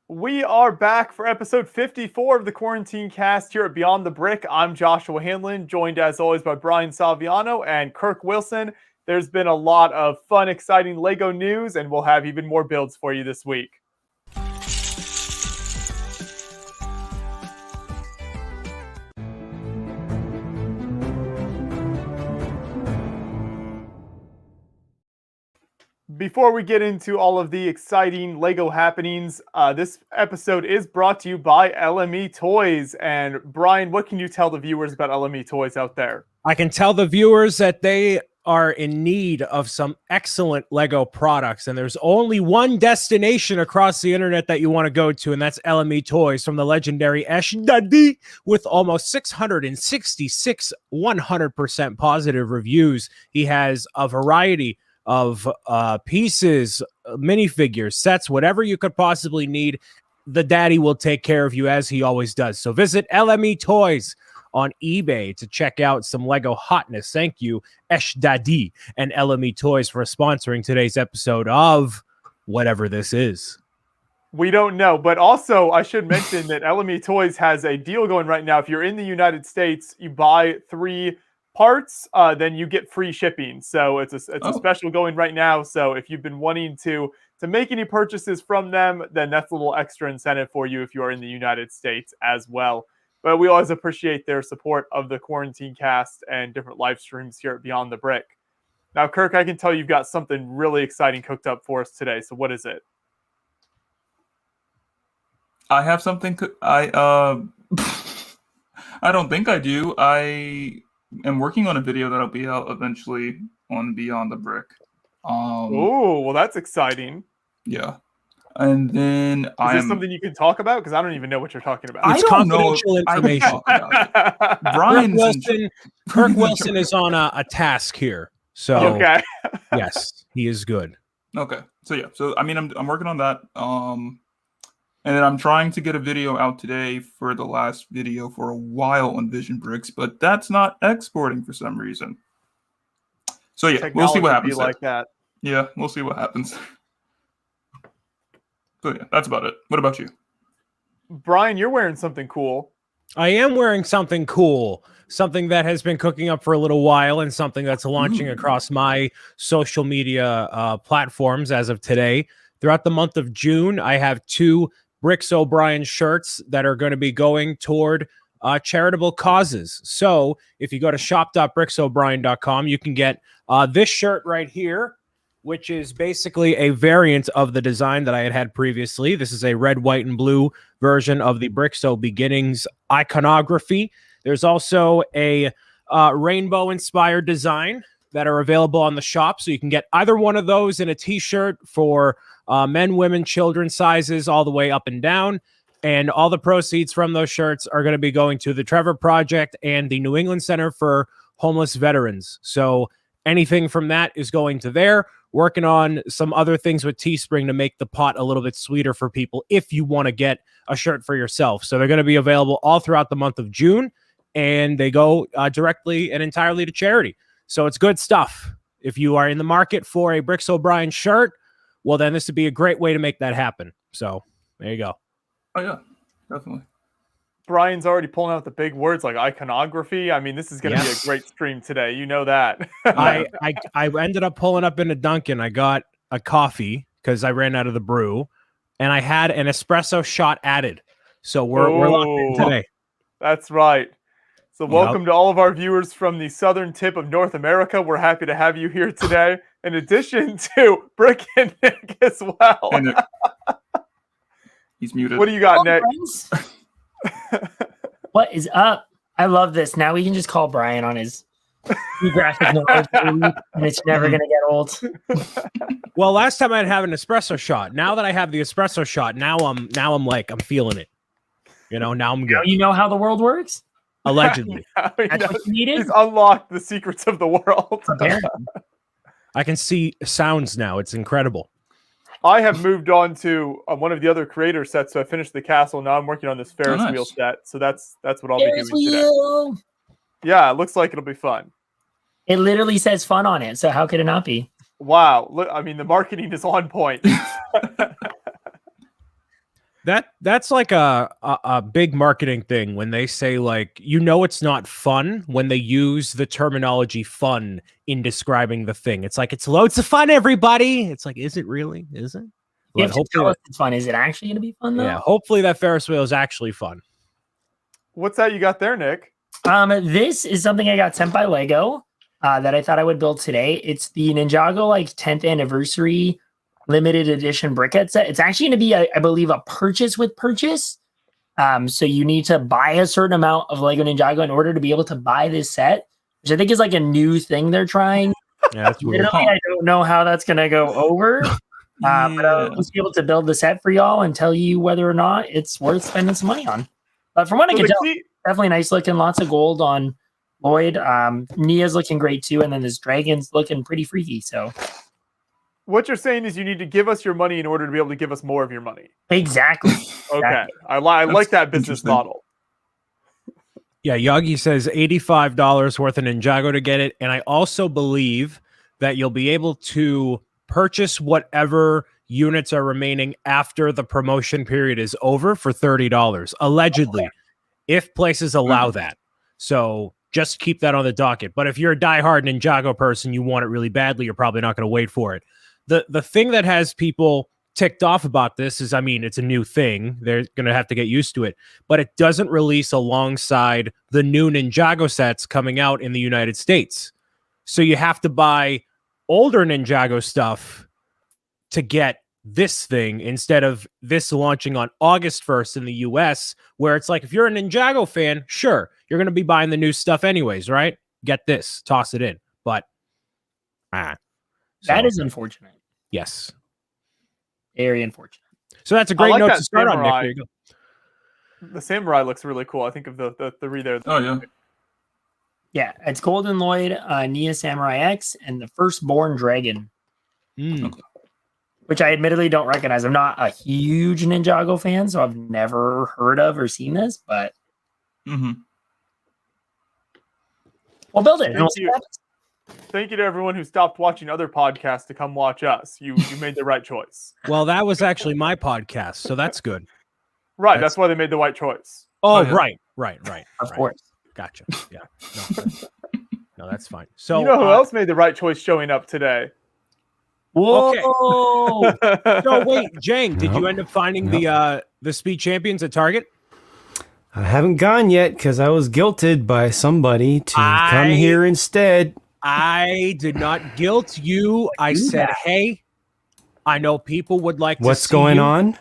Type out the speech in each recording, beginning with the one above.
We are back for episode 54 of the Quarantine Cast here at Beyond the Brick. I'm Joshua Hanlon, joined as always by Brian Salviano and Kirk Wilson. There's been a lot of fun, exciting LEGO news, and we'll have even more builds for you this week. Before we get into all of the exciting LEGO happenings, this episode is brought to you by LME Toys. And Brian, what can you tell the viewers about LME Toys out there? I can tell the viewers that they are in need of some excellent LEGO products, and there's only one destination across the internet that you want to go to, and that's LME Toys from the legendary Esh Dadi, with almost 666 100% positive reviews. He has a variety of pieces, minifigures, sets, whatever you could possibly need. The daddy will take care of you as he always does. So visit LME Toys on eBay to check out some LEGO hotness. Thank you, Esh Dadi and LME Toys, for sponsoring today's episode of whatever this is. We don't know, but also I should mention that LME Toys has a deal going right now. If you're in the United States, you buy 3 parts, then you get free shipping. So it's a special going right now. So if you've been wanting to make any purchases from them, then that's a little extra incentive for you if you are in the United States as well. But we always appreciate their support of the Quarantine Cast and different live streams here at Beyond the Brick. Now, Kirk, I can tell you've got something really exciting cooked up for us today. So what is it? I have something. I don't think I do. I am working on a video that'll be out eventually on Beyond the Brick. Oh, well, that's exciting. Yeah. And then is this something you can talk about? Because I don't even know what you're talking about. It's confidential information. Kirk Wilson is on a task here. So okay. Yes, he is good. Okay. So yeah. So I mean, I'm working on that. And then I'm trying to get a video out today for the last video for a while on Vision Bricks, but that's not exporting for some reason. So yeah, Technology we'll see what happens. Like that. Yeah, we'll see what happens. So yeah, that's about it. What about you? Brian, you're wearing something cool. I am wearing something cool, something that has been cooking up for a little while and something that's launching across my social media platforms as of today. Throughout the month of June, I have 2 Bricks O'Brien shirts that are going to be going toward charitable causes. So if you go to shop.bricksobrien.com, you can get this shirt right here, which is basically a variant of the design that I had previously. This is a red, white, and blue version of the Bricks O Beginnings iconography. There's also a rainbow-inspired design that are available on the shop. So you can get either one of those in a t-shirt for men, women, children sizes all the way up and down. And all the proceeds from those shirts are going to be going to the Trevor Project and the New England Center for Homeless Veterans. So anything from that is going to there. Working on some other things with Teespring to make the pot a little bit sweeter for people if you want to get a shirt for yourself. So they're going to be available all throughout the month of June, and they go directly and entirely to charity. So it's good stuff. If you are in the market for a Bricks O'Brien shirt, well, then this would be a great way to make that happen. So there you go. Oh, yeah, definitely. Brian's already pulling out the big words like iconography. I mean, this is going to be a great stream today. You know that. I ended up pulling up into Dunkin'. I got a coffee because I ran out of the brew, and I had an espresso shot added. So we're locked in today. That's right. So welcome to all of our viewers from the southern tip of North America. We're happy to have you here today, in addition to Brick and Nick as well. Hey, Nick. He's muted. What do you got, Nick? What is up? I love this. Now we can just call Brian on his graphic noise, and it's never going to get old. Well, last time I'd have an espresso shot. Now that I have the espresso shot, now I'm feeling it. You know, now I'm good. Now you know how the world works? Allegedly. That's what you needed? He's unlocked the secrets of the world. I can see sounds now. It's incredible. I have moved on to one of the other creator sets, so I finished the castle. Now I'm working on this Ferris wheel set, so that's what I'll be doing today. Yeah, it looks like it'll be fun. It literally says fun on it, so how could it not be? Wow, look, I mean, the marketing is on point. That's like a big marketing thing when they say like, it's not fun when they use the terminology fun in describing the thing. It's like, it's loads of fun, everybody. It's like, is it really? Is it? You But have to tell us it's fun. Is it actually going to be fun though? yeah, hopefully that Ferris wheel is actually fun. What's that you got there, Nick? This is something I got sent by Lego that I thought I would build today. It's the Ninjago 10th anniversary limited edition briquette set. It's actually going to be, I believe, a purchase with purchase. So you need to buy a certain amount of Lego Ninjago in order to be able to buy this set, which I think is like a new thing they're trying. Yeah, that's weird. I don't know how that's going to go over. But I'll just be able to build the set for y'all and tell you whether or not it's worth spending some money on. But from what I can tell, definitely nice looking. Lots of gold on Lloyd. Nia's looking great too, and then this dragon's looking pretty freaky. So what you're saying is you need to give us your money in order to be able to give us more of your money. Exactly. Okay, I like that business model. Yeah, Yagi says $85 worth of Ninjago to get it, and I also believe that you'll be able to purchase whatever units are remaining after the promotion period is over for $30, allegedly, if places allow that. So just keep that on the docket. But if you're a diehard Ninjago person, you want it really badly, you're probably not going to wait for it. The thing that has people ticked off about this is, I mean, it's a new thing. They're going to have to get used to it. But it doesn't release alongside the new Ninjago sets coming out in the United States. So you have to buy older Ninjago stuff to get this thing instead of this launching on August 1st in the US, where it's like, if you're a Ninjago fan, sure, you're going to be buying the new stuff anyways, right? Get this, toss it in. But that is unfortunate. Yes. Very unfortunate. So that's a great note to start on, Nick. Samurai. There you go. The samurai looks really cool. I think of the three there. Oh, yeah. Yeah, it's Golden Lloyd, Nia Samurai X, and the Firstborn Dragon, which I admittedly don't recognize. I'm not a huge Ninjago fan, so I've never heard of or seen this, but we'll build it. Thank you to everyone who stopped watching other podcasts to come watch us. You made the right choice. Well, that was actually my podcast, so that's good. Right, that's why they made the right choice. Oh, yeah. Right. Of course. Gotcha. Yeah. No, that's fine. So you know who else made the right choice showing up today? Whoa! Okay. So wait, Jang, did you end up finding the Speed Champions at Target? I haven't gone yet because I was guilted by somebody to come here instead. I did not guilt you. I said, hey, I know people would like to see What's going on?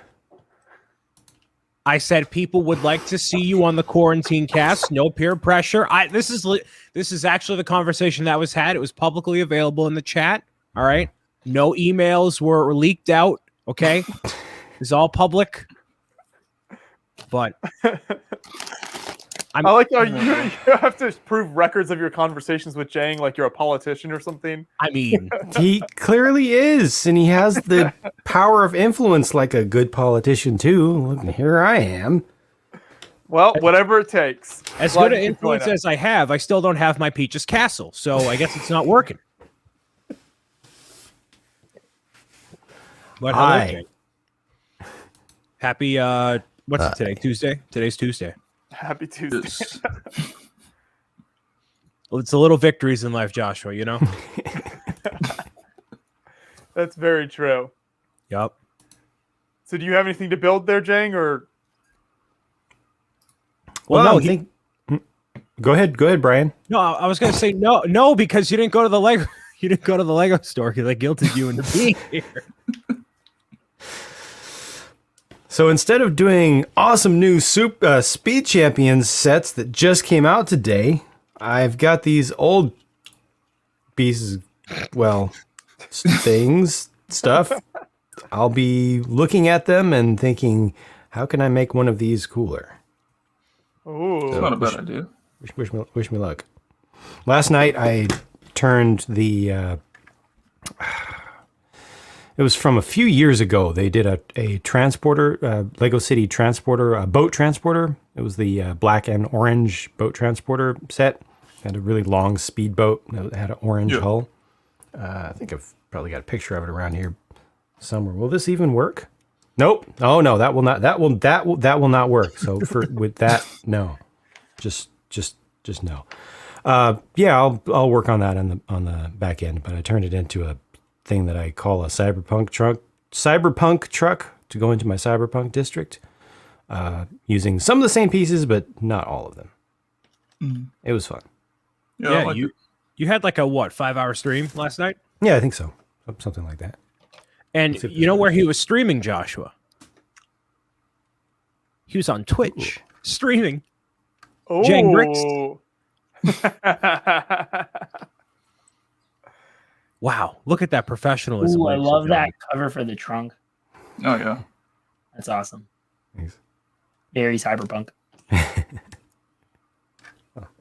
I said people would like to see you on the quarantine cast. No peer pressure. This is actually the conversation that was had. It was publicly available in the chat. All right. No emails were leaked out. Okay. It's all public. But I like how you have to prove records of your conversations with Jang like you're a politician or something. I mean, he clearly is, and he has the power of influence like a good politician too. Look, here I am. Well, whatever it takes. As good an influence as I have, I still don't have my Peach's Castle, so I guess it's not working. But hello, Jang. Happy what's it today? Tuesday? Today's Tuesday. Happy Tuesday. Well, it's a little victories in life, Joshua, you know? That's very true. Yup. So do you have anything to build there, Jang, or? Well, no, go ahead, Brian. No, I was going to say no, because you didn't go to the Lego. You didn't go to the Lego store because I guilted you into being here. So instead of doing awesome new Speed Champions sets that just came out today, I've got these old pieces, stuff. I'll be looking at them and thinking, how can I make one of these cooler? Ooh, that's not a bad idea. Wish me luck. Last night I turned the... It was from a few years ago. They did a transporter, Lego City transporter, a boat transporter. It was the black and orange boat transporter set. It had a really long speedboat. It had an orange hull. I think I've probably got a picture of it around here somewhere. Will this even work? Nope. Oh no, that will not work. So with that, no. Just no. Yeah, I'll work on that on the back end, but I turned it into a thing that I call a cyberpunk truck to go into my cyberpunk district, using some of the same pieces, but not all of them. It was fun. Yeah, you had like a 5-hour stream last night? Yeah, I think so. Something like that. And you know where he was streaming, Joshua? He was on Twitch streaming. Oh. Jang Bricks. Wow, look at that professionalism. Ooh, I ladies and love that gentlemen. cover for the trunk. Oh yeah. That's awesome. Thanks. Very cyberpunk.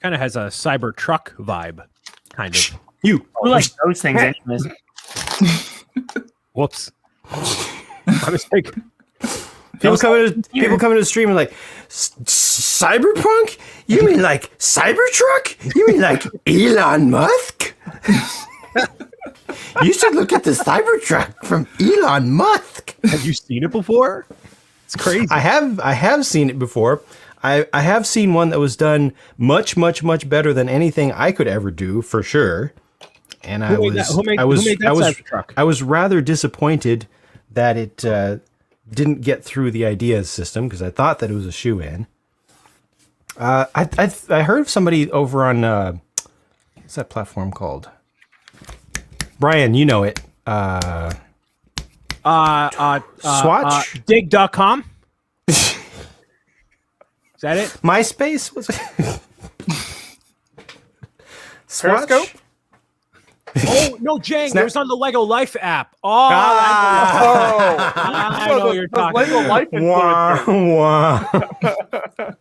Kind of has a cyber truck vibe, kind of. You. Who likes those things anyways? Whoops. My mistake. People come into the stream and like, cyberpunk? You mean like Cybertruck? You mean like Elon Musk? You should look at the Cybertruck from Elon Musk. Have you seen it before? It's crazy. I have seen it before. I have seen one that was done much better than anything I could ever do, for sure. And Who made that Cybertruck? I was rather disappointed that it didn't get through the ideas system, because I thought that it was a shoe-in. I heard of somebody over on what's that platform called? Brian, you know it. Swatch? Dig.com? Is that it? MySpace? Was it? Swatch? Periscope? Oh, no, Jang. Snap- It was on the Lego Life app. Oh, I know what you're talking Lego about. Life influencer.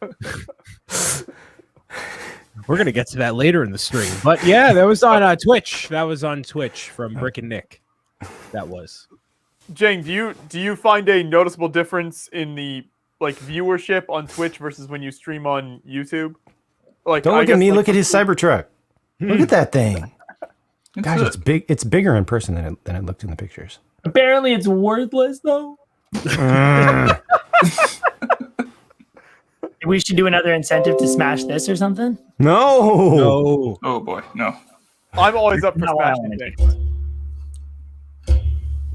We're going to get to that later in the stream. But yeah, that was on Twitch. That was on Twitch from Brick and Nick. That was. Jang, do you find a noticeable difference in the viewership on Twitch versus when you stream on YouTube? Like, Don't look at me. Look at his Cybertruck. Look at that thing. Gosh, a- it's big. It's bigger in person than it looked in the pictures. Apparently it's worthless though. We should do another incentive to smash this or something. No. No. Oh boy, no. I'm always up for Not what I smashing wanna things.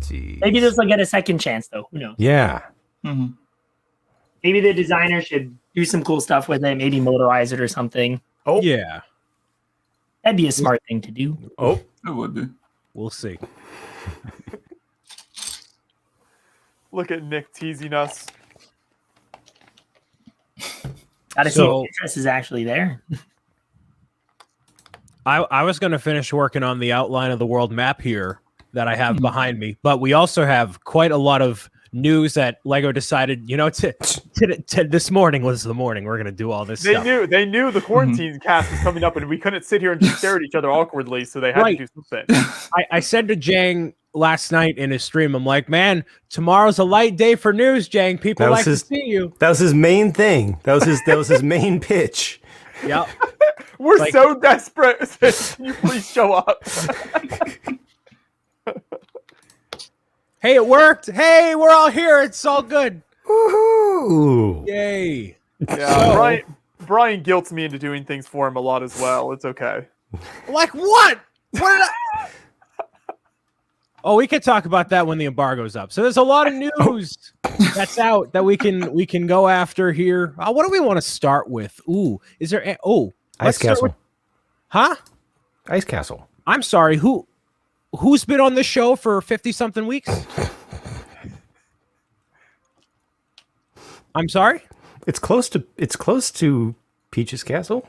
Jeez. Maybe this will get a second chance though. Who knows? Yeah. hmm Maybe the designer should do some cool stuff with it. Maybe motorize it or something. Oh. Yeah. That'd be a smart thing to do. Oh. It would be. We'll see. Look at Nick teasing us. Gotta see So- if interest is actually there. I was going to finish working on the outline of the world map here that I have behind me, but we also have quite a lot of news that Lego decided, this morning was the morning we're going to do all this stuff. They knew the quarantine cast was coming up, and we couldn't sit here and just stare at each other awkwardly, so they had Right. to do something. I said to Jang last night in his stream, I'm like, man, tomorrow's a light day for news, Jang. People That was like his- to see you. That was his main thing. That was his main pitch. Yep. We're Like- so desperate. Can you please show up? Hey, it worked. Hey, we're all here. It's all good. Woohoo! Yay. Yeah, Brian guilts me into doing things for him a lot as well. It's okay. Like what? What did I? Oh, we could talk about that when the embargo's up. So there's a lot of news that's out that we can go after here. What do we want to start with? Ooh, is there? Ice let's start Castle. with- huh? Ice Castle. I'm sorry. Who's been on the show for 50 something weeks? I'm sorry. It's close to Peach's Castle.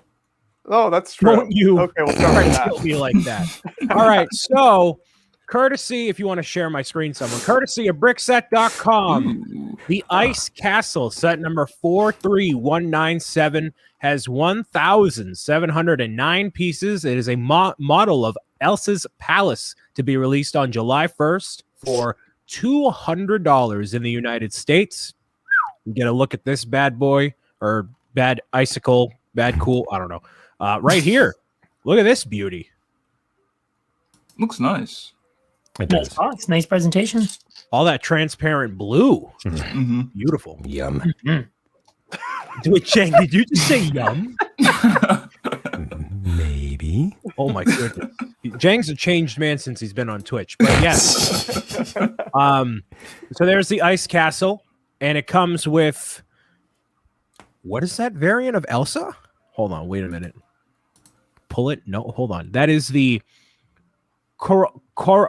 Oh, that's true. Won't you Okay, we'll start with that. kill me like that? All right. So, courtesy, if you want to share my screen, someone, courtesy of brickset.com, the Ice Castle set number 43197 has 1,709 pieces. It is a model of Elsa's Palace to be released on July 1st for $200 in the United States. You get a look at this bad boy, or bad icicle, bad cool, I don't know. Right here. Look at this beauty. Looks nice. It Nice does. box, nice presentation. All that transparent blue. Mm-hmm. Beautiful. Yum. Wait, Chang, did you just say yum? Maybe. Oh my goodness. Jang's a changed man since he's been on Twitch. But yes. So there's the ice castle, and it comes with what is that variant of Elsa? Hold on, wait a minute. Pull it. No, hold on. That is the Coronation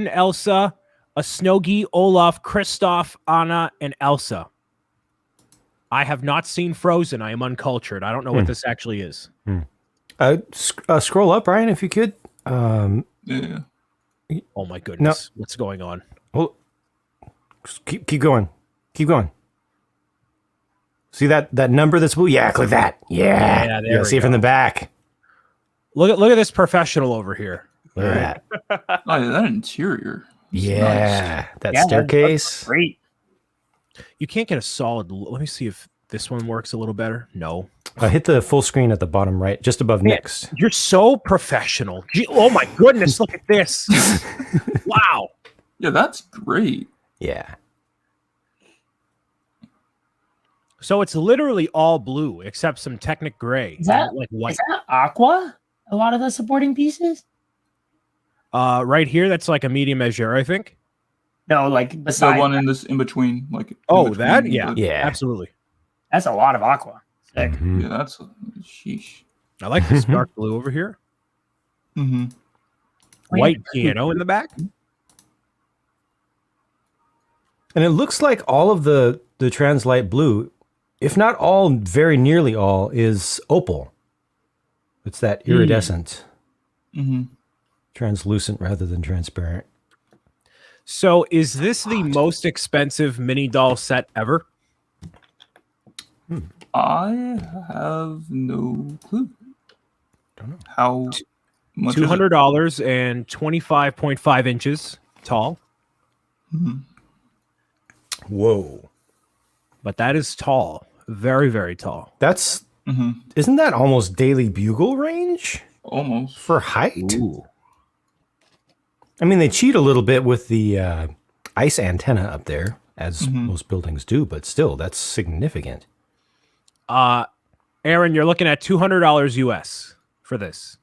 Elsa, a Snogi, Olaf, Kristoff, Anna, and Elsa. I have not seen Frozen. I am uncultured. I don't know what this actually is. Scroll up, Ryan, if you could. Yeah. Oh my goodness. What's going on? Well, keep going. Keep going. See that number that's blue? Yeah, click that. Yeah. there we See it from go. the back. Look at this professional over here. Look at that. Oh, yeah, that interior. is Yeah. That Yeah, staircase. Great. You can't get a solid. Let me see if this one works a little better. No. Hit the full screen at the bottom right, just above Nick's. You're so professional. Oh my goodness. Look at this. Wow. Yeah, that's great. Yeah. So it's literally all blue except some Technic gray. Is that like white? Is that aqua? A lot of the supporting pieces? Right here, that's like a medium measure, I think. No, like The beside. one in this in between, like. Oh, in between that? Yeah. the- Yeah. Absolutely. That's a lot of aqua. Sick. Mhm. Yeah, that's sheesh. I like this dark blue over here. Mm-hmm. White piano in the back. And it looks like all of the translight blue, if not all, very nearly all, is opal. It's that iridescent, Mm-hmm. translucent rather than transparent. So is this the most expensive mini doll set ever? I have no clue. Don't know. How much is it? $200 and 25.5 inches tall. Mhm. Whoa. But that is tall. Very, very tall. That's, Mhm. isn't that almost Daily Bugle range Almost. for height? Ooh. I mean, they cheat a little bit with the ice antenna up there, as most buildings do, but still, that's significant. Aaron, you're looking at $200 US for this.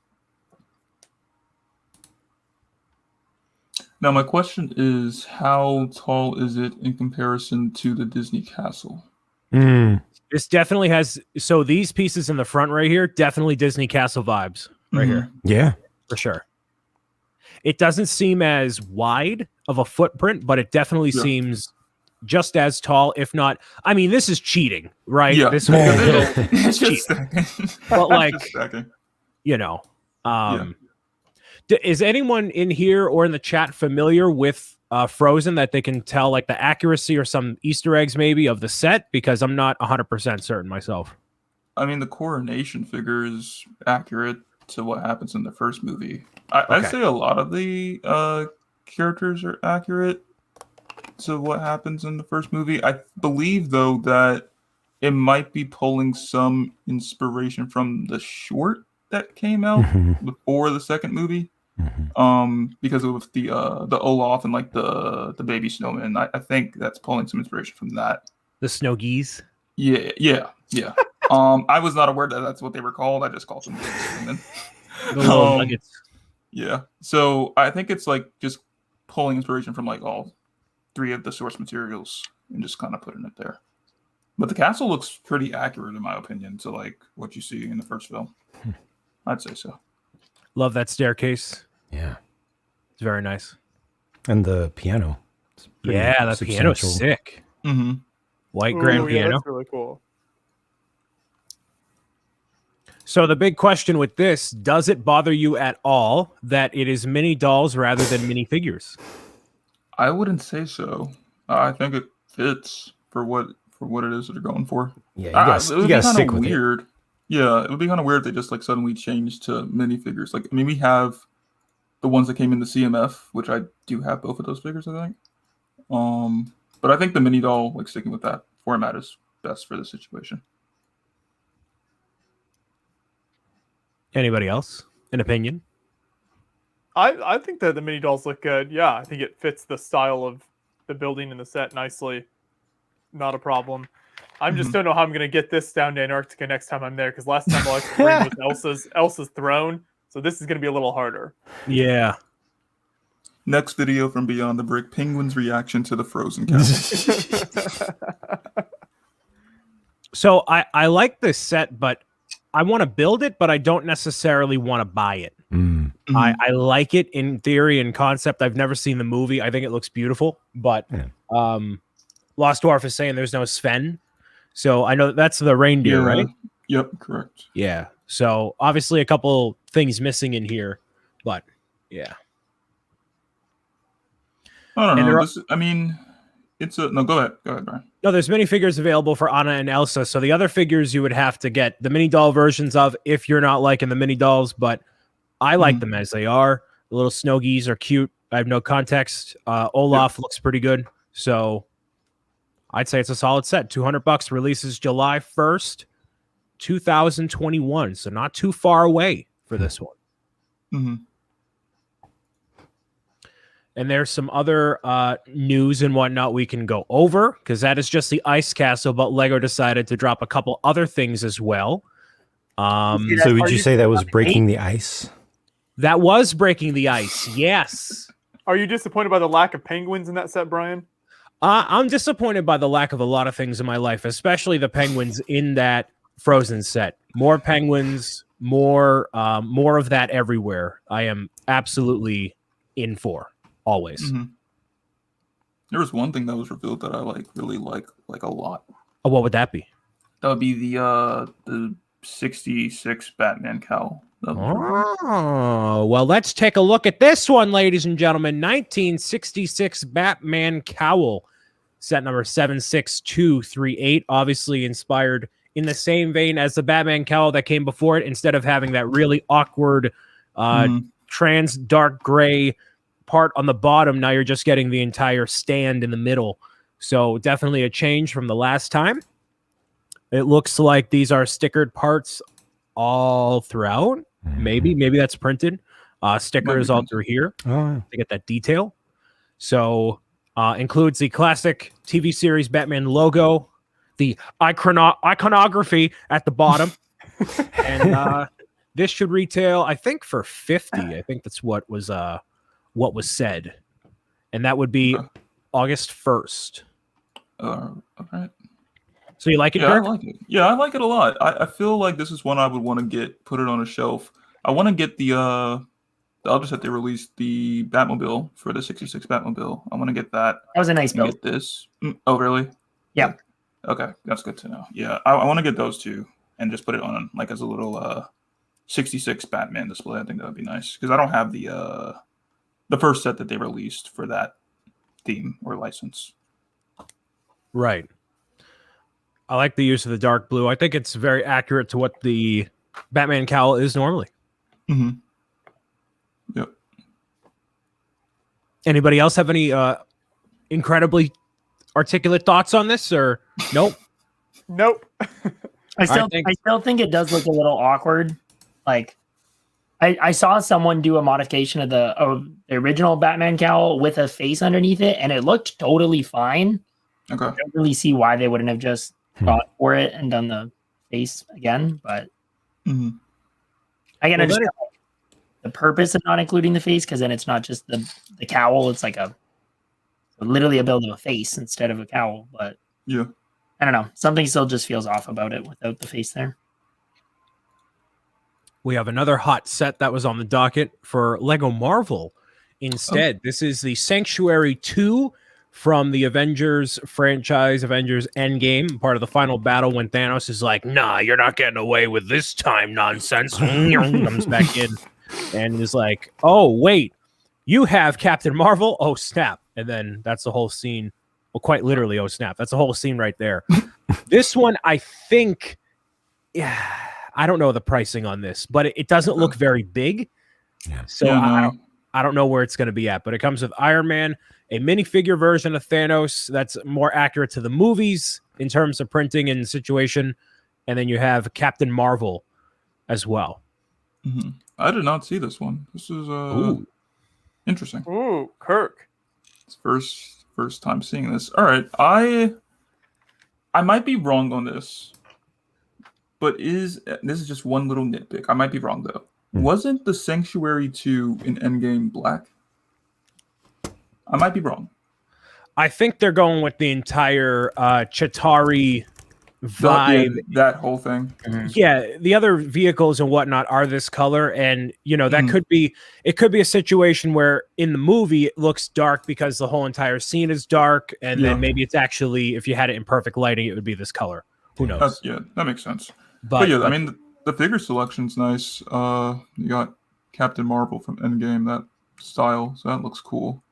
Now, my question is, how tall is it in comparison to the Disney Castle? This definitely has, so these pieces in the front right here, definitely Disney Castle vibes right here, Yeah. for sure. It doesn't seem as wide of a footprint, but it definitely Yeah. seems just as tall, if not. I mean, this is cheating, right? Yeah. This whole little, It's cheating. just stacking. But like, Just stacking. you know, is anyone in here or in the chat familiar with Frozen that they can tell like the accuracy or some Easter eggs maybe of the set? Because I'm not 100% certain myself. I mean, the coronation figure is accurate to what happens in the first movie. I'd Okay. say a lot of the characters are accurate to what happens in the first movie. I believe, though, that it might be pulling some inspiration from the short that came out before the second movie. Because of the Olaf and like the baby snowman. I think that's pulling some inspiration from that. The snow geese. Yeah. I was not aware that that's what they were called. I just called them baby snowmen. The little nuggets. Yeah. So I think it's like just pulling inspiration from like all three of the source materials and just kind of putting it there. But the castle looks pretty accurate in my opinion to like what you see in the first film. I'd say so. Love that staircase. Yeah. It's very nice. And the piano. It's pretty Yeah, that piano's substantial. sick. Mm-hmm. White grand Ooh, yeah, piano. that's really cool. So the big question with this, does it bother you at all that it is mini dolls rather than mini figures? I wouldn't say so. I think it fits for what it is that they're going for. Yeah, It you gotta kinda stick with it. weird. Yeah, it would be kind of weird if they just like suddenly changed to minifigures. Like, I mean, we have the ones that came in the CMF, which I do have both of those figures, I think. But I think the mini doll, like sticking with that format, is best for this situation. Anybody else? An opinion? I think that the mini dolls look good. Yeah, I think it fits the style of the building and the set nicely. Not a problem. I just don't know how I'm gonna get this down to Antarctica next time I'm there, because last time all I could bring was Elsa's throne. So this is gonna be a little harder. Yeah. Next video from Beyond the Brick: Penguin's reaction to the frozen castle. So I like this set, but I want to build it, but I don't necessarily want to buy it. I like it in theory and concept. I've never seen the movie. I think it looks beautiful, but Lost Dwarf is saying there's no Sven. So I know that's the reindeer, right? Yep, correct. Yeah. So obviously a couple things missing in here, but yeah. I don't know. No, go ahead. Go ahead, Brian. No, there's many figures available for Anna and Elsa. So the other figures you would have to get the mini doll versions of if you're not liking the mini dolls, but I like them as they are. The little Snowgies are cute. I have no context. Olaf looks pretty good. So I'd say it's a solid set. $200. Releases July 1st, 2021. So not too far away for this one. And there's some other news and whatnot we can go over, because that is just the ice castle, but Lego decided to drop a couple other things as well. So would you say that was breaking the ice? That was breaking the ice, yes. Are you disappointed by the lack of penguins in that set, Brian? I'm disappointed by the lack of a lot of things in my life, especially the penguins in that Frozen set. More penguins, more of that everywhere. I am absolutely in for. Always. There was one thing that was revealed that I really like a lot. Oh, what would that be? That would be the 66 Batman Cowell. Oh, well, let's take a look at this one, ladies and gentlemen. 1966 Batman Cowell, set number 76238, obviously inspired in the same vein as the Batman Cowell that came before it. Instead of having that really awkward trans dark gray part on the bottom, now you're just getting the entire stand in the middle. So definitely a change from the last time. It looks like these are stickered parts all throughout. Maybe that's printed. Stickers all through here to get that detail. So includes the classic TV series Batman logo, the iconography at the bottom. And this should retail, I think, for $50. I think that's what was said, and that would be August 1st. All right. So you like it, Yeah, Dirk? I like it. Yeah, I like it a lot. I feel like this is one I would want to put it on a shelf. I want to get the other set they released, the Batmobile for the 66 Batmobile. I want to get that. That was a nice build. Get this. Oh, really? Yeah. Okay, that's good to know. Yeah, I want to get those two and just put it on as a little 66 Batman display. I think that would be nice, because I don't have the first set that they released for that theme or license. Right. I like the use of the dark blue. I think it's very accurate to what the Batman Cowl is normally. Yep. Anybody else have any incredibly articulate thoughts on this, or nope? Nope. I still think it does look a little awkward. Like, I saw someone do a modification of the original Batman Cowl with a face underneath it, and it looked totally fine. Okay. I don't really see why they wouldn't have just gone for it and done the face again, but I can understand the purpose of not including the face, because then it's not just the cowl, it's like literally a build of a face instead of a cowl. But yeah, I don't know, something still just feels off about it without the face there. We have another hot set that was on the docket for Lego Marvel instead. This is the Sanctuary 2 from the Avengers franchise, Avengers Endgame, part of the final battle when Thanos is like, nah, you're not getting away with this time, nonsense. Comes back in and is like, oh, wait, you have Captain Marvel? Oh, snap. And then that's the whole scene. Well, quite literally, oh, snap. That's the whole scene right there. This one, I think, I don't know the pricing on this, but it doesn't look very big. Yeah. So I don't know where it's going to be at, but it comes with Iron Man, a minifigure version of Thanos that's more accurate to the movies in terms of printing and situation. And then you have Captain Marvel as well. I did not see this one. This is Interesting. Ooh, Kirk. It's first time seeing this. All right, I might be wrong on this, but this is just one little nitpick. I might be wrong though. Wasn't the Sanctuary 2 in Endgame black? I might be wrong. I think they're going with the entire Chitauri vibe. That whole thing. Yeah, the other vehicles and whatnot are this color, and that could be. It could be a situation where in the movie it looks dark because the whole entire scene is dark, and then maybe it's actually, if you had it in perfect lighting, it would be this color. Who knows? That makes sense. But I mean, the figure selection's nice. You got Captain Marvel from Endgame, that style, so that looks cool.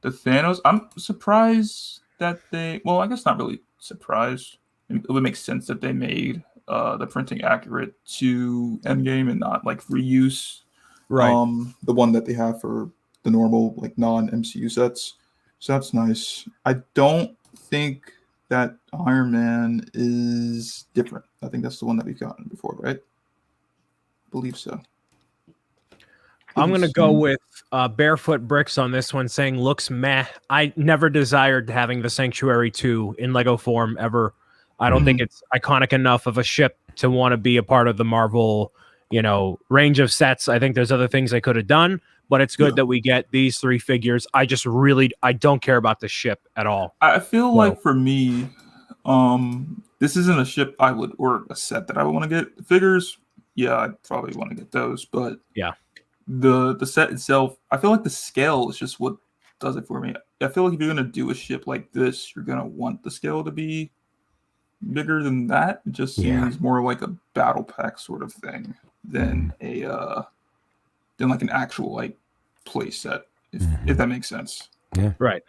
The Thanos, I'm surprised that they. Well, I guess not really surprised. It would make sense that they made the printing accurate to Endgame and not like reuse the one that they have for the normal like non-MCU sets. So that's nice. I don't think that Iron Man is different. I think that's the one that we've gotten before, right? I believe so. I'm going to go with Barefoot Bricks on this one, saying looks meh. I never desired having the Sanctuary 2 in Lego form ever. I don't think it's iconic enough of a ship to want to be a part of the Marvel, range of sets. I think there's other things they could have done, but it's good that we get these 3 figures. I don't care about the ship at all. I feel like for me, this isn't a ship I would, or a set that I would want to get. Figures, I'd probably want to get those, but the set itself, I feel like the scale is just what does it for me. I feel like if you're going to do a ship like this, you're going to want the scale to be bigger than that. It just seems more like a battle pack sort of thing than than like an actual like play set, if that makes sense. Yeah. Right.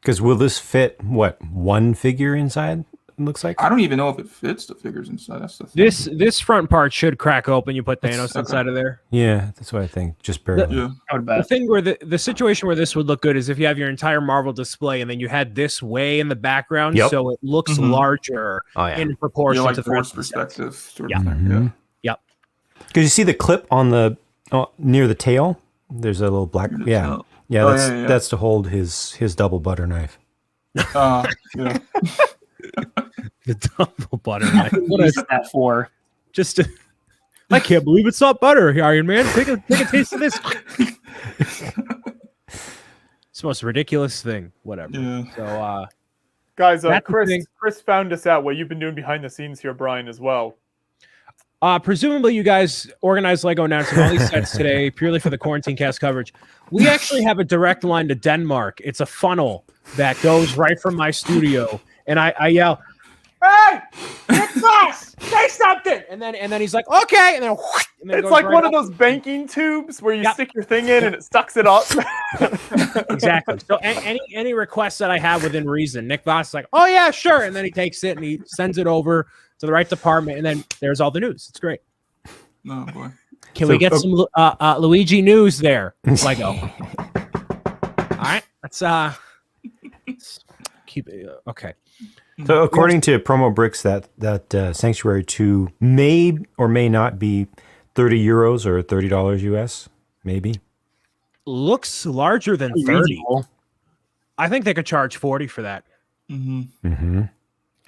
Because will this fit one figure inside? It looks like I don't even know if it fits the figures inside. That's the thing. This front part should crack open. You put Thanos inside of there. Yeah, that's what I think. Just barely. The thing where the situation where this would look good is if you have your entire Marvel display and then you had this way in the background, so it looks larger in proportion like to the force perspective sort of thing. Yep. Because you see the clip on the near the tail. There's a little black. That's to hold his double butter knife. The double butter knife. What is that for? Just I can't believe it's not butter, Iron Man. Take a taste of this. It's the most ridiculous thing. Whatever. Yeah. So guys, Chris found us out what you've been doing behind the scenes here, Brian, as well. Presumably you guys organized Lego announcing all these sets today purely for the Quarantine Cast coverage. We actually have a direct line to Denmark. It's a funnel that goes right from my studio, and I yell, "Hey, it's us! Say something!" And then he's like, "Okay," and then it's like one of those banking tubes where you stick your thing in and it sucks it up. Exactly. So any requests that I have within reason, Nick Voss is like, "Oh yeah, sure," and then he takes it and he sends it over to the right department, and then there's all the news. It's great. Oh boy. Can we get some Luigi news there, Lego? All right, let's keep it okay. So according to Promo Bricks, that Sanctuary 2 may or may not be 30 euros or $30 US, maybe. Looks larger than 30. I think they could charge 40 for that. I'm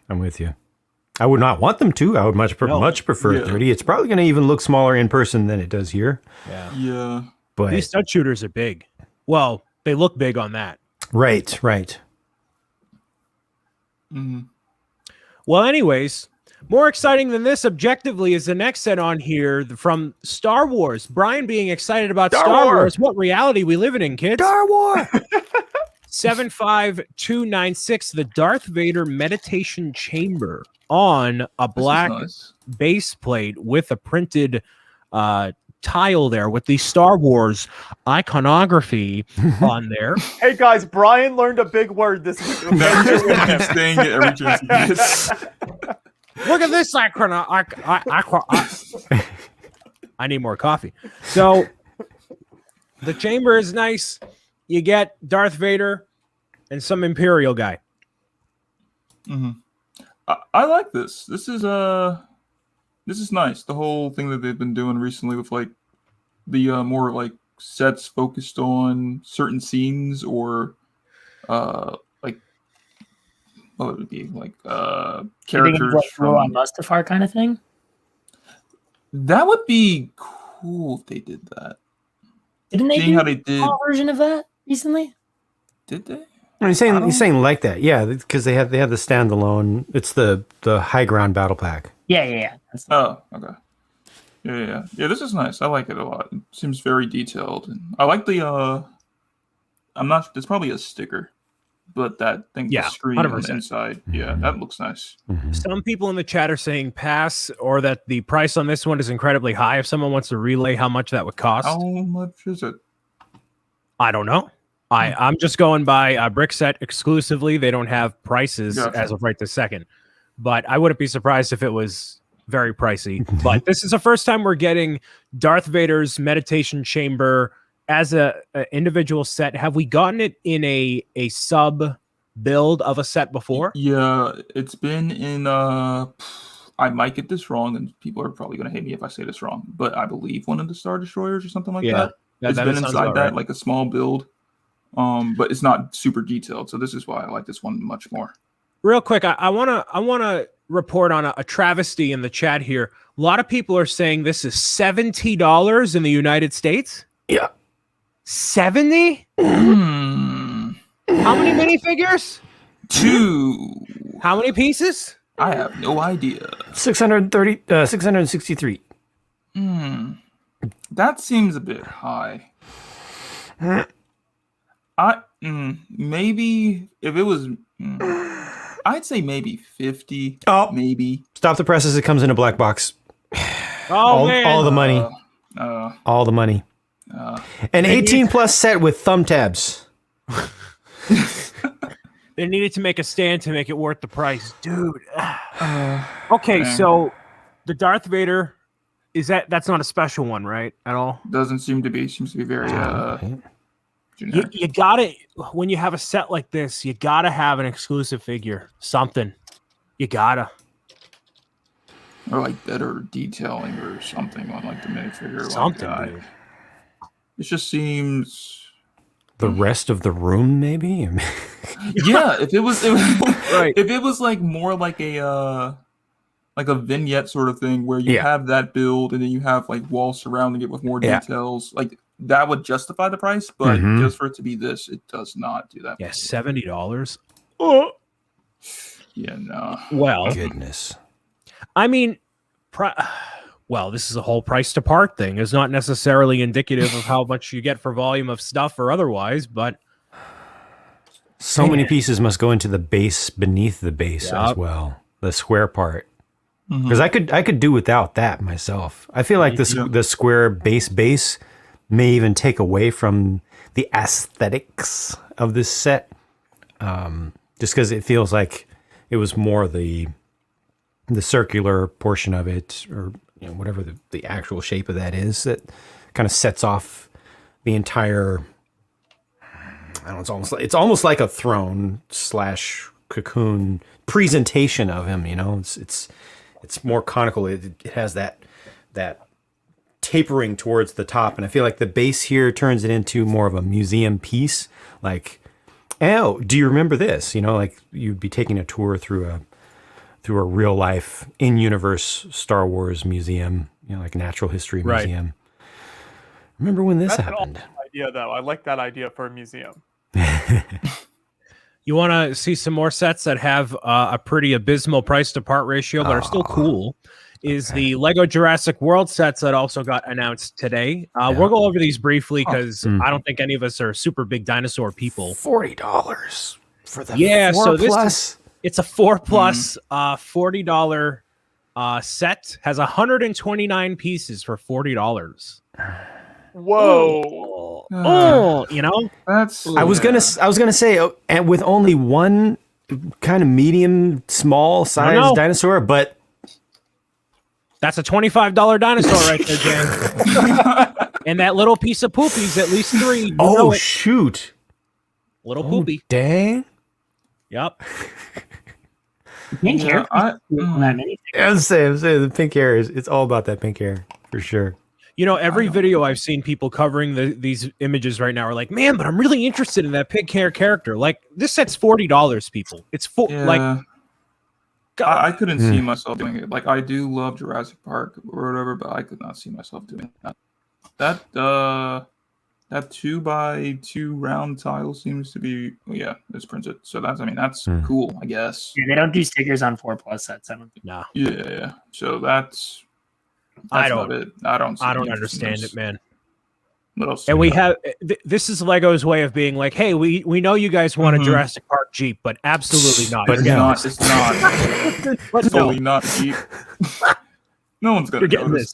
with you. I would not want them to. I would much prefer 30. It's probably going to even look smaller in person than it does here. Yeah. But these stud shooters are big. Well, they look big on that. Right. Well, anyways, more exciting than this objectively is the next set on here from Star Wars. Brian being excited about Star Wars. What reality we live in, kids? Star Wars! 75296, the Darth Vader meditation chamber on a black base plate with a printed tile there with the Star Wars iconography on there. Hey guys, Brian learned a big word this week. Keep saying it every chance he gets. Look at this I need more coffee. So the chamber is nice. You get Darth Vader and some Imperial guy. I like this. This is nice. The whole thing that they've been doing recently with like the more like sets focused on certain scenes or like what would it be like You think it's characters like War on from Mustafar kind of thing? that would be cool if they did that. Didn't they Seeing do how they a did, small version of that recently? did they? He's saying like that, yeah, because they have the standalone. It's the high ground battle pack. Yeah. That's Oh, okay. Yeah. This is nice. I like it a lot. It seems very detailed, and I like the. I'm not. There's probably a sticker, but that thing, Yeah, the screen on the 100%. inside, yeah, that looks nice. Some people in the chat are saying pass, or that the price on this one is incredibly high. If someone wants to relay how much that would cost, How much is it? I don't know. I'm just going by brick set exclusively. They don't have prices Gotcha. as of right this second, but I wouldn't be surprised if it was very pricey. But this is the first time we're getting Darth Vader's meditation chamber as a individual set. Have we gotten it in a sub build of a set before? Yeah, it's been in. I might get this wrong, and people are probably going to hate me if I say this wrong, but I believe one of the Star Destroyers or something like that. It's that been sounds inside about that, right. like a small build. But it's not super detailed, so this is why I like this one much more. Real quick, I wanna report on a travesty in the chat here. A lot of people are saying this is $70 in the United States. Yeah. 70? Hmm. How many minifigures? 2. How many pieces? I have no idea. 663. That seems a bit high. Maybe if it was, I'd say maybe 50. Oh. Maybe. Stop the presses. It comes in a black box. Man. All the money. All the money. An 18 plus set with thumb tabs. They needed to make a stand to make it worth the price, dude. Okay, so the Darth Vader that's not a special one, right? At all? Doesn't seem to be. Seems to be very generic. You gotta, when you have a set like this, you gotta have an exclusive figure. Something. You gotta. Or like better detailing or something on like the minifigure. Something, like, dude. It just seems. The rest of the room, maybe? Yeah, if it was Right. If it was like more like a vignette sort of thing where you have that build and then you have like walls surrounding it with more details, like that would justify the price. But just for it to be this, it does not do that. Yeah, $70. Yeah, no. Well, Goodness. I mean, well, this is a whole price to part thing. It's not necessarily indicative of how much you get for volume of stuff or otherwise, but so many pieces must go into the base beneath the base as well, the square part. Because I could do without that myself. I feel like the square base may even take away from the aesthetics of this set, just because it feels like it was more the circular portion of it, or whatever the actual shape of that is, that kind of sets off the entire. I don't know, it's almost like a throne / cocoon presentation of him. It's more conical. It has that tapering towards the top, and I feel like the base here turns it into more of a museum piece. Like, oh, do you remember this? Like you'd be taking a tour through a real life in-universe Star Wars museum, like natural history museum. Remember when this happened? An awesome idea, though. I like that idea for a museum. you want to see some more sets that have a pretty abysmal price to part ratio, but are still cool. Is the Lego Jurassic World sets that also got announced today. We'll go over these briefly because I don't think any of us are super big dinosaur people. $40 for the 4 so plus. It's a 4 plus $40 set. Has 129 pieces for $40. Whoa! That's. I was gonna say, and with only one kind of medium small size dinosaur, but that's a $25 dinosaur right there, Jan. And that little piece of poopy's at least 3. Shoot! Little poopy. Dang! Yep. Pink hair. I'm saying the pink hair it's all about that pink hair for sure. You know, every video I've seen people covering these images right now are like, man, but I'm really interested in that pig hair character. Like, this set's $40, people. It's full. Yeah. Like, I couldn't see myself doing it. Like, I do love Jurassic Park or whatever, but I could not see myself doing that. That 2x2 round tile seems to be, it's printed. So that's cool, I guess. Yeah, they don't do stickers on 4+ sets. I don't think. nah. Yeah. So that's I don't. about it. I don't Understand it, man. What else? And we have this is Lego's way of being like, hey, we know you guys want a Jurassic Park Jeep, but absolutely not. But It's not. But Totally not cheap. No one's gonna You're getting notice.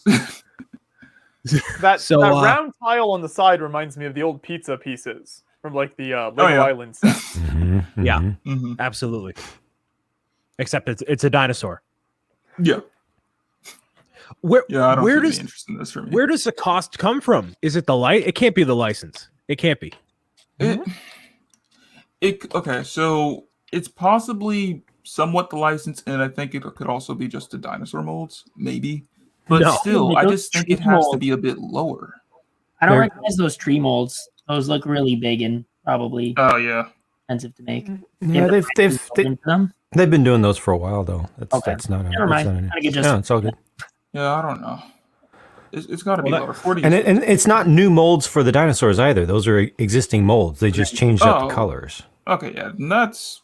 That round tile on the side reminds me of the old pizza pieces from like the Lego Island set. Yeah, absolutely. Except it's a dinosaur. Yeah. Where I don't where see does any interest in this for me. where does the cost come from? Is it the light? It can't be the license. It can't be. Okay, so it's possibly somewhat the license, and I think it could also be just the dinosaur molds, maybe. But No. still, I Those just think tree it has to molds. be a bit lower. I don't recognize those tree molds. Those look really big and probably Oh yeah. expensive to make. Yeah, they've been doing those for a while though. That's not. Never mind. It's all good. Yeah, I don't know. It's got to be lower. 40. And it's not new molds for the dinosaurs either. Those are existing molds. They just changed up the colors. Okay, yeah, that's.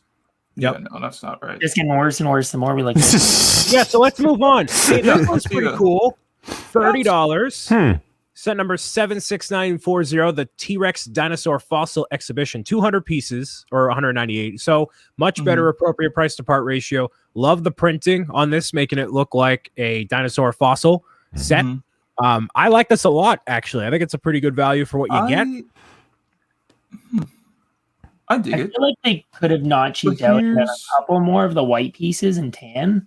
Yep. Yeah, no, that's not right. It's getting worse and worse the more we like. Yeah, so let's move on. Hey, this one's pretty cool. $30. Set number 76940, the T-Rex Dinosaur Fossil Exhibition. 200 pieces, or 198. So much better appropriate price to part ratio. Love the printing on this, making it look like a dinosaur fossil set. I like this a lot, actually. I think it's a pretty good value for what you get. I dig I it. feel like they could have not cheaped out and done a couple more of the white pieces in tan,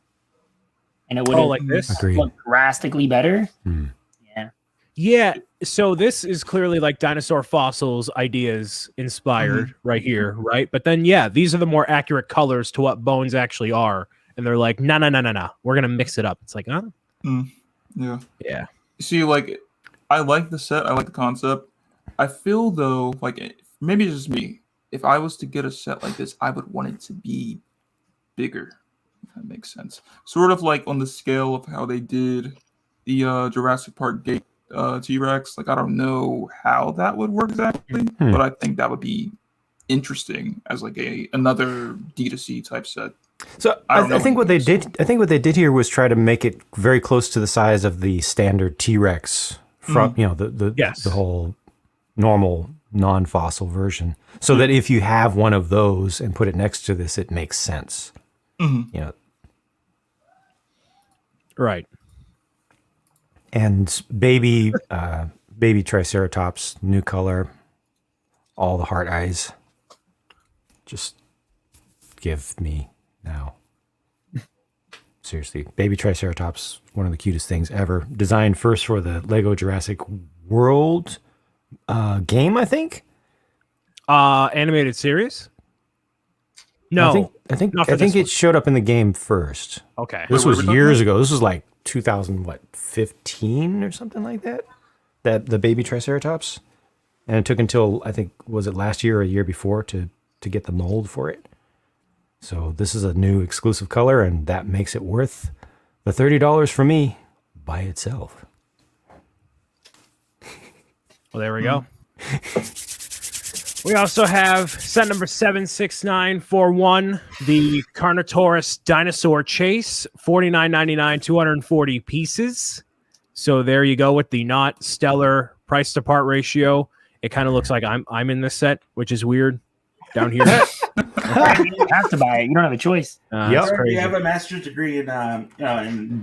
and it would have like this? looked drastically better. Yeah, so this is clearly like dinosaur fossils ideas inspired right here, right? But then, these are the more accurate colors to what bones actually are. And they're like, no, we're going to mix it up. It's like, huh? Yeah. Yeah. See, like, I like the set. I like the concept. I feel, though, like, maybe it's just me. If I was to get a set like this, I would want it to be bigger. If that makes sense. Sort of like on the scale of how they did the Jurassic Park gate T-Rex. Like, I don't know how that would work exactly, but I think that would be interesting as like another D2C type set. So I think what they did here was try to make it very close to the size of the standard T-Rex from the whole normal non-fossil version, so that if you have one of those and put it next to this, it makes sense. Right. And baby Triceratops, new color, all the heart eyes. Just give me now. Seriously, baby Triceratops, one of the cutest things ever. Designed first for the Lego Jurassic World game, I think. Animated series? No, I think it showed up in the game first. Okay. This was years ago. This was like 2015 or something like that. That the baby Triceratops, and it took until I think was it last year or a year before to get the mold for it. So this is a new exclusive color, and that makes it worth the $30 for me by itself. Well, there we go. We also have set number 76941, the Carnotaurus Dinosaur Chase, $49.99, 240 pieces. So there you go with the not stellar price to part ratio. It kind of looks like I'm in this set, which is weird down here. You have to buy it. You don't have a choice. You have a master's degree in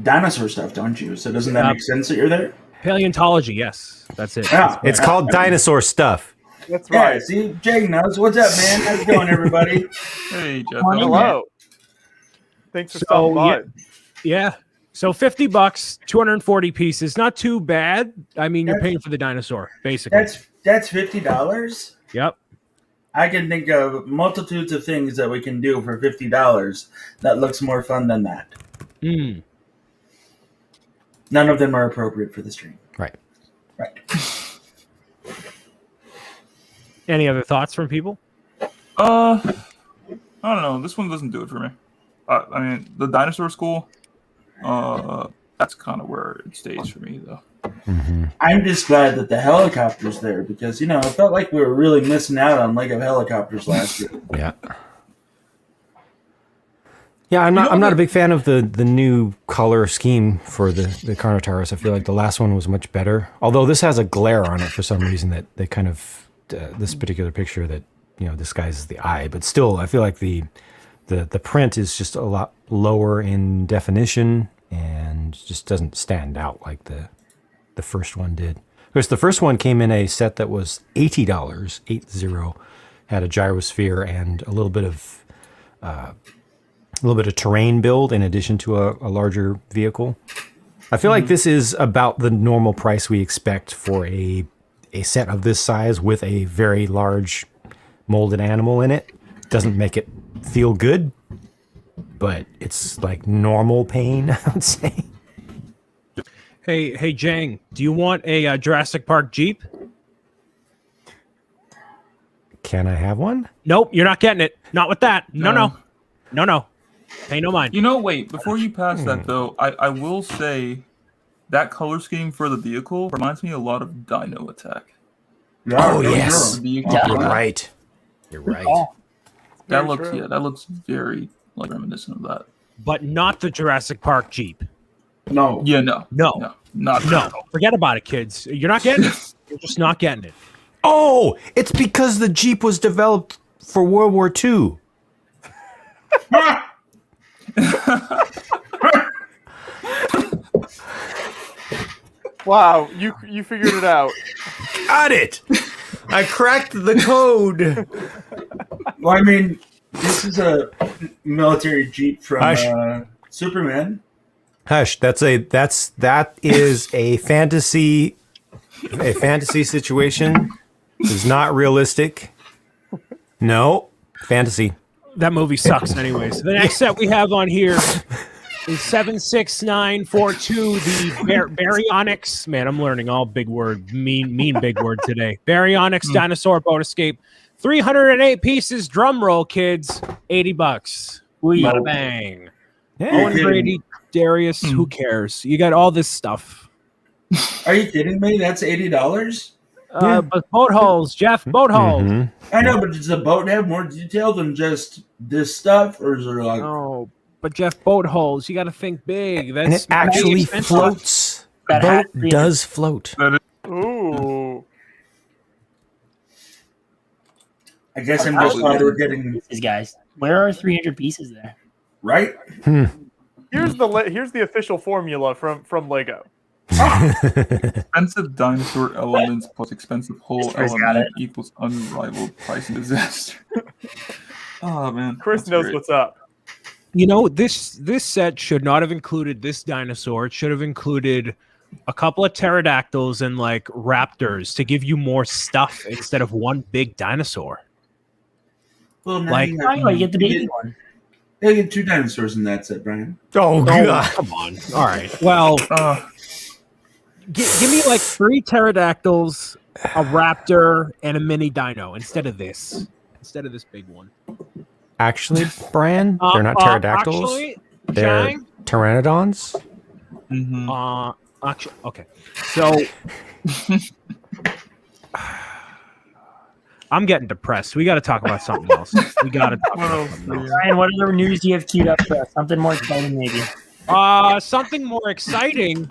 dinosaur stuff, don't you? So doesn't that make sense that you're there? Paleontology, yes. That's it. Yeah. It's called dinosaur stuff. That's right. Yeah, see, Jake knows. What's up, man? How's it going, everybody? Hey, Jeff. Hello. Thanks for stopping by. Yeah. So $50, 240 pieces. Not too bad. I mean, you're paying for the dinosaur, basically. That's $50. Yep. I can think of multitudes of things that we can do for $50 that looks more fun than that. None of them are appropriate for the stream. Right. Right. Any other thoughts from people? I don't know. This one doesn't do it for me. I mean, the dinosaur school. That's kind of where it stays for me, though. Mm-hmm. I'm just glad that the helicopter's there because, I felt like we were really missing out on Lego helicopters last year. Yeah. Yeah, I'm not a big fan of the new color scheme for the Carnotaurus. I feel like the last one was much better. Although this has a glare on it for some reason that they kind of this particular picture that disguises the eye. But still, I feel like the print is just a lot lower in definition and just doesn't stand out like the first one did. Of course, the first one came in a set that was $80, 80, had a gyrosphere and a little bit of terrain build in addition to a larger vehicle. I feel like this is about the normal price we expect for a set of this size with a very large molded animal in it. Doesn't make it feel good, but it's like normal pain, I would say. Hey, Jang, do you want a Jurassic Park Jeep? Can I have one? Nope, you're not getting it. Not with that. No. Pay no mind. Wait, before you pass that, though, I will say that color scheme for the vehicle reminds me a lot of Dino Attack. Oh, yes. The vehicle. You're right. You're right. That looks very reminiscent of that. But not the Jurassic Park Jeep. No. Yeah, no. Not that. Forget about it, kids. You're not getting it. You're just not getting it. Oh, it's because the Jeep was developed for World War II. Wow, you figured it out. Got it. I cracked the code. Well, I mean, this is a military Jeep from Superman. Hush. That is a fantasy situation. It's not realistic. No, fantasy. That movie sucks anyways. The next set we have on here is 76942, the Baryonyx. Man, I'm learning all big word, mean big word today. Baryonyx Dinosaur Boat Escape. 308 pieces. Drum roll, kids. $80. Bada bang. Owen Brady, Darius, who cares? You got all this stuff. Are you kidding me? That's $80? But boat holes, Jeff, boat holes. Mm-hmm. I know, but does the boat have more detail than just this stuff? Or is there like... No, but Jeff, boat holes, you got to think big. That's And it actually floats. That Boat hat- does float. Ooh. I guess I'm just glad we're getting... Pieces, guys. Where are 300 pieces there? Right? Here's the official formula from Lego. Expensive dinosaur elements plus expensive whole Chris got element it. equals unrivaled pricing disaster. Oh man, Chris that's knows great. what's up. This set should not have included this dinosaur. It should have included a couple of pterodactyls and like raptors to give you more stuff instead of one big dinosaur. Well, now Like- You get the baby one. You get 2 dinosaurs in that set, Brian. Oh, Oh, God. come on. All right. Well, give me like 3 pterodactyls, a raptor, and a mini dino instead of this big one. Actually, Brian, they're not pterodactyls. Actually, They're Jang, pteranodons. Mhm. actually, okay. So I'm getting depressed. We got to talk about something else. We got to talk about something else. Ryan, what other news do you have queued up for us? Something more exciting, maybe. Something more exciting.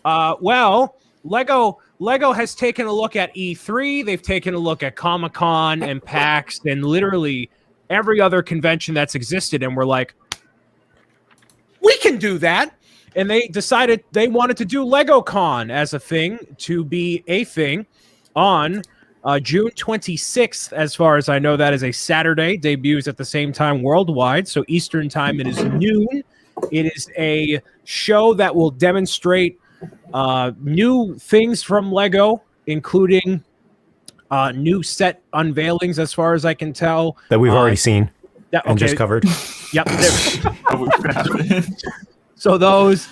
Well, Lego has taken a look at E3. They've taken a look at Comic-Con and PAX and literally every other convention that's existed. And we're like, we can do that. And they decided they wanted to do LegoCon as a thing, to be a thing on June 26th. As far as I know, that is a Saturday. Debuts at the same time worldwide. So Eastern time, it is noon. It is a show that will demonstrate new things from Lego, including new set unveilings, as far as I can tell. That we've already seen and just covered. Yep. Probably gonna happen. So those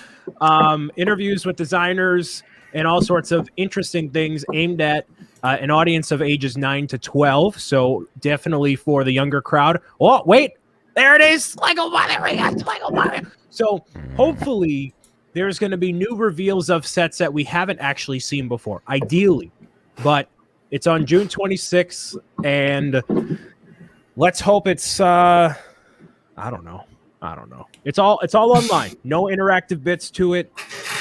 interviews with designers, and all sorts of interesting things aimed at an audience of ages 9 to 12. So definitely for the younger crowd. Oh, wait, there it is. Lego Mother. We got Lego Mother. So hopefully there's going to be new reveals of sets that we haven't actually seen before, ideally. But it's on June 26th, and let's hope it's I don't know. It's all online. No interactive bits to it.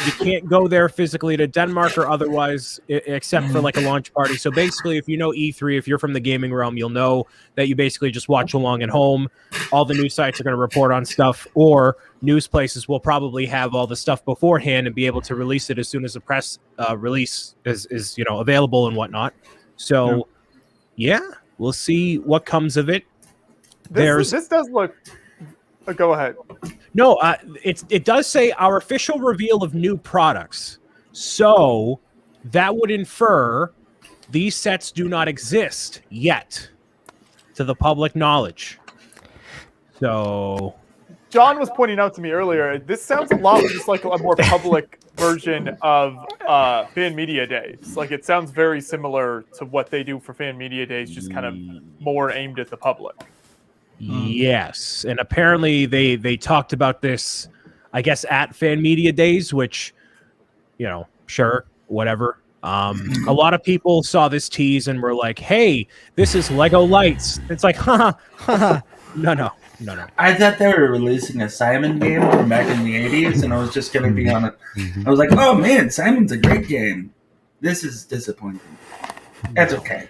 You can't go there physically to Denmark or otherwise, except for like a launch party. So basically, if you know E3, if you're from the gaming realm, you'll know that you basically just watch along at home. All the news sites are going to report on stuff, or news places will probably have all the stuff beforehand and be able to release it as soon as the press release is available and whatnot. So yeah, we'll see what comes of it. This does look. Go ahead. No, it does say our official reveal of new products. So that would infer these sets do not exist yet to the public knowledge. So John was pointing out to me earlier, this sounds a lot just like a more public version of Fan Media Days. Like, it sounds very similar to what they do for Fan Media Days, just kind of more aimed at the public. Yes, and apparently they talked about this, I guess, at Fan Media Days, which, sure, whatever. A lot of people saw this tease and were like, "Hey, this is Lego Lights." It's like, no. I thought they were releasing a Simon game from back in the 80s, and I was just going to be on it. I was like, "Oh man, Simon's a great game." This is disappointing. That's okay.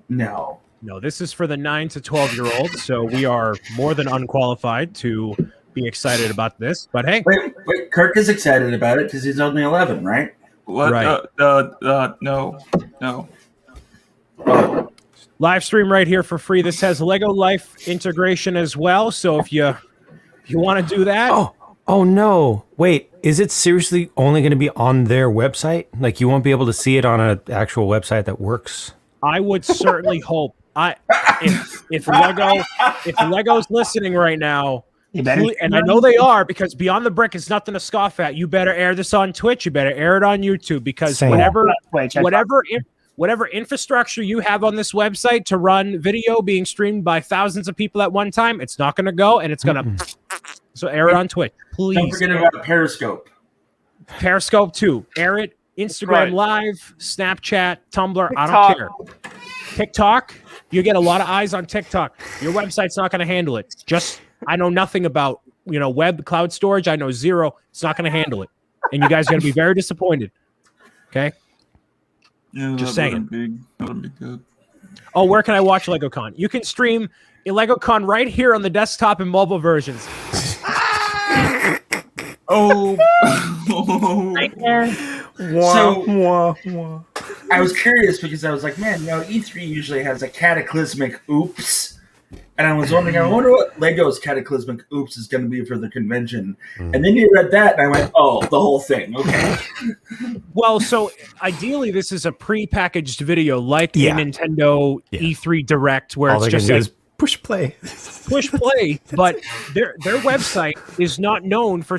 No, this is for the 9 to 12-year-olds, so we are more than unqualified to be excited about this. But hey, wait, Kirk is excited about it because he's only 11, right? What? Right. No. Live stream right here for free. This has Lego Life integration as well, so if you want to do that. Oh no! Wait, is it seriously only going to be on their website? Like, you won't be able to see it on an actual website that works? I would certainly hope. If Lego's listening right now, and I know they are, because Beyond the Brick is nothing to scoff at. You better air this on Twitch. You better air it on YouTube, because Same. whatever infrastructure you have on this website to run video being streamed by thousands of people at one time, it's not going to go, and it's going to. So air it on Twitch, please. Don't forget about Periscope. Periscope too. Air it. Instagram Right. Live, Snapchat, Tumblr. TikTok. I don't care. TikTok. You get a lot of eyes on TikTok. Your website's not going to handle it. I know nothing about web cloud storage. I know zero. It's not going to handle it, and you guys are going to be very disappointed. Okay. Yeah, Just that saying. wouldn't be good. Oh, where can I watch LegoCon? You can stream a LegoCon right here on the desktop and mobile versions. Oh. Right there. So I was curious because I was like, man, E3 usually has a cataclysmic oops. And I was wondering, I wonder what Lego's cataclysmic oops is going to be for the convention. And then you read that, and I went, oh, the whole thing. Okay. Well, so ideally, this is a pre-packaged video like the Nintendo E3 Direct, where All it's they're just gonna like do is push play. push play. But their website is not known for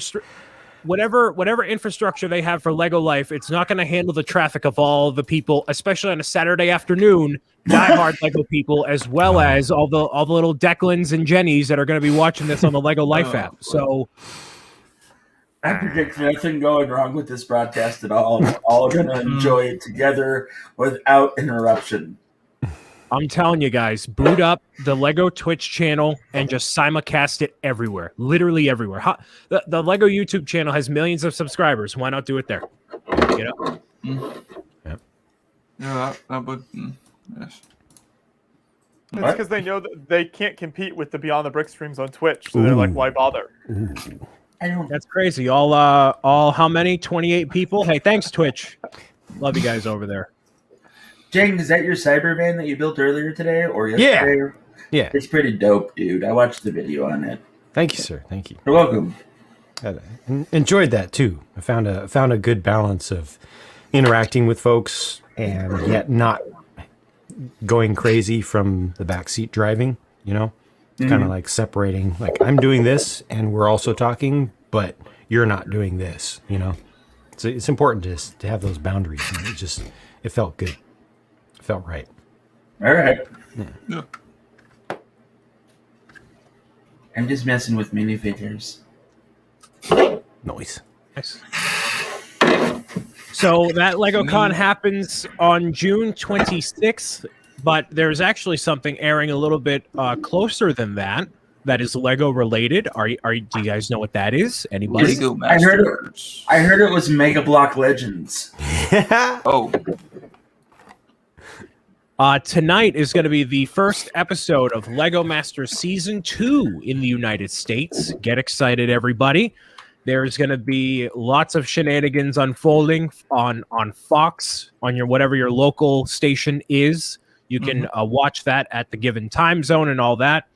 whatever infrastructure they have for Lego Life. It's not going to handle the traffic of all the people, especially on a Saturday afternoon. Diehard Lego people, as well as all the little Declans and Jennies that are going to be watching this on the Lego Life app. So I predict nothing going wrong with this broadcast at all. We're all going to enjoy it together without interruption. I'm telling you guys, boot up the Lego Twitch channel and just simulcast it everywhere, literally everywhere. The Lego YouTube channel has millions of subscribers. Why not do it there? Yeah, that would. Yes. It's because they know that they can't compete with the Beyond the Brick streams on Twitch, so they're like, why bother? That's crazy. All how many? 28 people? Hey, thanks, Twitch. Love you guys over there. Jang, is that your Cyberman that you built earlier today or yesterday? Yeah. It's pretty dope, dude. I watched the video on it. Thank you, sir. Thank you. You're welcome. I enjoyed that too. I found a good balance of interacting with folks and yet not going crazy from the backseat driving. It's kind of like separating. Like, I'm doing this, and we're also talking, but you're not doing this. it's important to have those boundaries. And it felt good. It felt right. All right. Yeah. I'm just messing with minifigures. Noise. Nice. So that LegoCon happens on June 26th, but there's actually something airing a little bit closer than that. That is Lego related. Do you guys know what that is? Anybody? Lego I heard Masters. I heard it was Mega Block Legends. Oh, Tonight is going to be the first episode of Lego Masters Season 2 in the United States. Get excited, everybody. There's going to be lots of shenanigans unfolding on Fox, on whatever your local station is. You can watch that at the given time zone and all that.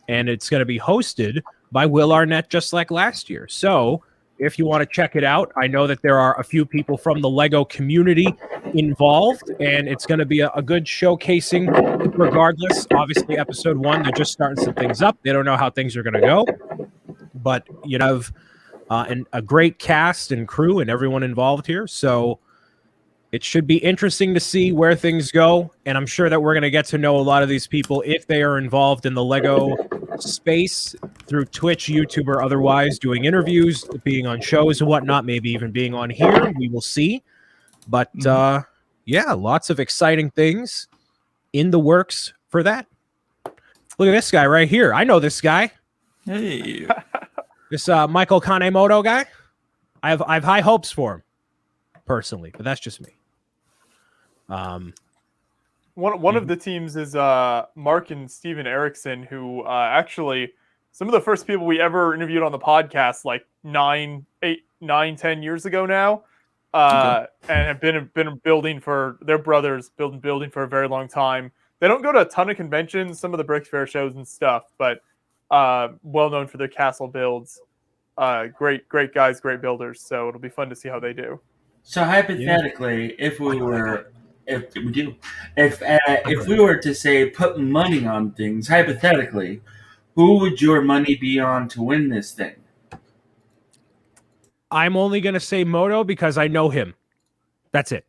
And it's going to be hosted by Will Arnett, just like last year. So if you want to check it out, I know that there are a few people from the Lego community involved, and it's going to be a good showcasing regardless. Obviously, episode 1, they're just starting some things up. They don't know how things are going to go. But you have a great cast and crew and everyone involved here. So it should be interesting to see where things go. And I'm sure that we're going to get to know a lot of these people if they are involved in the Lego space through Twitch, YouTube, or otherwise, doing interviews, being on shows and whatnot, maybe even being on here. We will see. But yeah, lots of exciting things in the works for that. Look at this guy right here. I know this guy. hey. This Michael Kanemoto guy. I have high hopes for him, personally, but that's just me. One of the teams is Mark and Steven Erickson, who actually some of the first people we ever interviewed on the podcast, like 10 years ago now, and have been building for their brothers, building for a very long time. They don't go to a ton of conventions, some of the Brick Fair shows and stuff, but well known for their castle builds. Great guys, great builders. So it'll be fun to see how they do. So hypothetically, if we were to say put money on things, hypothetically, who would your money be on to win this thing? I'm only going to say Moto because I know him. That's it.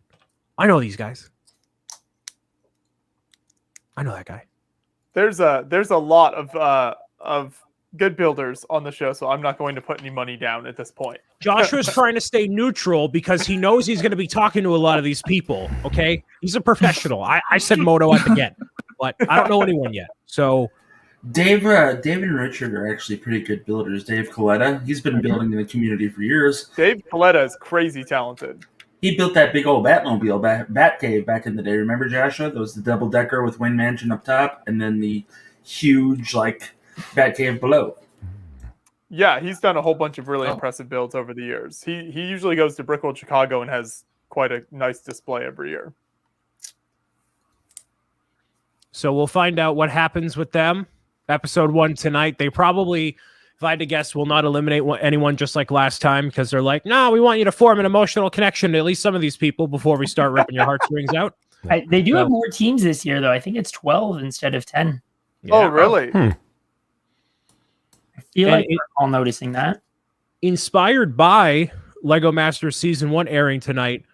I know these guys. I know that guy. There's a lot of good builders on the show, so I'm not going to put any money down at this point. Joshua's trying to stay neutral because he knows he's going to be talking to a lot of these people, okay? He's a professional. I said Moto at the get, but I don't know anyone yet. So Dave and Richard are actually pretty good builders. Dave Coletta, he's been building in the community for years. Dave Coletta is crazy talented. He built that big old Batmobile, Batcave back in the day. Remember, Joshua? That was the double decker with Wind Mansion up top, and then the huge Batcave below. Yeah, he's done a whole bunch of really impressive builds over the years. He usually goes to Brickworld Chicago and has quite a nice display every year. So we'll find out what happens with them. Episode 1 tonight. They probably, if I had to guess, will not eliminate anyone just like last time because they're like, no, we want you to form an emotional connection to at least some of these people before we start ripping your heartstrings out. They do have more teams this year, though. I think it's 12 instead of 10. Yeah. Oh, really? I feel like we're all noticing that. Inspired by Lego Masters Season 1 airing tonight,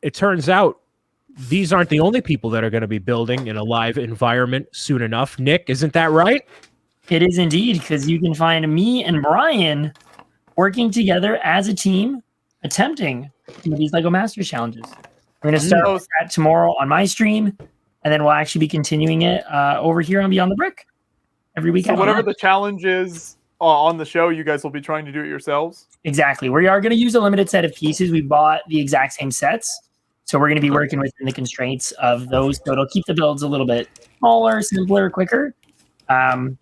it turns out these aren't the only people that are going to be building in a live environment soon enough. Nick, isn't that right? It is indeed, because you can find me and Brian working together as a team, attempting to do these Lego Masters challenges. We're going to start with that tomorrow on my stream, and then we'll actually be continuing it over here on Beyond the Brick every week. So whatever the challenge is on the show, you guys will be trying to do it yourselves? Exactly. We are going to use a limited set of pieces. We bought the exact same sets. So we're going to be working within the constraints of those. So it'll keep the builds a little bit smaller, simpler, quicker. But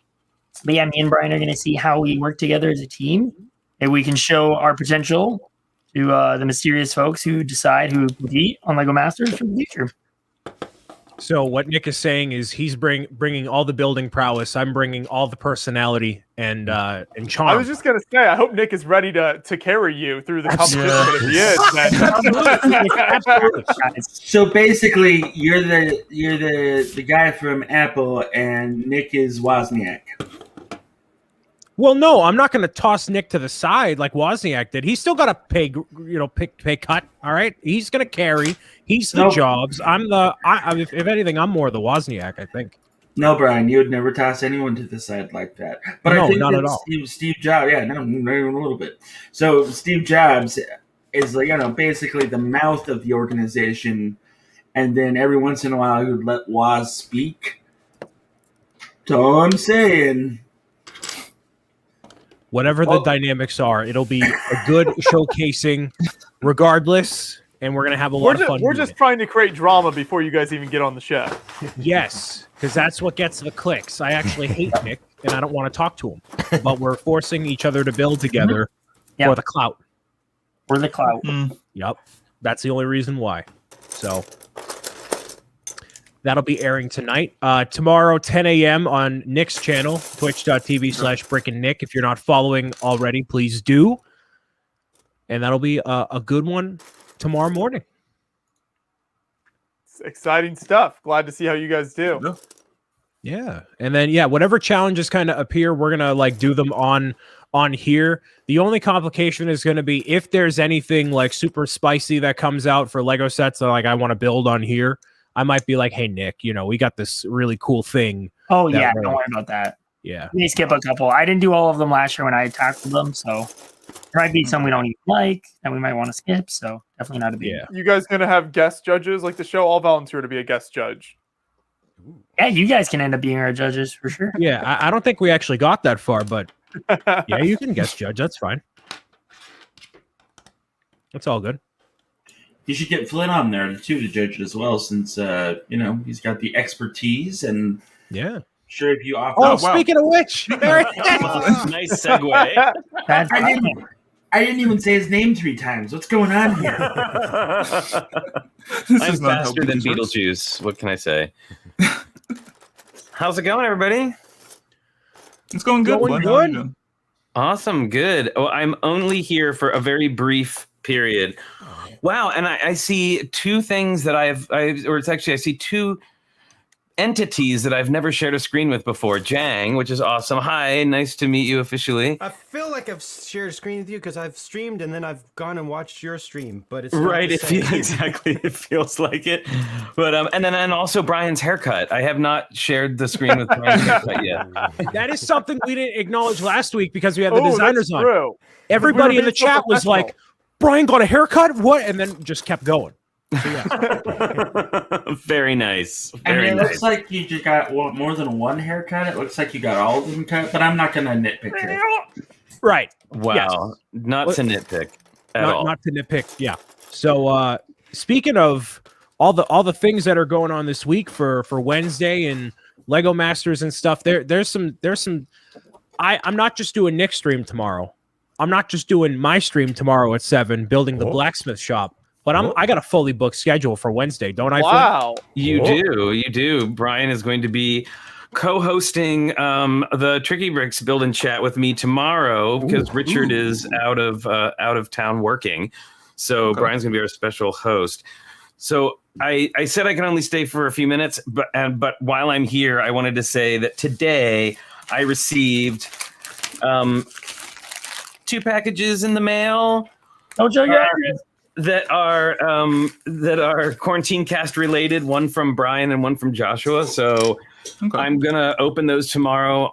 yeah, me and Brian are going to see how we work together as a team. And we can show our potential to the mysterious folks who decide who compete on LEGO Masters for the future. So what Nick is saying is he's bringing all the building prowess. I'm bringing all the personality and charm. I was just gonna say, I hope Nick is ready to carry you through the competition. But if he is, then So basically, you're the guy from Apple, and Nick is Wozniak. Well, no, I'm not going to toss Nick to the side like Wozniak did. He's still got to pay, pay cut. All right, he's going to carry. He's the jobs. I'm the. If anything, I'm more the Wozniak. I think. No, Brian, you would never toss anyone to the side like that. But No, I think not that at all. Steve Jobs, yeah, no, not even a little bit. So Steve Jobs is basically the mouth of the organization, and then every once in a while he would let Woz speak. That's all I'm saying. Whatever the dynamics are, it'll be a good showcasing, regardless. And we're gonna have a lot of fun. We're just trying to create drama before you guys even get on the show. Yes, because that's what gets the clicks. I actually hate Nick, and I don't want to talk to him. But we're forcing each other to build together for the clout. For the clout. Yep, that's the only reason why. So that'll be airing tonight. Tomorrow, 10 a.m. on Nick's channel, twitch.tv/BrickandNick. If you're not following already, please do. And that'll be a good one tomorrow morning. It's exciting stuff. Glad to see how you guys do. Yeah. And then, whatever challenges kind of appear, we're going to do them on here. The only complication is going to be if there's anything like super spicy that comes out for Lego sets that I want to build on here, I might be like, hey, Nick, we got this really cool thing. Oh, yeah. Don't worry about that. Yeah. We skip a couple. I didn't do all of them last year when I tackled them, so there might be some we don't even like that we might want to skip, so definitely not a big deal. You guys going to have guest judges like the show? I'll volunteer to be a guest judge. Yeah, you guys can end up being our judges for sure. Yeah, I don't think we actually got that far, but yeah, you can guest judge. That's fine. That's all good. You should get Flynn on there too to judge it as well, since he's got the expertise and sure if you offer. Speaking of which, nice segue. I didn't even say his name 3 times. What's going on here? I'm faster than Beetlejuice. What can I say? How's it going, everybody? It's going good. Good. Awesome. Good. Oh, I'm only here for a very brief period. Wow. And I see 2 things that I see 2 entities that I've never shared a screen with before. Jang, which is awesome. Hi, nice to meet you officially. I feel like I've shared a screen with you because I've streamed and then I've gone and watched your stream, but it's right. It feels like it. But and also Brian's haircut. I have not shared the screen with Brian's haircut yet. That is something we didn't acknowledge last week because we had the designers on. True. Everybody in the chat was like, "Brian got a haircut? What?" And then just kept going. So, very nice. It looks like you just got more than one haircut. It looks like you got all of them cut, but I'm not going to nitpick it. Right. Wow. Yes. Not to nitpick at all. Not to nitpick. Yeah. So speaking of all the things that are going on this week for Wednesday and Lego Masters and stuff, there's some. I'm not just doing Nick's stream tomorrow. I'm not just doing my stream tomorrow at 7, building the blacksmith shop. But I got a fully booked schedule for Wednesday, don't I? Wow. You do. Brian is going to be co-hosting the Tricky Bricks build and chat with me tomorrow because Richard is out of town working. So Brian's going to be our special host. So I said I can only stay for a few minutes, but while I'm here, I wanted to say that today I received 2 packages in the mail. Oh, that are Quarantine Cast related, one from Brian and one from Joshua. So I'm gonna open those tomorrow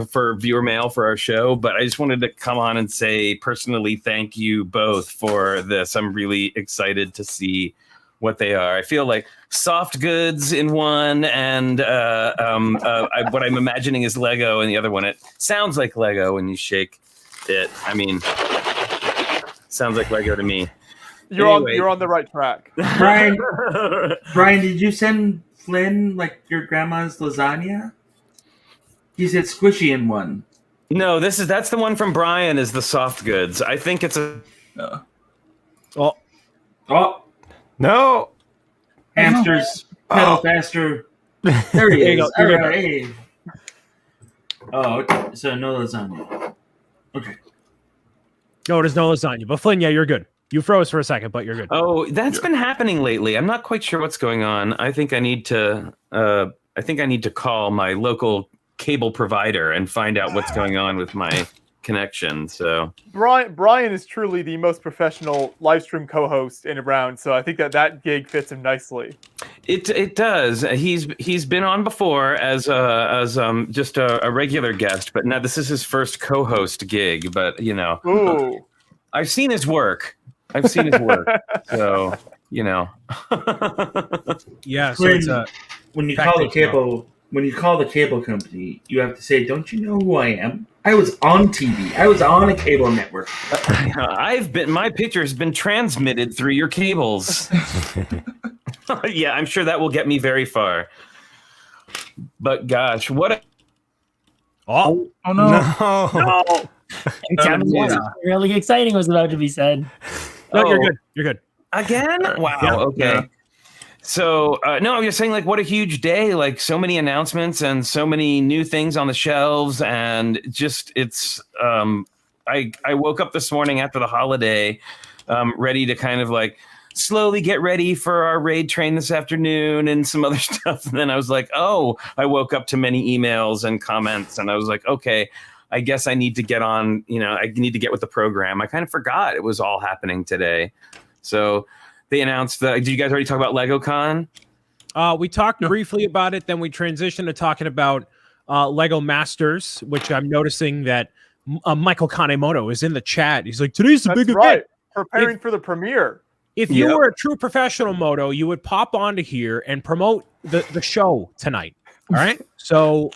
for viewer mail for our show. But I just wanted to come on and say personally thank you both for this. I'm really excited to see what they are. I feel like soft goods in one, and what I'm imagining is Lego in the other one. It sounds like Lego when you shake it. I mean, sounds like Lego to me. You're on the right track. Brian, did you send Flynn like your grandma's lasagna? He said squishy in one. No, that's the one from Brian is the soft goods. I think it's a no. Hamsters pedal faster. There he is. All right. Oh, okay. So no lasagna. Okay. No, there's no lasagna. But Flynn, yeah, you're good. You froze for a second, but you're good. Oh, that's been happening lately. I'm not quite sure what's going on. I think I need to call my local cable provider and find out what's going on with my connection. So Brian is truly the most professional live stream co-host in around, so I think that gig fits him nicely. It does. He's been on before as just a regular guest, but now this is his first co-host gig. But Ooh. I've seen his work. So Yeah. So it's a When you call the cable company, you have to say, "Don't you know who I am? I was on TV. I was on a cable network." My picture has been transmitted through your cables. Yeah, I'm sure that will get me very far. But gosh, what? Oh no! no. Something really exciting was about to be said. No, you're good. You're good. Again? Wow. Yeah. Okay. Yeah. So no, I was just saying, like, what a huge day! Like, so many announcements and so many new things on the shelves, and just it's. I woke up this morning after the holiday, ready to kind of like slowly get ready for our raid train this afternoon and some other stuff. And then I was like, oh, I woke up to many emails and comments, and I was like, okay, I guess I need to get on. I need to get with the program. I kind of forgot it was all happening today. So they announced that. Did you guys already talk about LegoCon? We talked briefly about it. Then we transitioned to talking about Lego Masters, which I'm noticing that Michael Kanemoto is in the chat. He's like, today's the big event. Preparing for the premiere. If you were a true professional, Moto, you would pop onto here and promote the show tonight. All right. So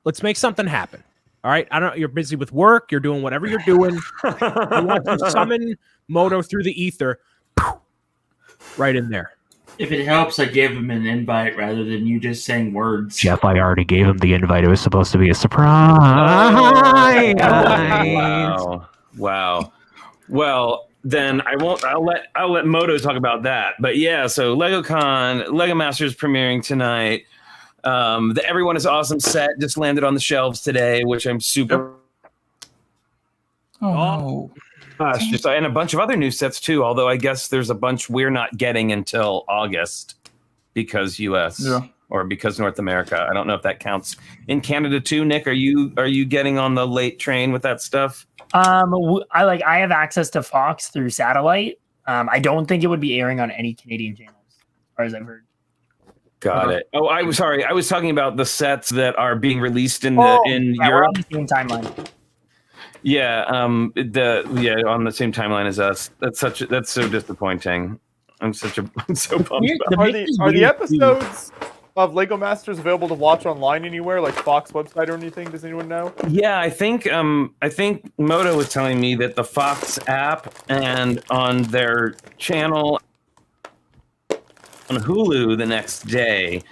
let's make something happen. All right. I don't know. You're busy with work. You're doing whatever you're doing. I want to summon Moto through the ether. Right in there. If it helps, I gave him an invite rather than you just saying words. Jeff, I already gave him the invite. It was supposed to be a surprise. Wow. Well, then I won't. I'll let Moto talk about that. But yeah, so LegoCon, Lego Masters premiering tonight. The Everyone is Awesome set just landed on the shelves today, which I'm super. Oh. Gosh, and a bunch of other new sets too. Although I guess there's a bunch we're not getting until August because US or because North America. I don't know if that counts in Canada too. Nick, are you getting on the late train with that stuff? I have access to Fox through satellite. I don't think it would be airing on any Canadian channels, as far as I've heard. Got it. Oh, I was sorry. I was talking about the sets that are being released in We're Europe. on the same timeline. Yeah, on the same timeline as us. That's so disappointing. I'm so pumped. Are the episodes of Lego Masters available to watch online anywhere, like Fox website or anything? Does anyone know? Yeah, I think Moto was telling me that the Fox app and on their channel on Hulu the next day,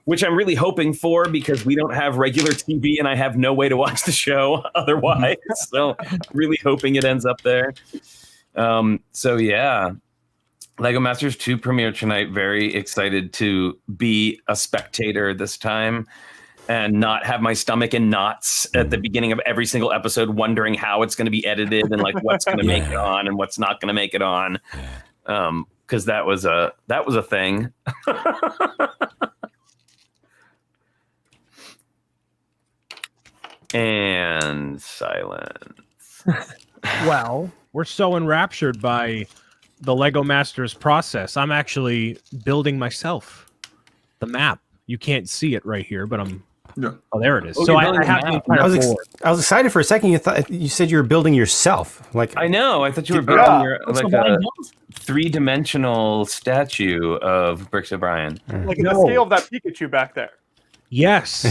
which I'm really hoping for because we don't have regular TV and I have no way to watch the show otherwise. So really hoping it ends up there. So yeah, Lego Masters 2 premiere tonight. Very excited to be a spectator this time and not have my stomach in knots at the beginning of every single episode, wondering how it's going to be edited and like what's going to make it on and what's not going to make it on. Because that was a thing. And silence. Well, we're so enraptured by the Lego Masters process. I'm actually building myself the map. You can't see it right here, but I'm. Yeah. Oh, there it is. Oh, so you're I building have the map. the entire board. I was excited for a second. You said you were building yourself. Like I know. I thought you were building your like a 3-dimensional statue of Bricks O'Brien. Like the scale of that Pikachu back there. Yes,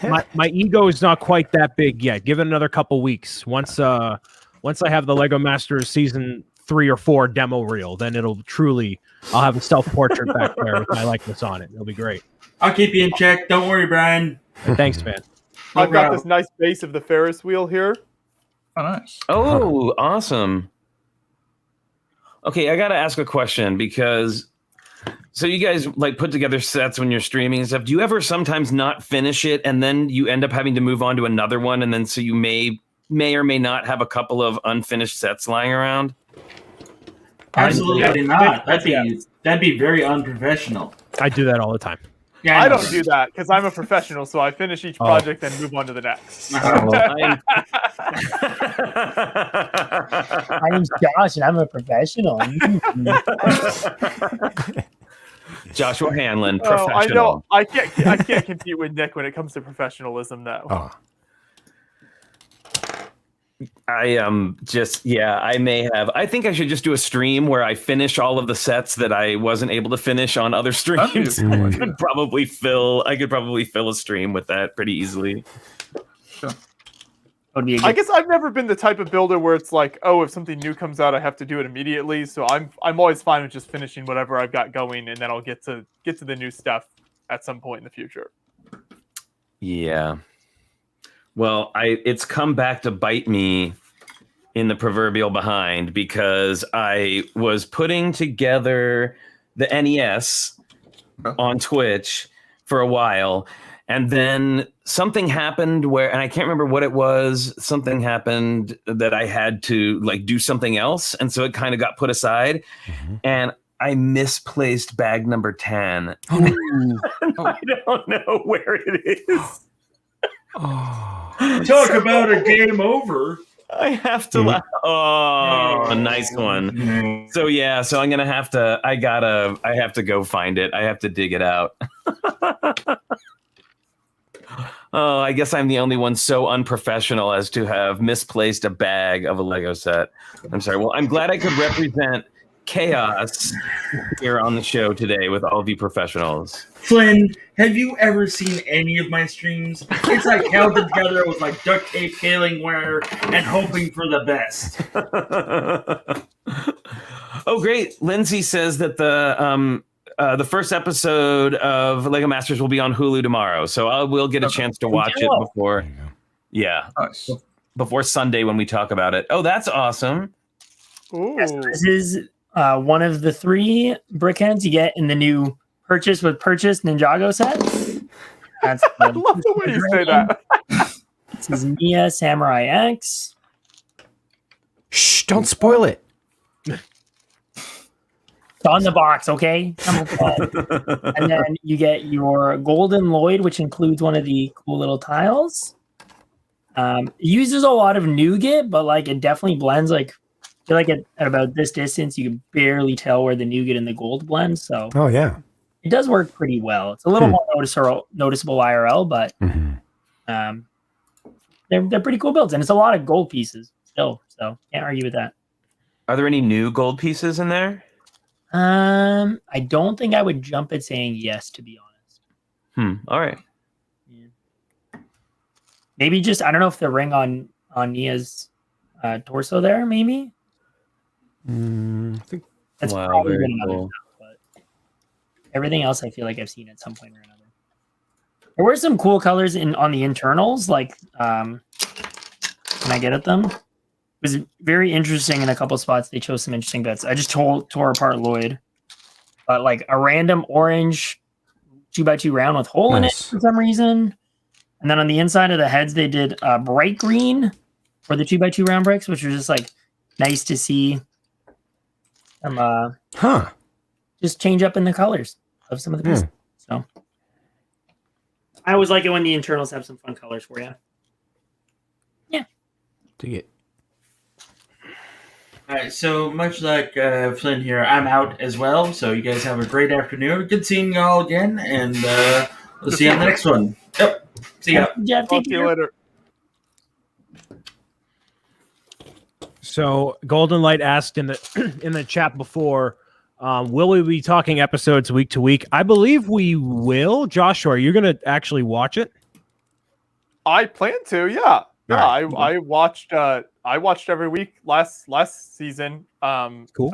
my ego is not quite that big yet. Give it another couple weeks. Once I have the Lego Masters season 3 or 4 demo reel, then I'll have a self portrait back there with my likeness on it. It'll be great. I'll keep you in check. Don't worry, Brian. Thanks, man. I've got this nice base of the Ferris wheel here. Oh, nice. Oh, awesome. Okay, I got to ask a question because so you guys like put together sets when you're streaming and stuff. Do you ever sometimes not finish it and then you end up having to move on to another one and then so you may or may not have a couple of unfinished sets lying around? Absolutely not. That'd be very unprofessional. I do that all the time. Yeah, I know. don't do that because I'm a professional, so I finish each project and move on to the next. My name's Josh, and I'm a professional. Joshua Hanlon, Oh, I know. professional. I can't compete with Nick when it comes to professionalism, though. Oh. I think I should just do a stream where I finish all of the sets that I wasn't able to finish on other streams. I could probably fill a stream with that pretty easily. I guess I've never been the type of builder where it's like, oh, if something new comes out, I have to do it immediately. So I'm always fine with just finishing whatever I've got going, and then I'll get to the new stuff at some point in the future. Yeah. Well, it's come back to bite me in the proverbial behind because I was putting together the NES on Twitch for a while, and then something happened and I can't remember what it was. Something happened that I had to do something else, and so it kind of got put aside, and I misplaced bag number 10. I don't know where it is. Talk about a game over. I have to. Nice one. So I'm gonna have to. I have to go find it. I have to dig it out. Oh, I guess I'm the only one so unprofessional as to have misplaced a bag of a Lego set. I'm sorry. Well, I'm glad I could represent chaos here on the show today with all of you professionals. Flynn, have you ever seen any of my streams? It's like held together with duct tape, scaling wire, and hoping for the best. Oh, great! Lindsay says that the first episode of Lego Masters will be on Hulu tomorrow, so I will get a chance to watch it before. Yeah, before Sunday when we talk about it. Oh, that's awesome! Ooh. Yes, this is one of the 3 brickheads you get in the new Purchase with Purchase Ninjago set. That's I love the way you say that. This is Mia Samurai X. Shh! Don't spoil it. It's on the box, okay? And then you get your Golden Lloyd, which includes one of the cool little tiles. It uses a lot of nougat, but it definitely blends. I feel like at about this distance, you can barely tell where the nougat and the gold blend. So, oh yeah, it does work pretty well. It's a little more noticeable IRL, but they're pretty cool builds, and it's a lot of gold pieces still. So can't argue with that. Are there any new gold pieces in there? I don't think I would jump at saying yes, to be honest. All right. Yeah. Maybe just I don't know if the ring on Nia's torso there, maybe. I think that's probably good enough. But everything else, I feel like I've seen at some point or another. There were some cool colors on the internals, when I get at them. It was very interesting in a couple of spots. They chose some interesting bits. I just tore apart Lloyd, but a random orange 2x2 round with hole in it for some reason. And then on the inside of the heads, they did bright green for the 2x2 round bricks, which was just nice to see. Just change up in the colors of some of the pieces. So I always like it when the internals have some fun colors for you. Yeah. Dig it. All right, so much like Flynn here, I'm out as well. So you guys have a great afternoon. Good seeing you all again, and we'll see you on the next one. Yep. See ya. Jeff, Talk to you later. So Golden Light asked in the chat before, will we be talking episodes week to week? I believe we will. Joshua, are you going to actually watch it? I plan to. Yeah. Yeah. Right. I watched every week last season. Cool.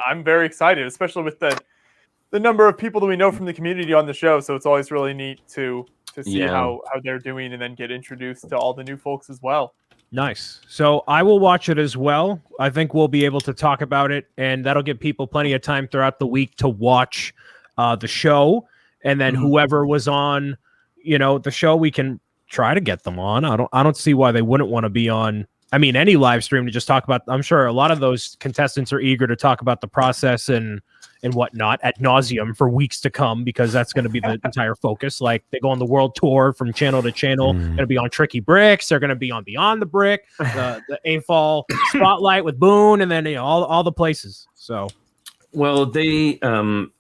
I'm very excited, especially with the number of people that we know from the community on the show. So it's always really neat to see how they're doing and then get introduced to all the new folks as well. Nice. So I will watch it as well. I think we'll be able to talk about it, and that'll give people plenty of time throughout the week to watch the show. And then whoever was on, the show, we can try to get them on. I don't see why they wouldn't want to be on I mean, any live stream to just talk about. I'm sure a lot of those contestants are eager to talk about the process and whatnot ad nauseum for weeks to come, because that's going to be the entire focus. Like, they go on the world tour from channel to channel. Going to be on Tricky Bricks. They're going to be on Beyond the Brick, the AFOL Spotlight with Boone, and then all the places. So, well, they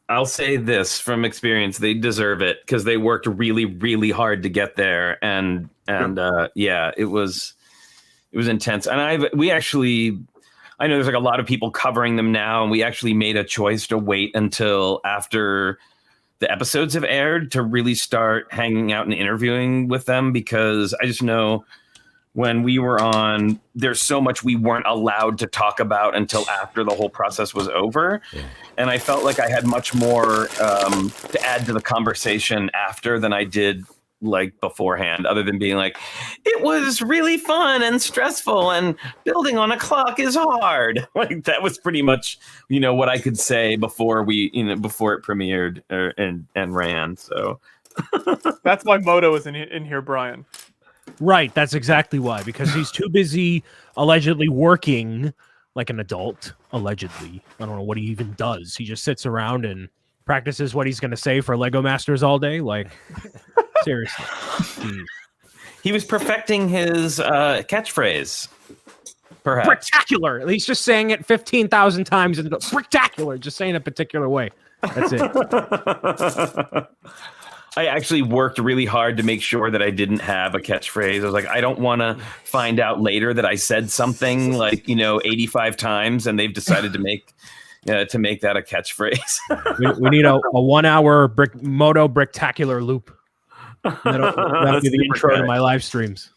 I'll say this from experience: they deserve it because they worked really, really hard to get there, and yeah, it was intense. And I know there's like a lot of people covering them now, and we actually made a choice to wait until after the episodes have aired to really start hanging out and interviewing with them, because I just know when we were on, there's so much we weren't allowed to talk about until after the whole process was over. Yeah. And I felt like I had much more to add to the conversation after than I did like beforehand, other than being like, it was really fun and stressful and building on a clock is hard. Like, that was pretty much, what I could say before before it premiered and ran. So that's why Moto is in here, Brian. Right. That's exactly why, because he's too busy allegedly working like an adult. Allegedly. I don't know what he even does. He just sits around and practices what he's going to say for Lego Masters all day. Like, seriously. Jeez. He was perfecting his catchphrase. Perhaps. Spectacular. He's just saying it 15,000 times. Spectacular. Just saying a particular way. That's it. I actually worked really hard to make sure that I didn't have a catchphrase. I was like, I don't want to find out later that I said something like, 85 times, and they've decided to make that a catchphrase. we need a 1 hour Moto Bricktacular loop. That'll be the intro to my live streams.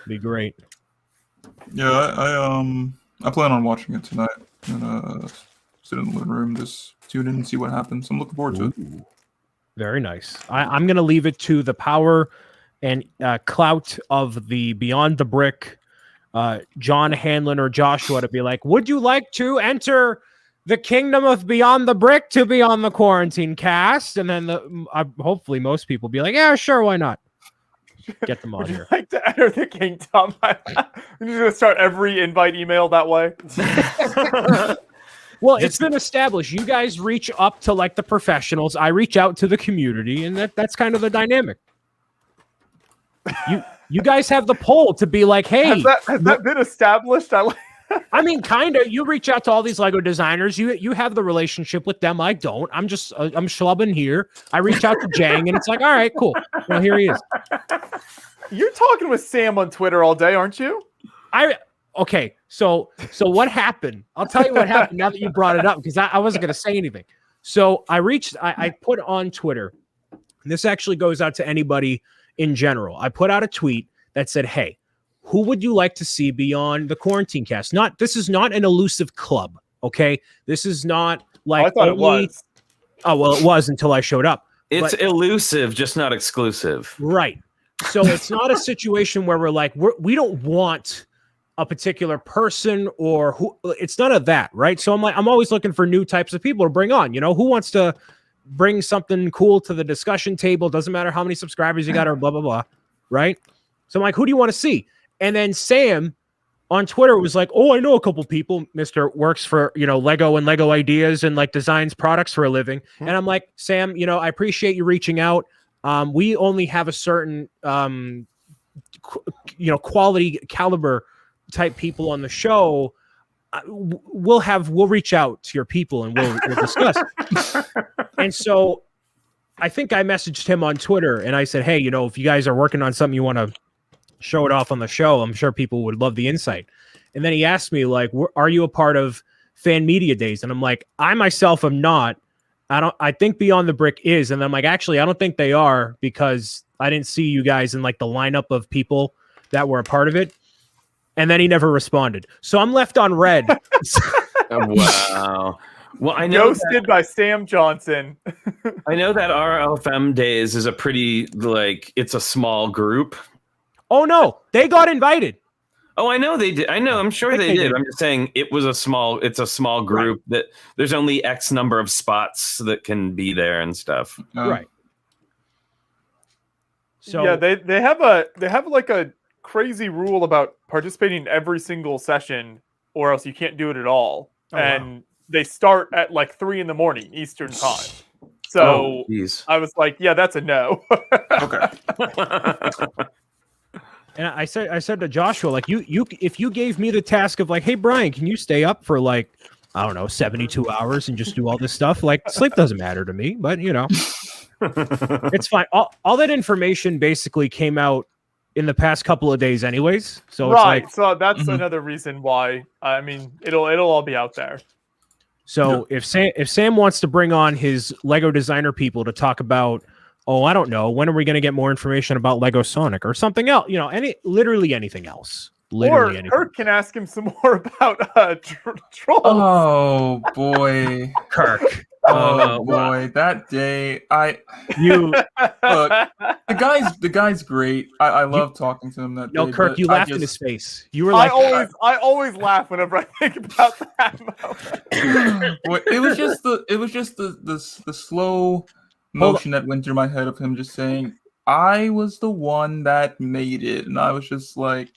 Be great. Yeah, I plan on watching it tonight and sit in the living room, just tune in and see what happens. I'm looking forward to it. Very nice. I'm going to leave it to the power and clout of the Beyond the Brick, John Hanlon or Joshua, to be like, would you like to enter the kingdom of Beyond the Brick to be on the quarantine cast? And then hopefully most people be like, yeah, sure, why not? Get them on Would here. you like to enter the kingdom? We're just going to start every invite email that way. Well, it's been established. You guys reach up to like the professionals. I reach out to the community, and that's kind of the dynamic. You guys have the poll to be like, hey, has that been established? I mean, kind of. You reach out to all these Lego designers. You have the relationship with them. I don't. I'm schlubbing here. I reach out to Jang, and it's like, all right, cool. Well, here he is. You're talking with Sam on Twitter all day, aren't you? Okay, so what happened? I'll tell you what happened now that you brought it up, because I wasn't going to say anything. So I put on Twitter, and this actually goes out to anybody in general. I put out a tweet that said, hey, who would you like to see beyond the quarantine cast? This is not an elusive club, okay? This is not like... I thought it was. Oh, well, it was until I showed up. It's elusive, just not exclusive. Right. So it's not a situation where we're like, we don't want a particular person or who. It's none of that, right? So I'm always looking for new types of people to bring on. Who wants to bring something cool to the discussion table? Doesn't matter how many subscribers you got or blah blah blah, right? So I'm like, who do you want to see? And then Sam on Twitter was like, oh, I know a couple people. Mr. works for Lego and Lego Ideas and like designs products for a living. And I'm like, Sam, I appreciate you reaching out. We only have a certain quality caliber type people on the show. We'll reach out to your people and we'll discuss. And so I think I messaged him on Twitter and I said, hey, if you guys are working on something, you want to show it off on the show, I'm sure people would love the insight. And then he asked me like, are you a part of Fan Media Days? And I'm like, I myself am not. I think Beyond the Brick is. And I'm like, actually, I don't think they are, because I didn't see you guys in like the lineup of people that were a part of it. And then he never responded. So I'm left on red. Wow. Well, I know Ghosted by Sam Johnson. I know that RLFM Days is a pretty, it's a small group. Oh, no. They got invited. Oh, I know they did. I know. I'm sure they did. I'm just saying it's a small group, right, that there's only X number of spots that can be there and stuff. Right. So yeah, they have like a crazy rule about participating in every single session, or else you can't do it at all. And they start at like 3 a.m. Eastern time. So I was like, yeah, that's a no. Okay. And I said to Joshua, like, if you gave me the task of like, hey Brian, can you stay up for like, I don't know, 72 hours and just do all this stuff? Like, sleep doesn't matter to me, but you know, it's fine. All that information basically came out in the past couple of days, anyways. So right. It's like, so that's another reason why. I mean, it'll all be out there. So if Sam wants to bring on his Lego designer people to talk about, oh, I don't know, when are we going to get more information about Lego Sonic or something else? You know, literally anything else. Literally anything. Kirk can ask him some more about trolls. Oh boy, Kirk. Oh boy, that day look, the guy's great. I love talking to him that day. No, Kirk, you laughed in his face. You were I like, I always laugh whenever I think about that moment. It was just the slow motion that went through my head of him just saying, I was the one that made it, and I was just like,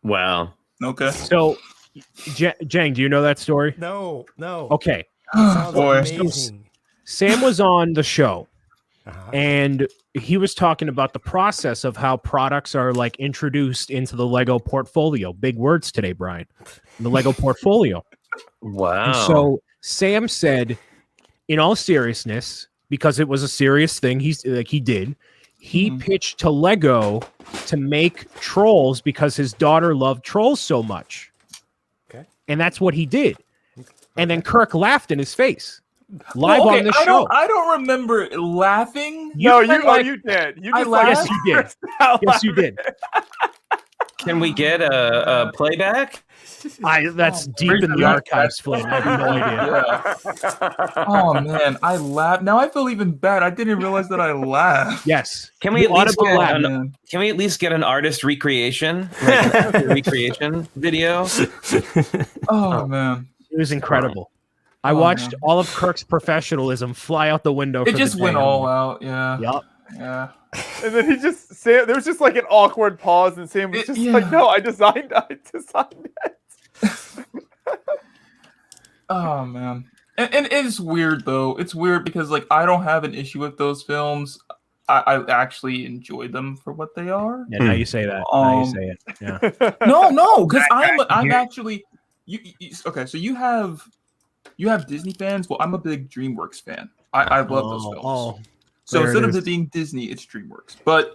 wow. Okay. So Jang, do you know that story? No. Okay. Sounds Boy. amazing. Sam was on the show, and he was talking about the process of how products are like introduced into the Lego portfolio. Big words today, Brian. The Lego portfolio. Wow. And so Sam said, in all seriousness, because it was a serious thing, he pitched to Lego to make Trolls because his daughter loved Trolls so much. Okay. And that's what he did. And then Kirk laughed in his face. Live on the show. I don't remember laughing. You did. You just laughed? Yes, you did. Yes, you did. Can we get a playback? That's deep in the archives, Flynn. I have no idea. Yeah. Oh man, I laughed. Now I feel even bad. I didn't realize that I laughed. Yes. Can we at least get an artist recreation, like an recreation video? Oh man, it was incredible. I watched all of Kirk's professionalism fly out the window. It just went all out. Yeah. Yep. Yeah. And then there was just like an awkward pause, and Sam was just like, "No, I designed it." Oh man, and it's weird though. It's weird because like I don't have an issue with those films. I actually enjoy them for what they are. Yeah, now you say that. Now you say it. Yeah. No, because I'm actually okay. So you have Disney fans. Well, I'm a big DreamWorks fan. I love those films. So instead of it being Disney, it's DreamWorks. But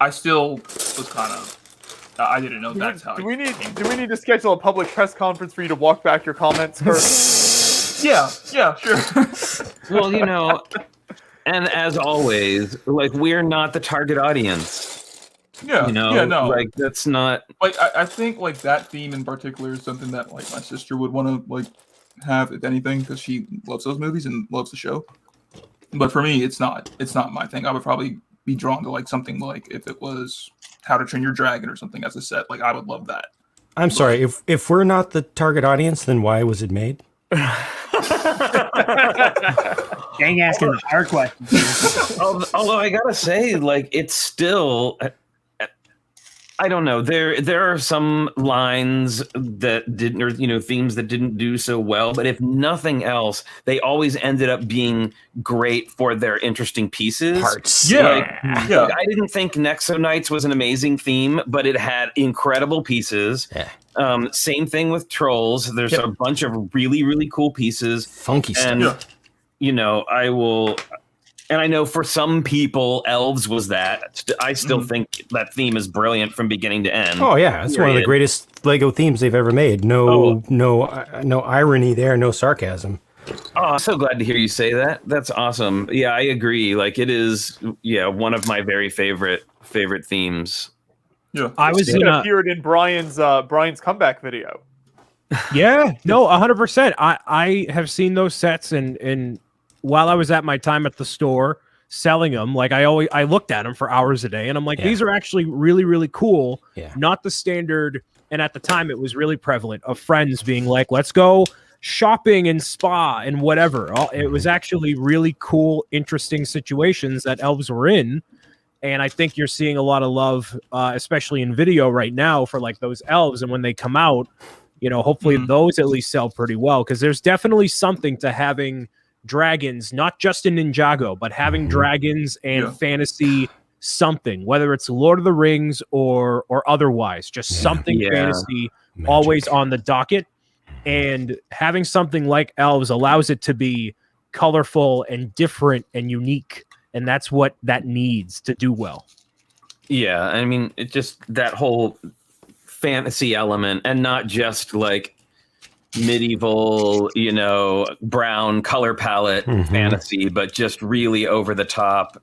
I still was kind of. I didn't know that's how. Do we need to schedule a public press conference for you to walk back your comments, Kirk? Yeah, sure. Well, you know, and as always, like we're not the target audience. Yeah, you know, no, like that's not. Like I think like that theme in particular is something that like my sister would want to like have, if anything, because she loves those movies and loves the show. But for me, it's not my thing. I would probably be drawn to like something like if it was How to Train Your Dragon or something as a set. Like I would love that. I'm sorry, if we're not the target audience, then why was it made? Dang, asking the hard questions. Although I gotta say, like it's still. I don't know. There are some lines that didn't, or themes that didn't do so well. But if nothing else, they always ended up being great for their interesting pieces. Parts. Yeah. Like, I didn't think Nexo Knights was an amazing theme, but it had incredible pieces. Yeah. Same thing with Trolls. There's a bunch of really, really cool pieces. Funky stuff. And, I will. And I know for some people, Elves was that. I still think that theme is brilliant from beginning to end. Oh yeah, it's one of the greatest Lego themes they've ever made. No irony there, no sarcasm. Oh, I'm so glad to hear you say that. That's awesome. Yeah, I agree. Like it is, one of my very favorite themes. Yeah, It appeared in Brian's comeback video. Yeah, no, 100%. I have seen those sets and while I was at my time at the store selling them, like I looked at them for hours a day, and I'm like, these are actually really, really cool. Yeah. Not the standard. And at the time, it was really prevalent of friends being like, let's go shopping and spa and whatever. It was actually really cool, interesting situations that elves were in. And I think you're seeing a lot of love, especially in video right now, for like those elves. And when they come out, hopefully those at least sell pretty well, because there's definitely something to having dragons, not just in Ninjago, but having dragons and fantasy something, whether it's Lord of the Rings or otherwise, just something fantasy always on the docket. And having something like elves allows it to be colorful and different and unique. And that's what that needs to do well. Yeah, I mean, it just that whole fantasy element, and not just like medieval, brown color palette fantasy, but just really over the top,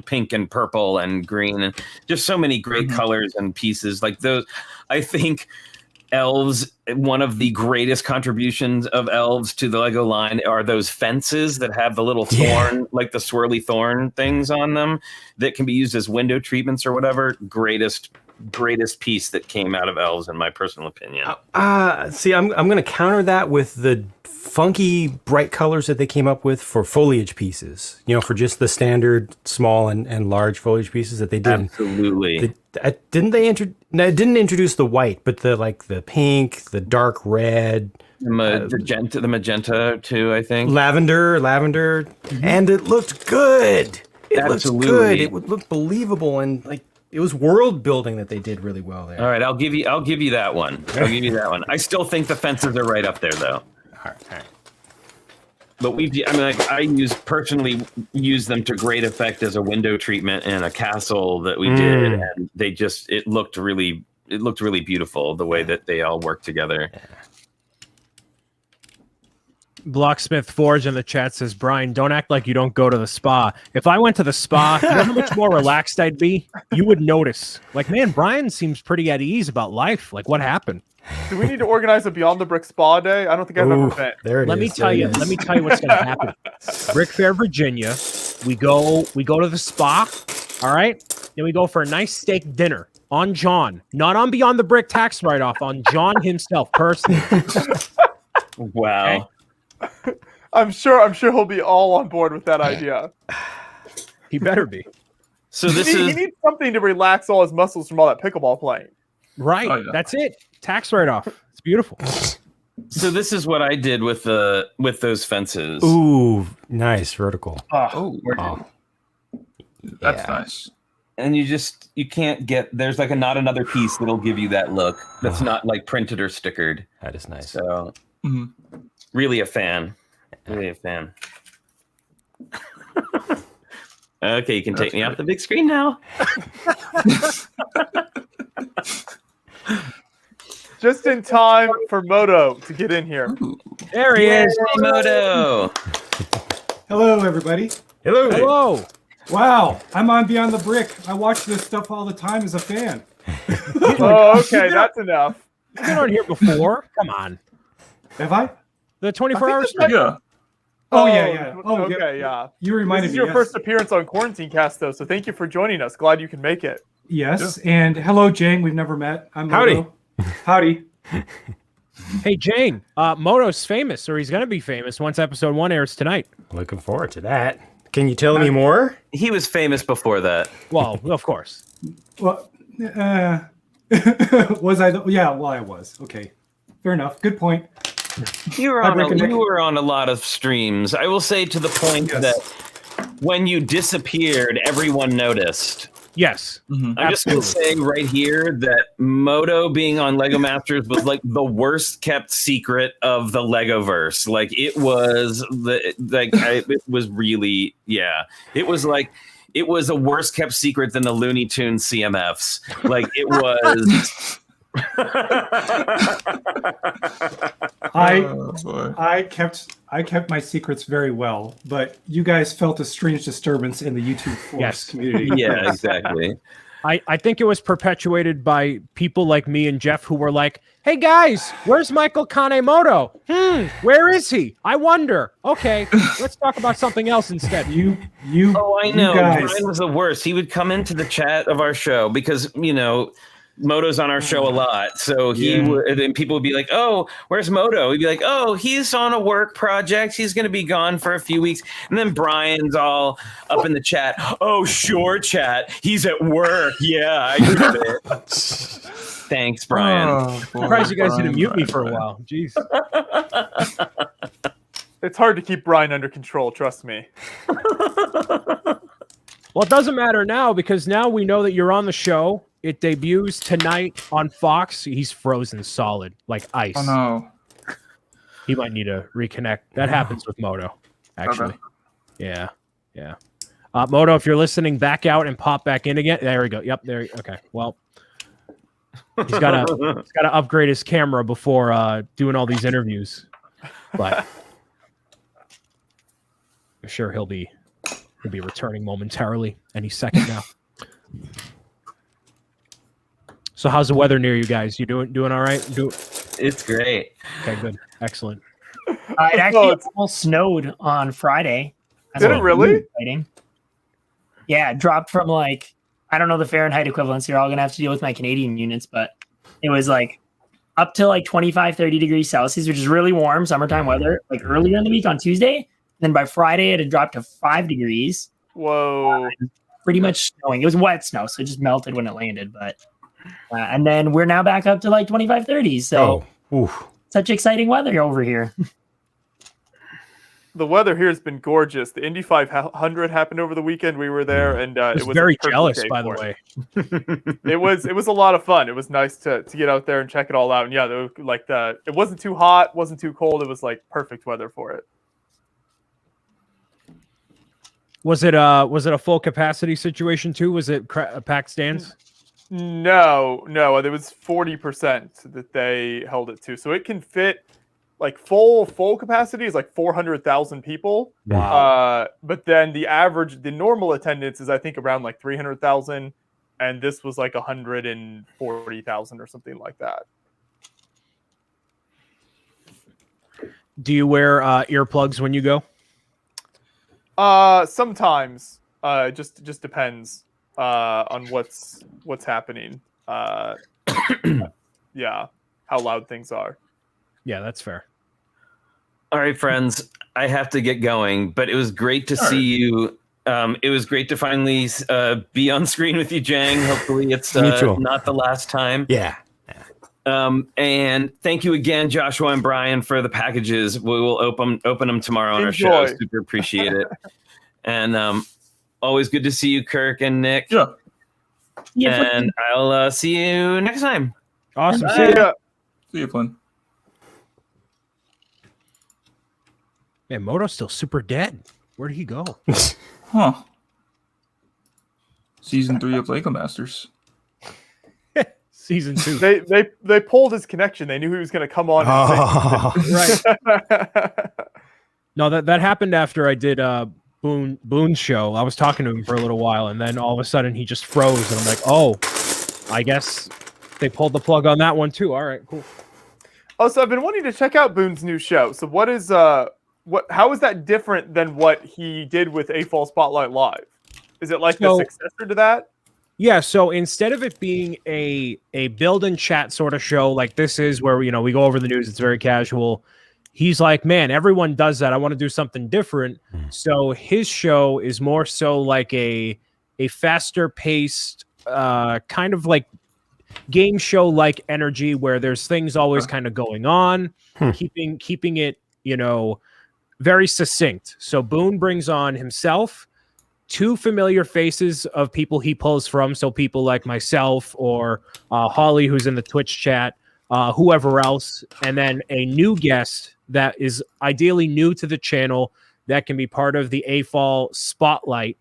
pink and purple and green, and just so many great colors and pieces like those. I think elves, one of the greatest contributions of elves to the Lego line are those fences that have the little thorn, like the swirly thorn things on them that can be used as window treatments or whatever. Greatest piece that came out of elves, in my personal opinion. See, I'm going to counter that with the funky bright colors that they came up with for foliage pieces, for just the standard small and large foliage pieces that they did. Absolutely. Didn't introduce the white, but the pink, the dark red, the magenta too, I think. Lavender, and it looked good. Looked good. It looked believable, and it was world building that they did really well there. All right, I'll give you that one. I still think the fences are right up there, though. All right. But I personally use them to great effect as a window treatment in a castle that we did, and it looked really beautiful the way that they all work together. Yeah. Blocksmith Forge in the chat says, Brian, don't act like you don't go to the spa. If I went to the spa, you know how much more relaxed I'd be? You would notice. Like, man, Brian seems pretty at ease about life. Like, what happened? Do we need to organize a Beyond the Brick spa day? I don't think I've ever been. Let me tell you what's going to happen. Brick Fair, Virginia. We go to the spa. All right. Then we go for a nice steak dinner on John, not on Beyond the Brick tax write-off, on John himself personally. Wow. Okay? I'm sure he'll be all on board with that idea. He better be. So he needs something to relax all his muscles from all that pickleball playing. Right. Oh, yeah. That's it. Tax write-off. It's beautiful. So this is what I did with those fences. Ooh, nice vertical. That's nice. And you can't get, there's not another piece that'll give you that look that's not printed or stickered. That is nice. So really a fan. Really a fan. Okay, you can take me off the big screen now. Just in time for Moto to get in here. There he is. Hey, Moto. Hello, everybody. Hello. Wow, I'm on Beyond the Brick. I watch this stuff all the time as a fan. Oh, okay, that's enough. You've been on here before. Come on. Have I? The 24 hours. Yeah. Oh, yeah. Oh, okay, yeah. You reminded me. This is your first appearance on Quarantine Cast, though, so thank you for joining us. Glad you can make it. Yes, and hello, Jang. We've never met. I'm Moto. Howdy. Hey, Jane. Moto's famous, or he's going to be famous once episode 1 airs tonight. Looking forward to that. Can you tell me more? He was famous before that. Well, of course. Well, was I? Yeah, well, I was. Okay, fair enough. Good point. You were on a lot of streams. I will say, to the point that when you disappeared, everyone noticed. Yes. I'm just going to say right here that Moto being on Lego Masters was the worst kept secret of the Legoverse. It was really, it was a worse kept secret than the Looney Tunes CMFs. It was. I kept my secrets very well, but you guys felt a strange disturbance in the YouTube force community. Yeah, exactly. I think it was perpetuated by people like me and Jeff who were like, hey guys, where's Michael Kanemoto? Where is he? I wonder. Okay, let's talk about something else instead. Oh, I know. Brian was the worst. He would come into the chat of our show because, Moto's on our show a lot, so he would, and people would be like, "Oh, where's Moto?" He'd be like, "Oh, he's on a work project. He's going to be gone for a few weeks." And then Brian's all up in the chat. "Oh, sure, chat. He's at work. Yeah, I get it." Thanks, Brian. I'm surprised you guys didn't mute me for a while. Jeez. It's hard to keep Brian under control. Trust me. Well, it doesn't matter now because now we know that you're on the show. It debuts tonight on Fox. He's frozen solid, like ice. Oh no. He might need to reconnect. That happens with Moto, actually. Okay. Yeah. Moto, if you're listening, back out and pop back in again. There we go. Yep. There. Okay. Well, he's got to upgrade his camera before doing all these interviews, but I'm sure he'll be returning momentarily any second now. So how's the weather near you guys? You doing all right? It's great. Okay, good. Excellent. It actually almost snowed on Friday. Did it really? Exciting. Yeah, it dropped from like, I don't know the Fahrenheit equivalents. You're all going to have to deal with my Canadian units, but it was like up to like 25, 30 degrees Celsius, which is really warm summertime weather, like earlier in the week on Tuesday. Then by Friday, it had dropped to 5 degrees. Whoa. Pretty much snowing. It was wet snow, so it just melted when it landed. But and then we're now back up to like 25, 30. So such exciting weather over here. The weather here has been gorgeous. The Indy 500 happened over the weekend. We were there, and it was very jealous, by the way. It was a lot of fun. It was nice to get out there and check it all out. And yeah, it wasn't too hot, wasn't too cold. It was like perfect weather for it. Was it a full capacity situation too? Was it packed stands? No, it was 40% that they held it to. So it can fit like full capacity is like 400,000 people. Wow. But then the normal attendance is I think around like 300,000, and this was like 140,000 or something like that. Do you wear earplugs when you go? Sometimes. Just depends on what's happening. Yeah, how loud things are. Yeah, that's fair. All right, friends, I have to get going, but it was great to see you. It was great to finally be on screen with you, Jang. Hopefully it's not the last time. Yeah. And thank you again, Joshua and Brian, for the packages. We will open them tomorrow on our show. Super appreciate it. And always good to see you, Kirk and Nick. Yeah. And I'll see you next time. Awesome. See ya. See you, Flynn. Man, Moto's still super dead. Where did he go? Huh. Season 3 of Lego Masters. Season 2. They pulled his connection. They knew he was going to come on. Right. No, that happened after I did Boone's show. I was talking to him for a little while, and then all of a sudden he just froze, and I'm like, oh, I guess they pulled the plug on that one too. All right, cool. Oh, so I've been wanting to check out Boone's new show. So how is that different than what he did with A-Fall Spotlight Live? Is it like the successor to that? Yeah, so instead of it being a build and chat sort of show like this is where we go over the news, it's very casual. He's like, man, everyone does that. I want to do something different. So his show is more so like a faster paced kind of like game show like energy where there's things always kind of going on, keeping it, very succinct. So Boone brings on himself, 2 familiar faces of people he pulls from. So people like myself or Holly, who's in the Twitch chat, whoever else, and then a new guest that is ideally new to the channel that can be part of the A-Fall Spotlight.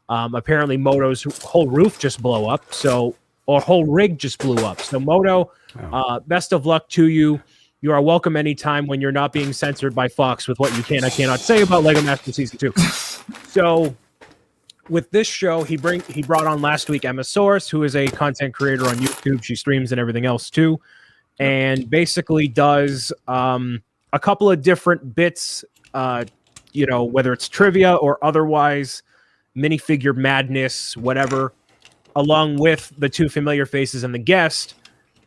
Apparently Moto's whole roof just blew up. Or whole rig just blew up. So Moto, best of luck to you. You are welcome anytime when you're not being censored by Fox with what you can I cannot say about Lego Master Season 2. So with this show, he brought on last week Emma Source, who is a content creator on YouTube. She streams and everything else too, and basically does a couple of different bits, whether it's trivia or otherwise, minifigure madness, whatever. along with the two familiar faces and the guest,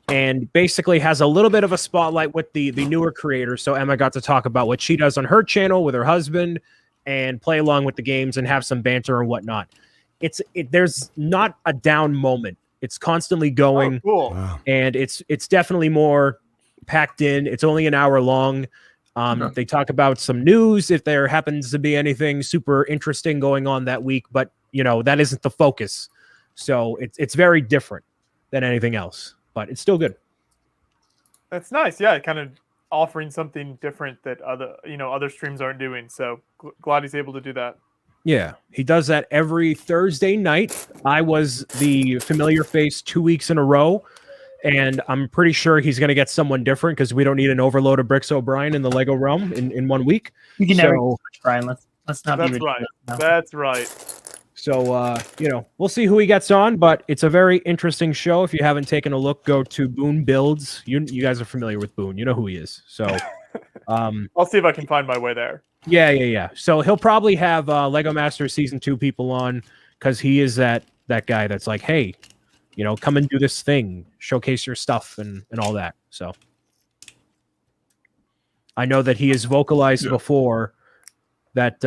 and basically has a little bit of a spotlight with the newer creators. So Emma got to talk about what she does on her channel with her husband and play along with the games and have some banter and whatnot. There's not a down moment. It's constantly going. Oh, cool. Wow. And it's definitely more packed in. It's only an hour long. They talk about some news if there happens to be anything super interesting going on that week, but that isn't the focus. So it's very different than anything else, but it's still good. That's nice. Yeah, kind of offering something different that other streams aren't doing. So glad he's able to do that. Yeah, he does that every Thursday night. I was the familiar face 2 weeks in a row, and I'm pretty sure he's going to get someone different because we don't need an overload of Bricks O'Brien in the Lego realm in 1 week. You can never switch, Brian. Let's not That's be right. No. That's right. So, we'll see who he gets on, but it's a very interesting show. If you haven't taken a look, go to Boone Builds. You guys are familiar with Boone. You know who he is. So, I'll see if I can find my way there. Yeah. So he'll probably have Lego Masters Season 2 people on because he is that guy that's like, hey, come and do this thing, showcase your stuff and all that. So I know that he has vocalized before that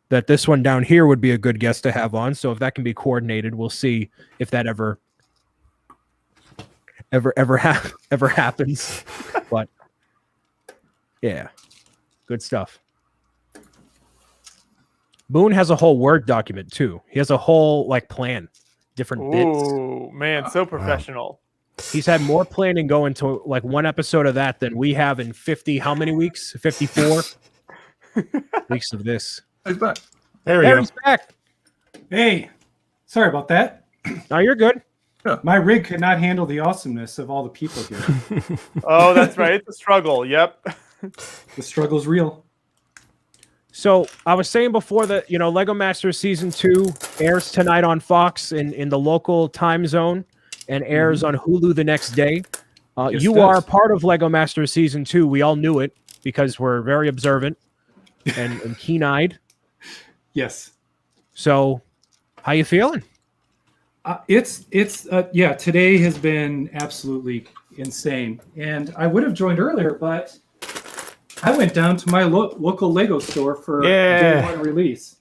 that this one down here would be a good guest to have on. So if that can be coordinated, we'll see if that ever happens. But yeah, good stuff. Boone has a whole Word document too. He has a whole plan, different bits. Oh man, so professional. He's had more planning going to one episode of that than we have in 50. How many weeks? 54 weeks of this. He's back. There he's back. Hey, sorry about that. No, you're good. My rig could not handle the awesomeness of all the people here. Oh, that's right. It's a struggle. Yep. The struggle's real. So I was saying before that, Lego Masters Season 2 airs tonight on Fox in the local time zone and airs on Hulu the next day. You are part of Lego Masters Season 2. We all knew it because we're very observant and keen-eyed. Yes. So how you feeling? Today has been absolutely insane. And I would have joined earlier, but I went down to my local Lego store for day one release.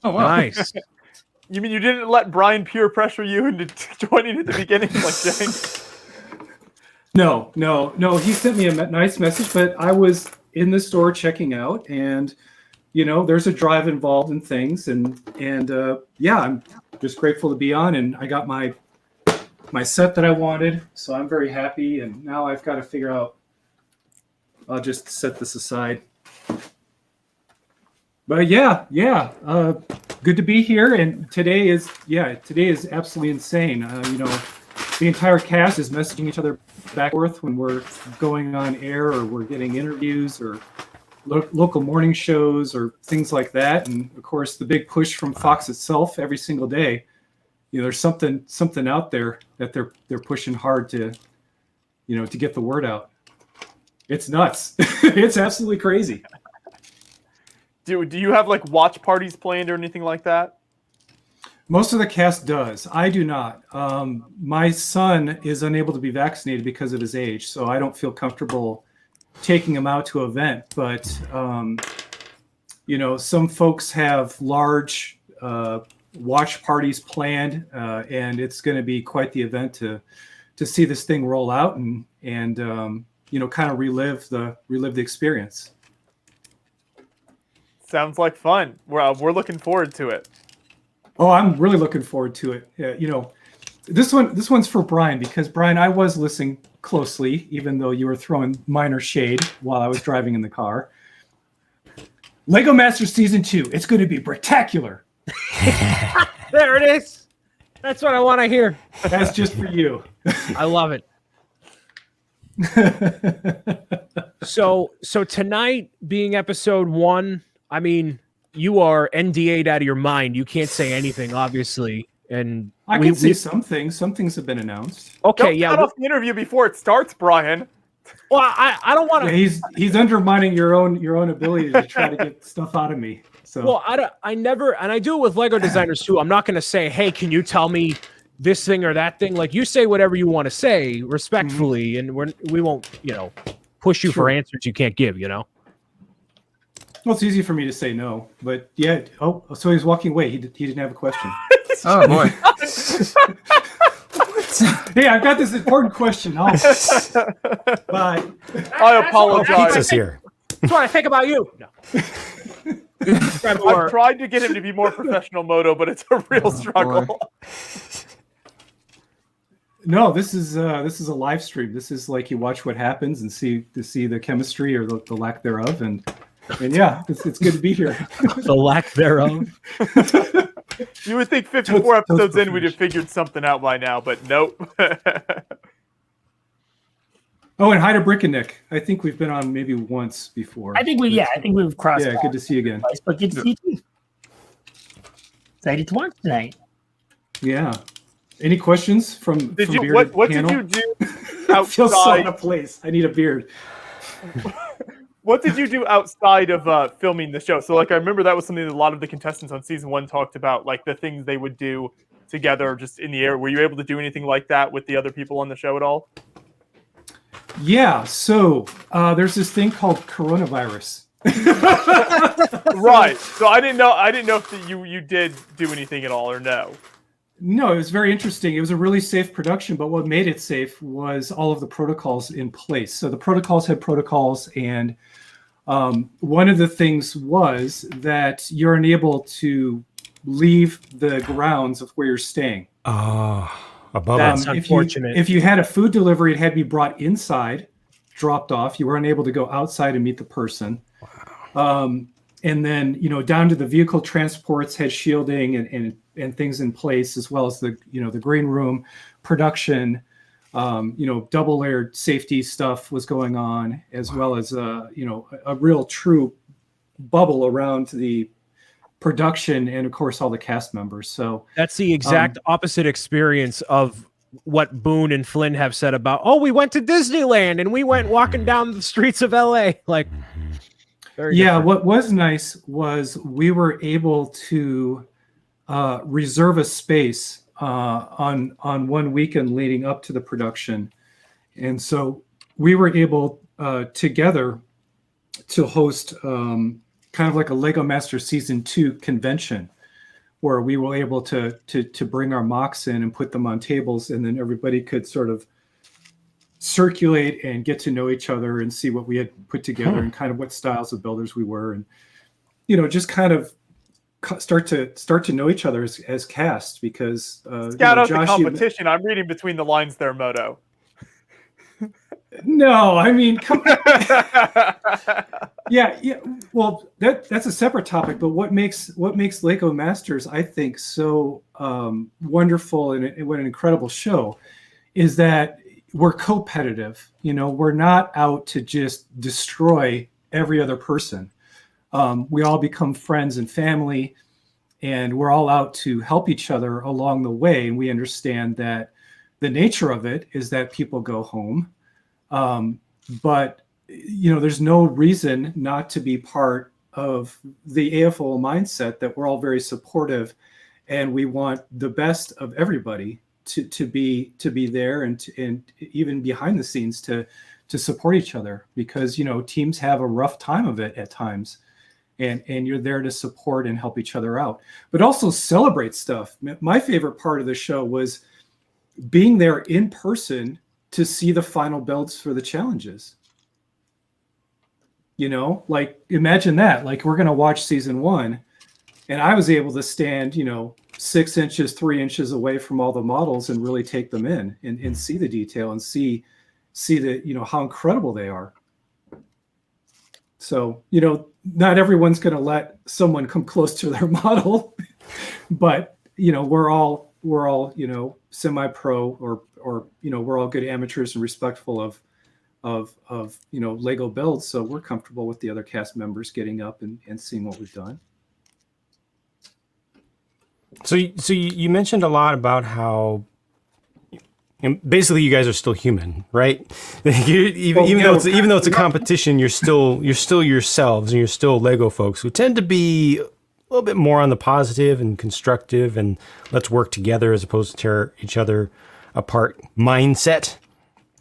Oh, wow. Nice. You mean you didn't let Brian peer pressure you into joining at the beginning, like saying? No. He sent me a nice message, but I was in the store checking out, and there's a drive involved in things, and I'm just grateful to be on, and I got my set that I wanted, so I'm very happy, and now I've got to figure out. I'll just set this aside. But good to be here, and today is absolutely insane. The entire cast is messaging each other back and forth when we're going on air or we're getting interviews or local morning shows or things like that, and of course the big push from Fox itself every single day. There's something out there that they're pushing hard to get the word out. It's nuts. It's absolutely crazy. Do you have watch parties planned or anything like that? Most of the cast does. I do not. My son is unable to be vaccinated because of his age, so I don't feel comfortable taking him out to an event. But some folks have large watch parties planned, and it's going to be quite the event to see this thing roll out and kind of relive the experience. Sounds like fun. We're looking forward to it. Oh, I'm really looking forward to it. This one's for Brian, because Brian, I was listening closely, even though you were throwing minor shade while I was driving in the car. Lego Masters Season 2, it's going to be spectacular. There it is. That's what I want to hear. That's just for you. I love it. So tonight being episode 1, I mean, you are NDA'd out of your mind. You can't say anything, obviously. And I can say some things. Some things have been announced. Okay, Don't cut off the interview before it starts, Brian. Well, I don't want to. Yeah, he's undermining your own ability to try to get stuff out of me. So Well, I never, and I do it with Lego designers too. I'm not going to say, hey, can you tell me this thing or that thing? Like, you say whatever you want to say respectfully, and we won't, push you for answers you can't give, Well, it's easy for me to say no, but yeah. Oh, so he's walking away. He didn't have a question. Oh boy. Hey, I've got this important question. Bye. I apologize. Pizza's here. That's what I think about you. No. I've tried to get him to be more professional, Moto, but it's a real struggle. No, this is a live stream. This is like you watch what happens and see the chemistry or the lack thereof, and yeah, it's good to be here. The lack thereof. You would think 54 episodes in we'd have figured something out by now, but nope. Oh, and hi to Brick and Nick. I think we've been on maybe once before. I think we've crossed. Yeah, good to see you again. But good to see you too. Excited to watch tonight. Yeah. Any questions from What did you do I feel so out outside? of place. I need a beard. What did you do outside of filming the show? So, like, I remember that was something that a lot of the contestants on season 1 talked about, like the things they would do together just in the air. Were you able to do anything like that with the other people on the show at all? Yeah. So there's this thing called coronavirus. Right. So I didn't know if you did do anything at all or no. No, it was very interesting. It was a really safe production, but what made it safe was all of the protocols in place. So the protocols had protocols, and one of the things was that you're unable to leave the grounds of where you're staying. Above That's unfortunate. If you had a food delivery, it had to be brought inside, dropped off. You were unable to go outside and meet the person. Wow. And then, down to the vehicle transports had shielding and things in place, as well as the green room production, double layered safety stuff was going on, as well as, a real true bubble around the production and of course all the cast members. So that's the exact opposite experience of what Boone and Flynn have said about, we went to Disneyland and we went walking down the streets of LA. Like, yeah, what was nice was we were able to reserve a space on one weekend leading up to the production. And so we were able together to host kind of like a Lego Master Season 2 convention, where we were able to bring our mocks in and put them on tables, and then everybody could sort of circulate and get to know each other and see what we had put together and kind of what styles of builders we were, and just kind of start to know each other as cast, because scout out the competition. I'm reading between the lines there, Moto. No, I mean, come on. yeah. Well, that's a separate topic. But what makes Lego Masters, I think, so wonderful and what an incredible show is that we're competitive. We're not out to just destroy every other person. We all become friends and family, and we're all out to help each other along the way. And we understand that the nature of it is that people go home. But there's no reason not to be part of the AFO mindset, that we're all very supportive and we want the best of everybody to be there and even behind the scenes to support each other, because teams have a rough time of it at times, and you're there to support and help each other out, but also celebrate stuff. My favorite part of the show was being there in person to see the final builds for the challenges. Like, imagine that. Like, we're going to watch season 1, and I was able to stand 6 inches, 3 inches away from all the models and really take them in and see the detail and see the how incredible they are. So not everyone's going to let someone come close to their model, but we're all semi-pro or we're all good amateurs and respectful of Lego builds, so we're comfortable with the other cast members getting up and seeing what we've done. So you mentioned a lot about how basically you guys are still human, right? Even though it's a competition, you're still yourselves, and you're still Lego folks who tend to be little bit more on the positive and constructive and let's work together as opposed to tear each other apart mindset.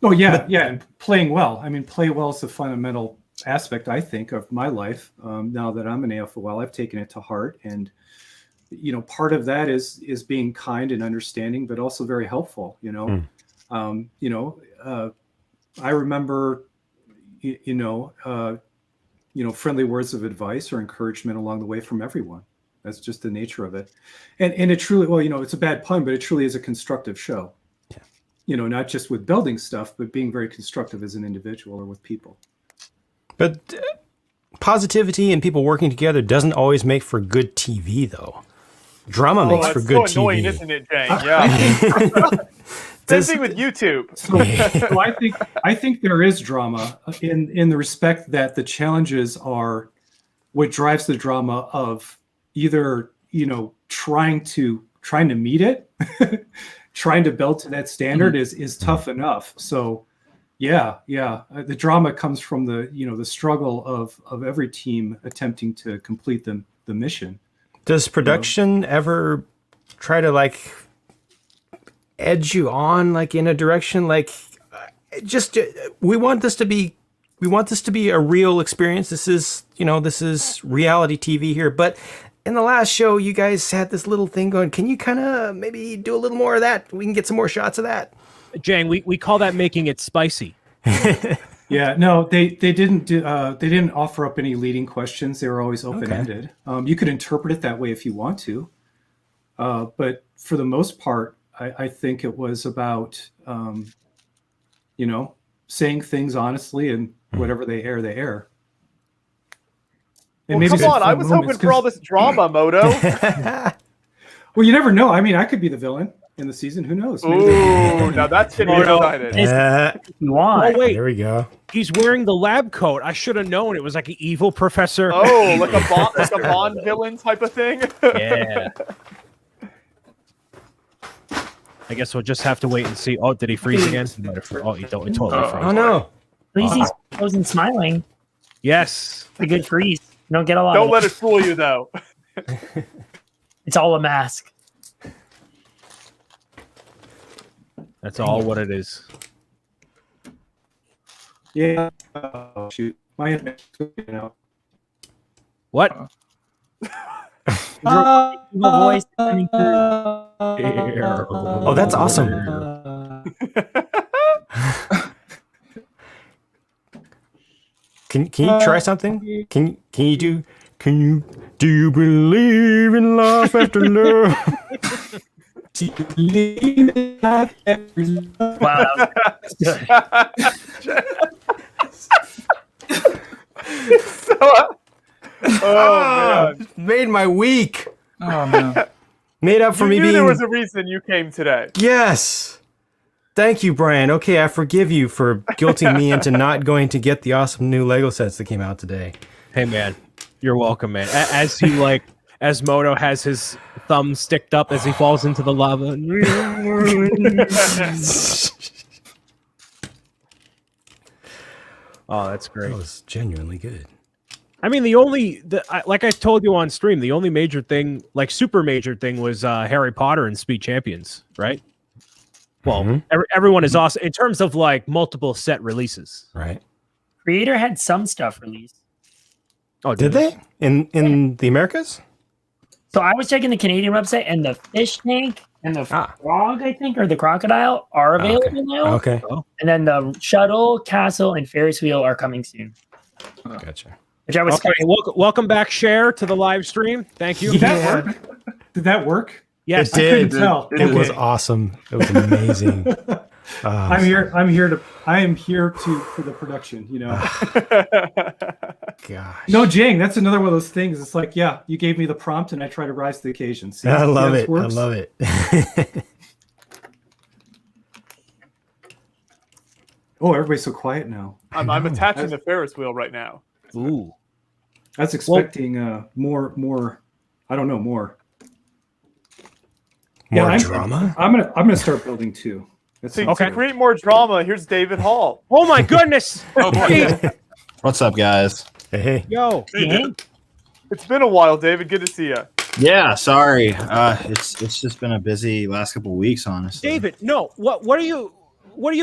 Oh yeah, yeah, and playing well. I mean, play well is the fundamental aspect, I think, of my life. Now that I'm an AFOL, I've taken it to heart, and part of that is being kind and understanding, but also very helpful. I remember, friendly words of advice or encouragement along the way from everyone. That's just the nature of it, and it truly, it's a bad pun, but it truly is a constructive show. Not just with building stuff, but being very constructive as an individual or with people. But positivity and people working together doesn't always make for good TV, though. Drama makes for good so annoying, TV. Isn't it, Jane? Yeah. Same thing with YouTube. So I think there is drama in the respect that the challenges are what drives the drama of either trying to meet it. Trying to build to that standard is tough enough. So the drama comes from the struggle of every team attempting to complete the mission. Does production ever try to edge you on in a direction we want this to be a real experience. This is reality TV here, but in the last show, you guys had this little thing going. Can you kind of maybe do a little more of that? We can get some more shots of that. Jang, we call that making it spicy. Yeah, no, they didn't offer up any leading questions. They were always open-ended. Okay. You could interpret it that way if you want to, but for the most part, I think it was about saying things honestly, and whatever they air. Well, come on, I was hoping for all this drama, Moto. Well, you never know. I mean, I could be the villain in the season. Who knows? Ooh, now that's getting excited. Oh, wait. There we go. He's wearing the lab coat. I should have known it was like an evil professor. Oh, like a Bond villain type of thing? Yeah. I guess we'll just have to wait and see. Oh, did he freeze again? He totally froze. Oh, no. At least he's frozen smiling. Yes. It's a good freeze. You don't get a lot. Don't let it fool you, though. It's all a mask. That's all what it is. Yeah. Oh, shoot. My What? Voice. Oh, that's awesome. Can you try something? Can you do you believe in life after love? Do you believe in life after love? Wow, that's good. Man. Made my week. Oh man. Made up for me being. There was a reason you came today. Yes. Thank you, Brian. Okay, I forgive you for guilting me into not going to get the awesome new Lego sets that came out today. Hey, man. You're welcome, man. As Moto has his thumb sticked up as he falls into the lava. Oh, that's great. That was genuinely good. I mean, like I told you on stream, the only major thing, super major thing, was Harry Potter and Speed Champions, right? Well, everyone is awesome in terms of multiple set releases. Right. Creator had some stuff released. Oh, did they? In the Americas? So I was checking the Canadian website, and the fish tank and the frog, I think, or the crocodile are available now. Okay. And then the shuttle, castle, and Ferris wheel are coming soon. Gotcha. Which I was welcome back, Cher, to the live stream. Thank you. Did that work? Yes, it did. I couldn't tell. It was awesome. It was amazing. I am here for the production, Gosh. No, Jang, that's another one of those things. It's like, yeah, you gave me the prompt and I try to rise to the occasion. See, I love it. Works? I love it. Oh, everybody's so quiet now. I'm attaching the Ferris wheel right now. Ooh. I was expecting more. I don't know, more. More drama? I'm gonna start building too. To create more drama, here's David Hall. Oh my goodness! Oh boy. What's up, guys? Hey. Yo. Hey, It's been a while, David. Good to see you. Yeah, sorry. It's just been a busy last couple of weeks, honestly. David, no. What are you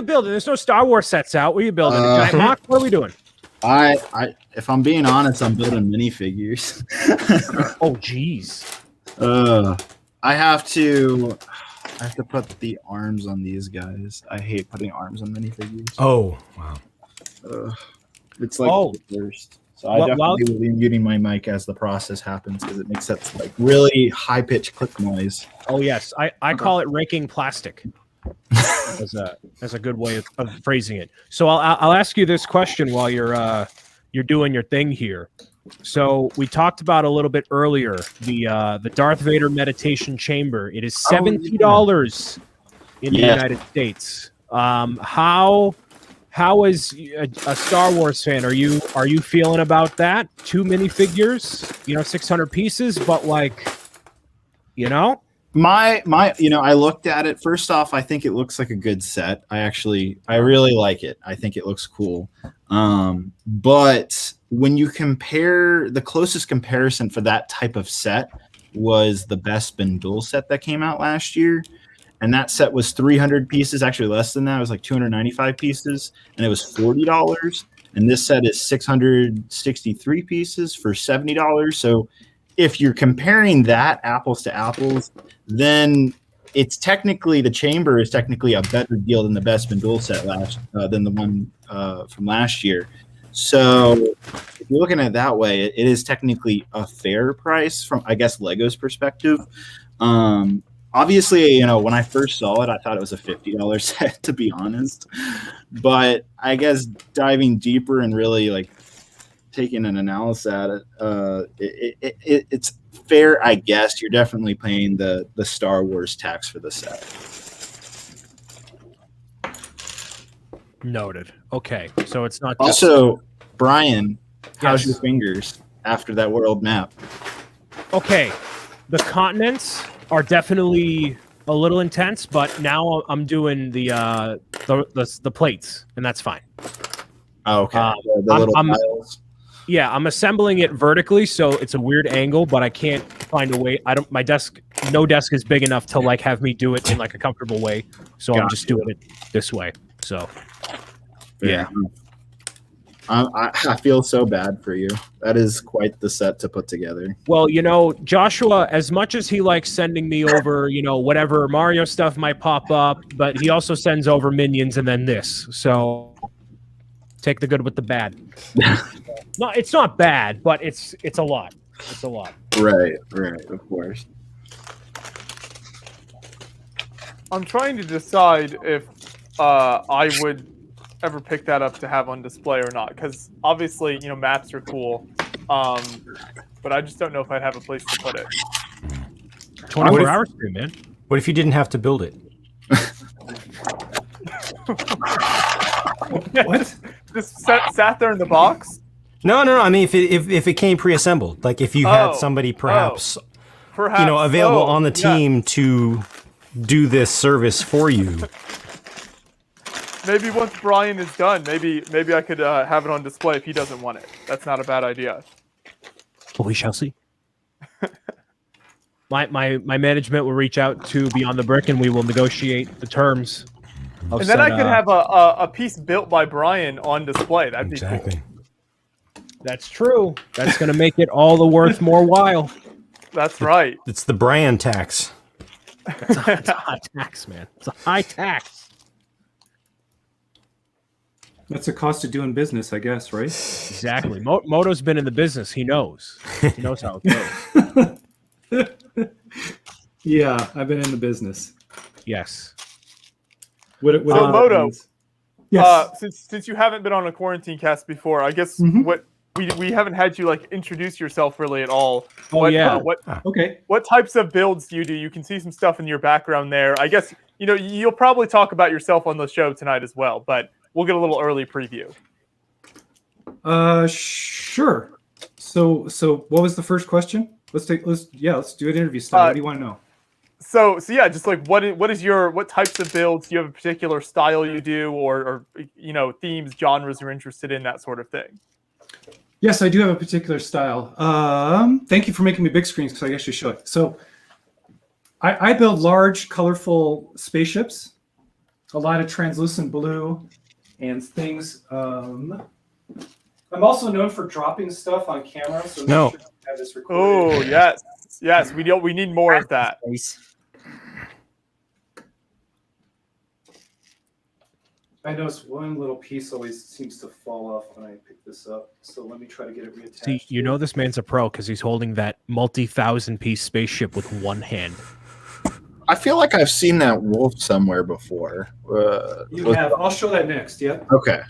building? There's no Star Wars sets out. What are you building? A giant mock? What are we doing? If I'm being honest, I'm building minifigures. Oh, jeez. I have to put the arms on these guys. I hate putting arms on minifigures. Oh, wow. It's like the worst. So I definitely will be muting my mic as the process happens because it makes that like really high pitched click noise. Oh yes, I call it raking plastic. That's a good way of phrasing it. So I'll ask you this question while you're doing your thing here. So we talked about a little bit earlier the Darth Vader meditation chamber. It is $70 in the United States. How is a Star Wars fan? Are you feeling about that? 2 minifigures, 600 pieces, but like, My I looked at it. First off, I think it looks like a good set. I really like it. I think it looks cool. But when you compare, the closest comparison for that type of set was the Bespin dual set that came out last year. And that set was 300 pieces, actually less than that. It was like 295 pieces, and it was $40. And this set is 663 pieces for $70. So if you're comparing that apples to apples, then it's technically, the chamber is technically a better deal than the Bespin dual set than the one from last year. So if you're looking at it that way, it is technically a fair price from, I guess, Lego's perspective. Obviously, when I first saw it, I thought it was a $50 set, to be honest. But I guess diving deeper and really like taking an analysis at it, it's fair, I guess. You're definitely paying the Star Wars tax for the set. Noted. Okay, so it's not. Also, Brian, how's your fingers after that world map? Okay, the continents are definitely a little intense, but now I'm doing the plates, and that's fine. Oh, okay. The little tiles. Yeah, I'm assembling it vertically, so it's a weird angle, but I can't find a way. No desk is big enough to like have me do it in like a comfortable way, so I'm just doing it this way. So, yeah. I feel so bad for you. That is quite the set to put together. Well, Joshua, as much as he likes sending me over, whatever Mario stuff might pop up, but he also sends over minions and then this. So take the good with the bad. No, it's not bad, but it's a lot. It's a lot. Right, of course. I'm trying to decide if I would ever pick that up to have on display or not, because obviously maps are cool, but I just don't know if I'd have a place to put it. 24 hours stream, man. What if you didn't have to build it? What? Just sat there in the box? No. I mean, if it came pre-assembled, like if you had somebody perhaps available on the team to do this service for you. Maybe once Brian is done, maybe I could have it on display if he doesn't want it. That's not a bad idea. Well, we shall see. My management will reach out to Beyond the Brick, and we will negotiate the terms. And then I could have a piece built by Brian on display. That'd be cool. That's true. That's going to make it all the worth more while. That's right. It's the Brian tax. It's a high tax, man. It's a high tax. That's the cost of doing business, I guess, right? Exactly. Moto's been in the business. He knows. He knows how it goes. Yeah, I've been in the business. Yes. So Moto, yes. Since you haven't been on a quarantine cast before, I guess what we haven't had you like introduce yourself really at all. What types of builds do you do? You can see some stuff in your background there. I guess you'll probably talk about yourself on the show tonight as well, but we'll get a little early preview. Sure. So what was the first question? Let's do an interview style. What do you want to know? So yeah, just like what types of builds do you have a particular style you do, or themes, genres you're interested in, that sort of thing? Yes, I do have a particular style. Thank you for making me big screens because I actually show it. So I build large, colorful spaceships, a lot of translucent blue and things. I'm also known for dropping stuff on camera. So No. make sure you have this recorded. Oh, yes. Yes, we need more of that. I noticed one little piece always seems to fall off when I pick this up. So let me try to get it reattached. See, you know this man's a pro because he's holding that multi-thousand-piece spaceship with one hand. I feel like I've seen that wolf somewhere before. You have. I'll show that next. Yeah. Okay.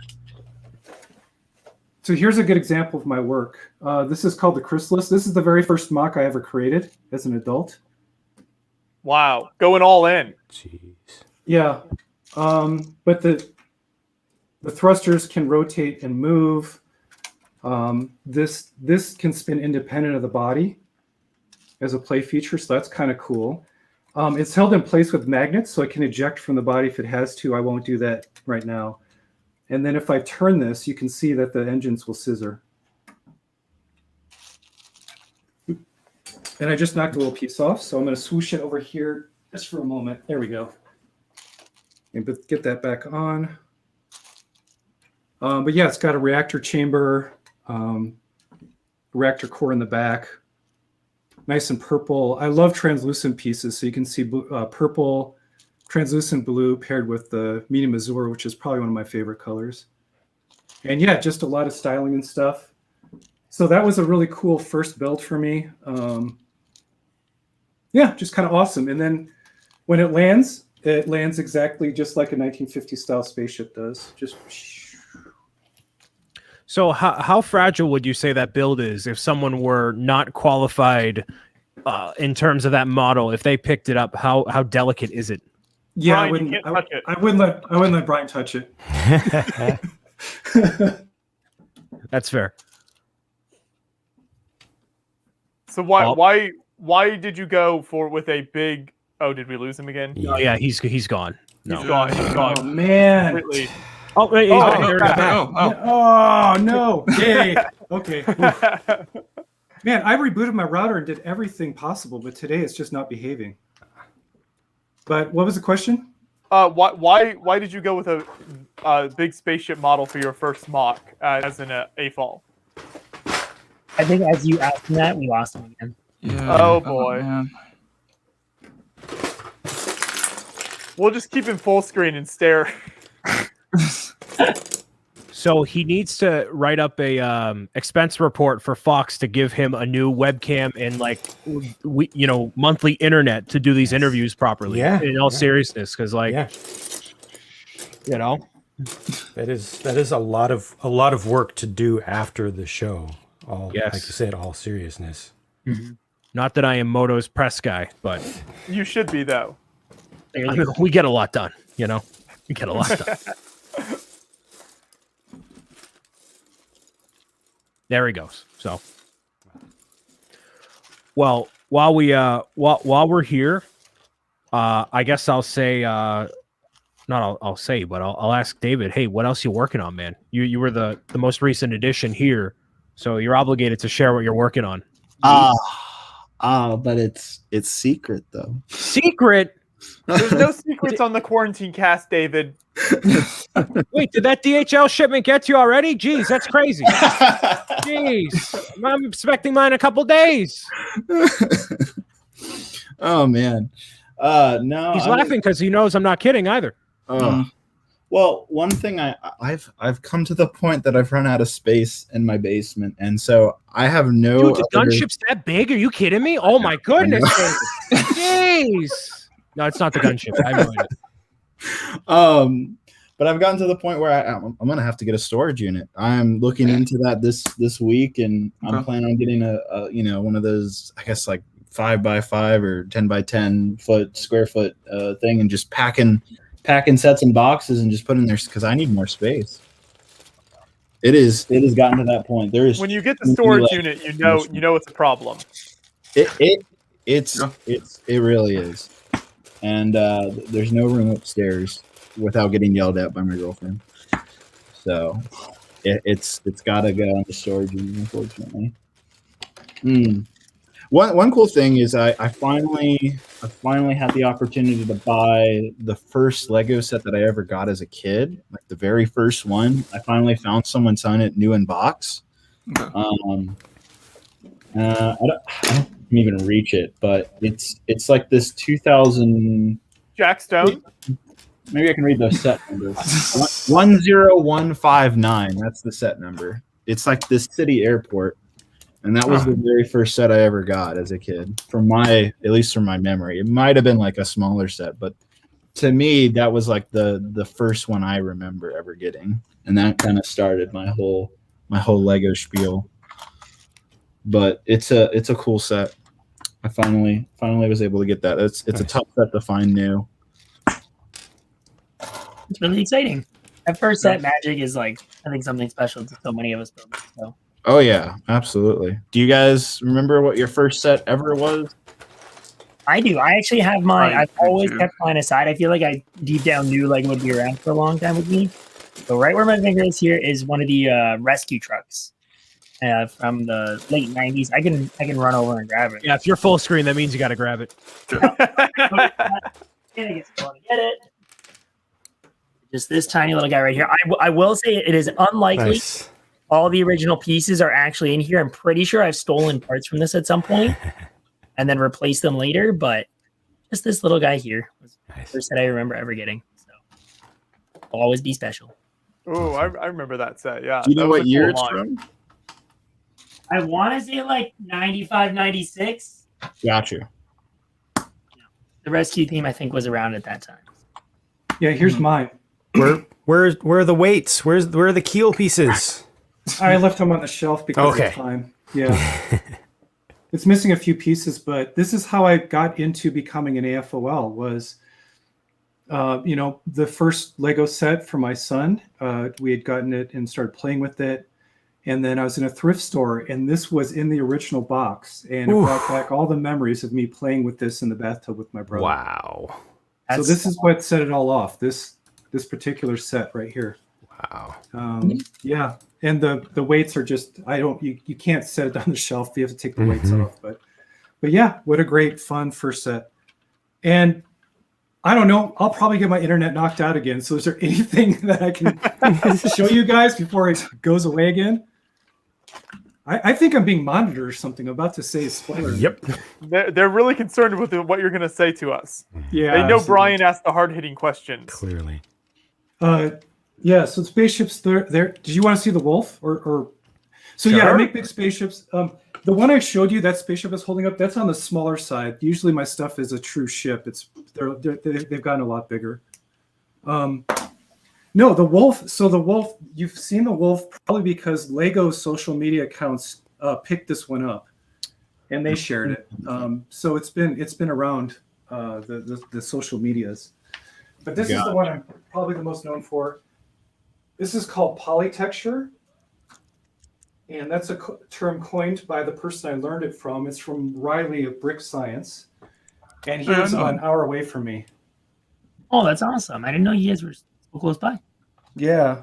So here's a good example of my work. This is called the Chrysalis. This is the very first mock I ever created as an adult. Wow, going all in. Jeez. Yeah, but the thrusters can rotate and move. This can spin independent of the body as a play feature, so that's kind of cool. It's held in place with magnets, so it can eject from the body if it has to. I won't do that right now. And then if I turn this, you can see that the engines will scissor. And I just knocked a little piece off, so I'm going to swoosh it over here just for a moment. There we go. And get that back on. But yeah, it's got a reactor chamber, reactor core in the back. Nice and purple. I love translucent pieces, so you can see purple, translucent blue paired with the medium azure, which is probably one of my favorite colors. And yeah, just a lot of styling and stuff. So that was a really cool first build for me. Yeah, just kind of awesome. And then when it lands exactly just like a 1950 style spaceship does. Just. So how fragile would you say that build is if someone were not qualified in terms of that model? If they picked it up, how delicate is it? Yeah, Brian, you can't touch it. I wouldn't let Brian touch it. That's fair. So why did you go with a big? Oh, did we lose him again? Oh yeah, he's gone. No. He's gone. He's gone. Oh man. Completely. Oh, wait, he's back. There he is. Oh no. Yay. Okay. Man, I rebooted my router and did everything possible, but today it's just not behaving. But what was the question? Why did you go with a big spaceship model for your first mock as an AFOL? I think as you asked him that, we lost him again. Yeah. Oh boy. Man. We'll just keep him full screen and stare. So he needs to write up a expense report for Fox to give him a new webcam and monthly internet to do these interviews properly. Yeah. In all seriousness, because that is a lot of work to do after the show. Like you said, all seriousness. Mm-hmm. Not that I am Moto's press guy, but you should be though. I mean, we get a lot done. We get a lot done. There he goes. So, well, while we're here, I guess I'll say, I'll ask David. Hey, what else you working on, man? You were the most recent addition here, so you're obligated to share what you're working on. But it's secret though. Secret. There's no secrets on the quarantine cast, David. Wait, did that DHL shipment get to you already? Jeez, that's crazy. Jeez, I'm expecting mine in a couple days. Oh man, no. He's laughing because he knows I'm not kidding either. Well, one thing I've come to the point that I've run out of space in my basement, and so I have no. Dude, the gunship's that big? Are you kidding me? Oh my goodness! Jeez. No, it's not the gunship. I know it. But I've gotten to the point where I'm going to have to get a storage unit. I'm looking into that this week, and I'm planning on getting a one of those, I guess, like 5x5 or 10x10 square foot thing, and just packing sets and boxes and just putting there because I need more space. It has gotten to that point. There is when you get the storage unit, you know it's a problem. It really is. And there's no room upstairs without getting yelled at by my girlfriend. So it's got to go on the storage unit, unfortunately. One cool thing is I finally had the opportunity to buy the first Lego set that I ever got as a kid, like the very first one. I finally found someone selling it new in box. I don't even reach it, but it's like this 2000 Jack Stone. Maybe I can read the set number. 10159. That's the set number. It's like this city airport, and that was the very first set I ever got as a kid. At least from my memory, it might have been like a smaller set, but to me, that was like the first one I remember ever getting, and that kind of started my whole Lego spiel. But it's a cool set. I finally was able to get that. It's a tough set to find new. It's really exciting. That first set magic is like, I think, something special to so many of us. So. Oh yeah, absolutely. Do you guys remember what your first set ever was? I do. I actually have mine. I've always kept mine aside. I feel like I deep down knew Lego would be around for a long time with me. So right where my finger is here is one of the rescue trucks from the late 90s. I can run over and grab it. Yeah, if you're full screen, that means you got to grab it. Get it. Just this tiny little guy right here. I will say it is unlikely all the original pieces are actually in here. I'm pretty sure I've stolen parts from this at some point and then replaced them later, but just this little guy here was the first set I remember ever getting. So it'll always be special. Oh, I remember that set. Yeah. Do you know what year it's from? I want to say like 95, 96. Gotcha. The rescue team, I think, was around at that time. Yeah, here's mine. Where are the weights? Where are the keel pieces? I left them on the shelf because of time. Yeah. It's missing a few pieces, but this is how I got into becoming an AFOL was, the first Lego set for my son. We had gotten it and started playing with it. And then I was in a thrift store, and this was in the original box. And it brought back all the memories of me playing with this in the bathtub with my brother. Wow. So this is what set it all off. This particular set right here. Wow. Yeah. And the weights are just, you can't set it on the shelf. You have to take the weights off. But yeah, what a great fun first set. And I don't know, I'll probably get my internet knocked out again. So is there anything that I can show you guys before it goes away again? I think I'm being monitored or something. I'm about to say a spoiler. Yep. They're really concerned with what you're going to say to us. Yeah. They know Brian asked the hard-hitting questions. Clearly. Yeah, so spaceships there. Did you want to see the wolf? Or so sure. Yeah, I make big spaceships. The one I showed you, that spaceship is holding up, that's on the smaller side. Usually my stuff is a true ship. They've gotten a lot bigger. No, the wolf. So the wolf, you've seen the wolf probably because Lego social media accounts picked this one up, and they shared it. So it's been around the social medias. But this is the one I'm probably the most known for. This is called polytexture, and that's a term coined by the person I learned it from. It's from Riley of Brick Science, and he was about an hour away from me. Oh, that's awesome! I didn't know you guys were so close by. Yeah.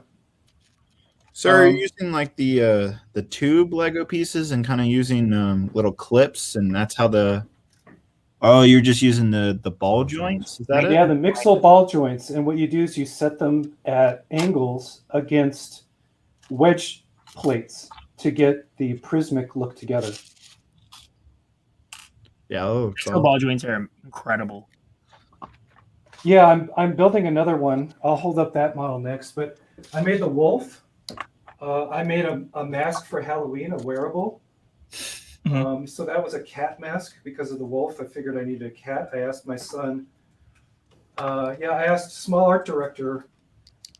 So are you using like the tube Lego pieces and kind of using little clips, and that's how you're just using the ball joints? Is that it? Yeah, the mixel ball joints. And what you do is you set them at angles against wedge plates to get the prismic look together. Yeah. Mixel ball joints are incredible. Yeah, I'm building another one. I'll hold up that model next. But I made the wolf. I made a mask for Halloween, a wearable. So that was a cat mask because of the wolf. I figured I needed a cat. I asked my son. I asked small art director,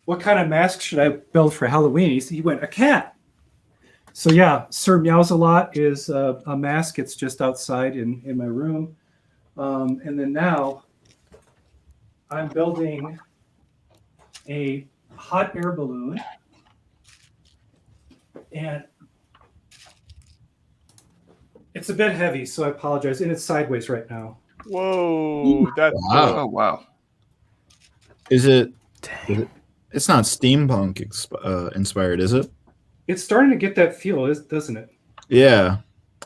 what kind of mask should I build for Halloween? He went, a cat. So yeah, Sir Meows-a-Lot is a mask. It's just outside in my room. And then now I'm building a hot air balloon. And it's a bit heavy, so I apologize. And it's sideways right now. Whoa, that's wow. Oh wow. Is it? It's not steampunk inspired, is it? It's starting to get that feel, doesn't it? Yeah.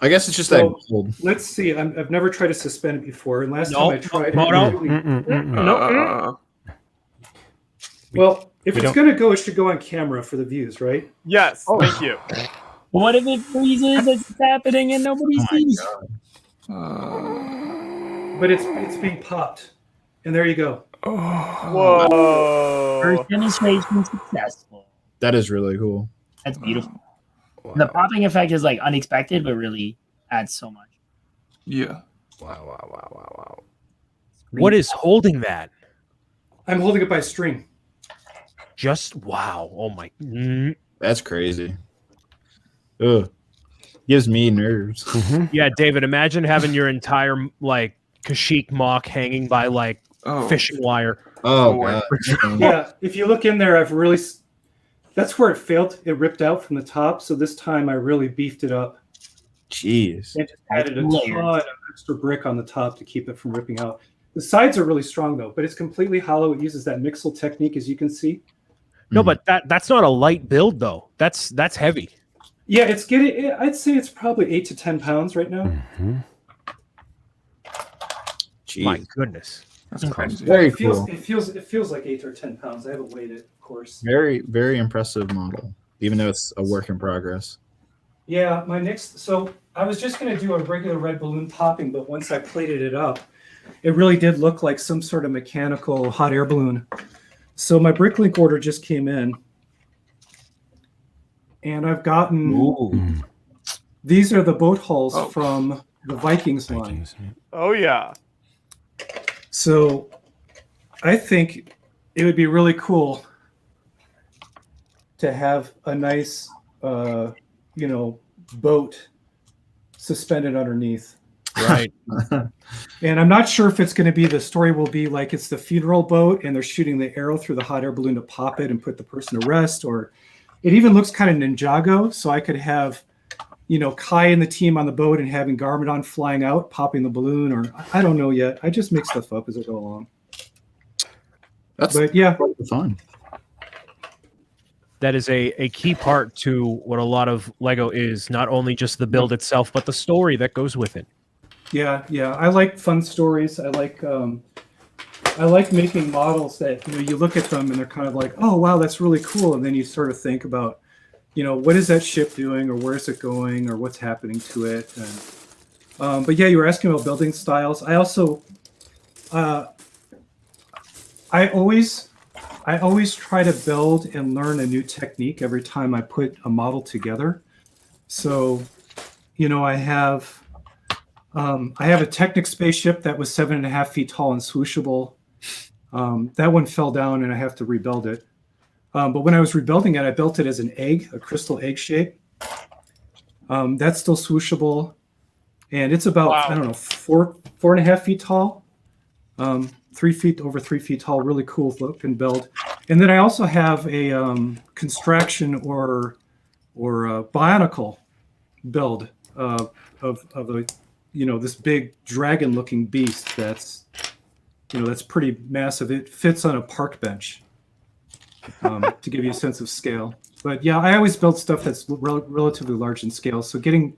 I guess it's just So, that cold. Let's see. I've never tried to suspend it before, and last No, time I tried no, it. no. No. Well, if it's going to go, it should go on camera for the views, right? Yes, thank you. What if it freezes as it's happening and nobody sees? But it's being popped, and there you go. Whoa. First demonstration successful. That is really cool. That's beautiful. The popping effect is like unexpected, but really adds so much. Yeah. Wow. What is holding that? I'm holding it by string. Just wow. Oh my. That's crazy. Ugh. Gives me nerves. Yeah, David, imagine having your entire like Kashyyyk mock hanging by like fishing wire. Oh, God. Yeah, if you look in there, that's where it failed. It ripped out from the top, so this time I really beefed it up. Jeez. And just added a ton of extra brick on the top to keep it from ripping out. The sides are really strong though, but it's completely hollow. It uses that mixel technique, as you can see. No, but that's not a light build though. That's heavy. Yeah, I'd say it's probably 8 to 10 pounds right now. Jeez. My goodness. That's crazy. Very It feels, cool. it feels like 8 or 10 pounds. I haven't weighed it, of course. Very, very impressive model, even though it's a work in progress. Yeah, so I was just going to do a regular red balloon popping, but once I plated it up, it really did look like some sort of mechanical hot air balloon. So my Bricklink order just came in, and I've gotten these are the boat hulls from the Vikings line. Oh yeah. So I think it would be really cool to have a nice, boat suspended underneath. Right. And I'm not sure if it's going to be, the story will be like it's the funeral boat and they're shooting the arrow through the hot air balloon to pop it and put the person to rest, or it even looks kind of Ninjago. So I could have, Kai and the team on the boat and having Garmadon flying out, popping the balloon, or I don't know yet. I just make stuff up as I go along. But yeah, fun. That is a key part to what a lot of Lego is, not only just the build itself, but the story that goes with it. Yeah. I like fun stories. I like making models that you look at them and they're kind of like, oh wow, that's really cool, and then you sort of think about, what is that ship doing, or where's it going, or what's happening to it. And but yeah, you were asking about building styles. I also, I always try to build and learn a new technique every time I put a model together. So, I have a Technic spaceship that was 7.5 feet tall and swooshable. That one fell down and I have to rebuild it. But when I was rebuilding it, I built it as an egg, a crystal egg shape. That's still swooshable. And it's about, I don't know, 4.5 feet tall. 3 feet over 3 feet tall, really cool look and build. And then I also have a Construction or a Bionicle build of a this big dragon looking beast that's pretty massive. It fits on a park bench, to give you a sense of scale. But yeah, I always build stuff that's relatively large in scale. So getting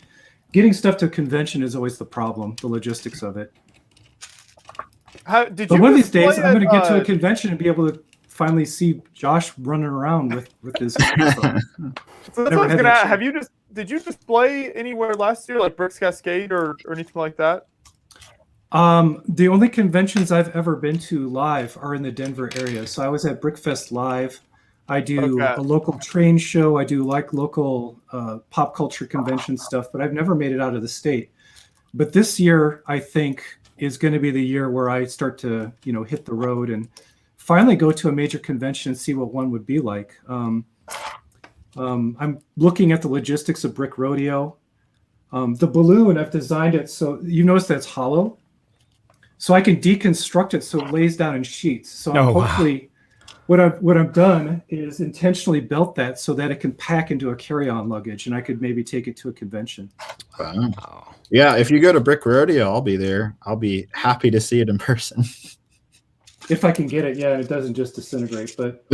stuff to a convention is always the problem, the logistics of it. But one of these days, I'm going to get to a convention and be able to finally see Josh running around with his. So that's what I was gonna ask. Did you display anywhere last year, like Bricks Cascade or anything like that? The only conventions I've ever been to live are in the Denver area. So I was at Brickfest Live. I do a local train show. I do like local pop culture convention stuff, but I've never made it out of the state. But this year, I think, is going to be the year where I start to, hit the road and finally go to a major convention and see what one would be like. I'm looking at the logistics of Brick Rodeo. The balloon, I've designed it so you notice that it's hollow. So I can deconstruct it so it lays down in sheets. So hopefully what I've done is intentionally built that so that it can pack into a carry-on luggage and I could maybe take it to a convention. Wow. Yeah, if you go to Brick Rodeo, I'll be there. I'll be happy to see it in person. If I can get it, yeah, it doesn't just disintegrate. But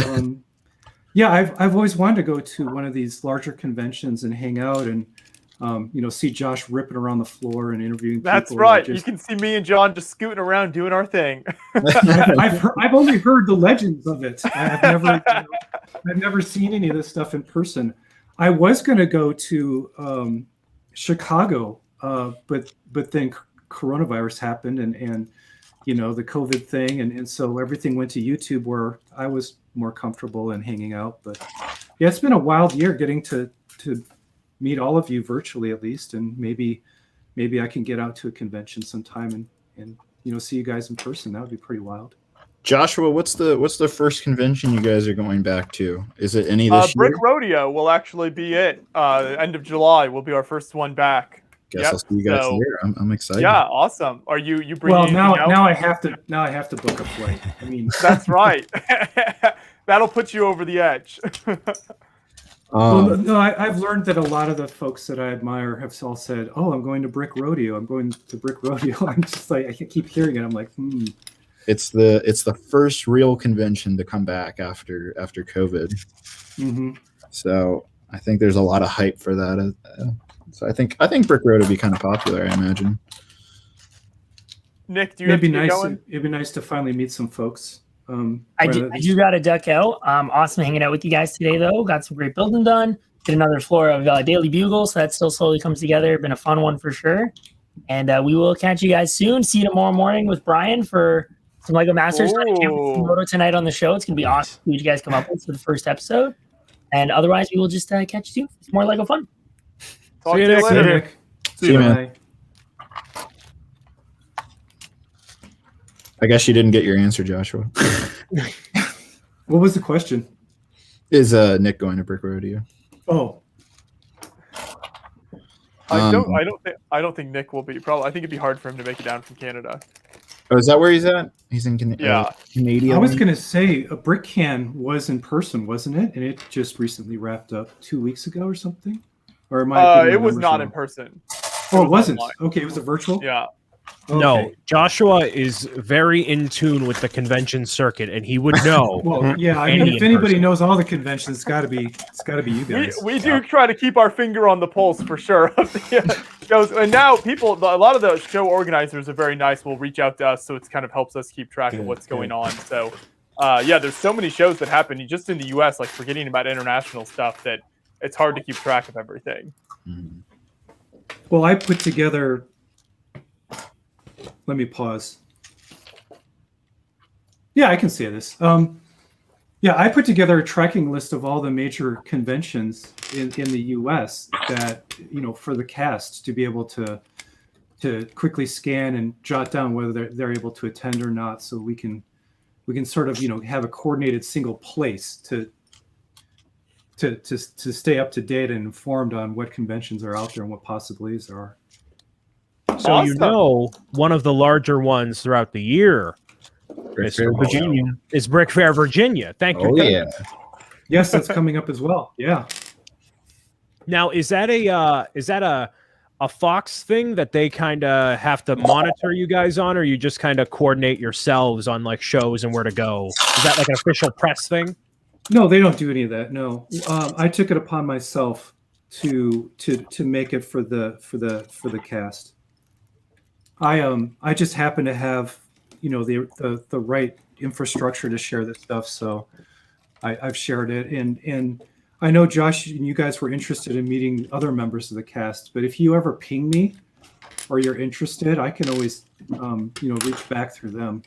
Yeah, I've always wanted to go to one of these larger conventions and hang out and see Josh ripping around the floor and interviewing people. That's right. You can see me and John just scooting around doing our thing. I've only heard the legends of it. I've never seen any of this stuff in person. I was going to go to Chicago, but then coronavirus happened and the COVID thing, and so everything went to YouTube, where I was more comfortable in hanging out. But yeah, it's been a wild year getting to meet all of you virtually, at least, and maybe I can get out to a convention sometime and see you guys in person. That would be pretty wild. Joshua, what's the first convention you guys are going back to? Is it any this Brick year? Rodeo will actually be it. End of July will be our first one back. Guess I'll see you guys there. I'm excited. Yeah, awesome. Are you bringing? Well, now I have to book a flight. I mean, that's right. That'll put you over the edge. Well, no, I've learned that a lot of the folks that I admire have all said, "Oh, I'm going to Brick Rodeo. I'm going to Brick Rodeo." I'm just like, I keep hearing it. I'm like, It's the first real convention to come back after COVID. Mm-hmm. So I think there's a lot of hype for that. So I think Brick Road would be kind of popular, I imagine. Nick, do you have to get going? It'd be nice to finally meet some folks. I do got to duck out. Awesome hanging out with you guys today, though. Got some great building done. Did another floor of Daily Bugle, so that still slowly comes together. Been a fun one for sure. And we will catch you guys soon. See you tomorrow morning with Brian for some Lego Masters. Moto tonight on the show. It's going to be awesome. Who did you guys come up with for the first episode? And otherwise, we will just catch you soon. It's more Lego fun. Talk to you later. See you, man. I guess you didn't get your answer, Joshua. What was the question? Is Nick going to Brick Rodeo? Oh, I don't think Nick will be. Probably, I think it'd be hard for him to make it down from Canada. Oh, is that where he's at? He's in Canadian. I was going to say a Brick Can was in person, wasn't it? And it just recently wrapped up 2 weeks ago or something. Or am I? It was not in person. Oh, it wasn't. Okay, it was a virtual. Yeah. Okay. No, Joshua is very in tune with the convention circuit, and he would know. Well, yeah. I mean, if anybody knows all the conventions, it's got to be you guys. We do try to keep our finger on the pulse for sure of the shows. And now a lot of the show organizers are very nice. Will reach out to us, so it kind of helps us keep track of what's going on. So, there's so many shows that happen just in the U.S. Like forgetting about international stuff that it's hard to keep track of everything. Well, I put together. Let me pause. Yeah, I can say this. I put together a tracking list of all the major conventions in the U.S. that for the cast to be able to quickly scan and jot down whether they're able to attend or not, so we can sort of have a coordinated single place to stay up to date and informed on what conventions are out there and what possibilities there are. So Awesome. One of the larger ones throughout the year is Brick Fair, Virginia. Thank you. Oh yeah. Yes, that's coming up as well. Yeah. Now, is that a Fox thing that they kind of have to monitor you guys on, or you just kind of coordinate yourselves on like shows and where to go? Is that like an official press thing? No, they don't do any of that. No, I took it upon myself to make it for the cast. I just happen to have the right infrastructure to share this stuff, so I've shared it, and I know Josh and you guys were interested in meeting other members of the cast, but if you ever ping me or you're interested, I can always reach back through them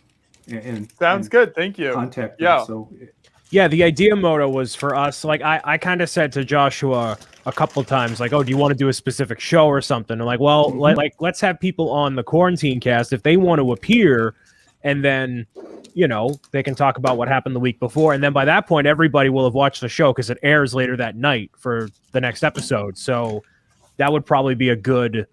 and sounds good. Thank you. Contact them. Yeah. So Yeah, the idea, Moto, was for us, like, I kind of said to Joshua a couple of times, like, oh, do you want to do a specific show or something? And like, well, let's have people on the quarantine cast if they want to appear, and then, they can talk about what happened the week before. And then by that point, everybody will have watched the show because it airs later that night for the next episode. So that would probably be a good,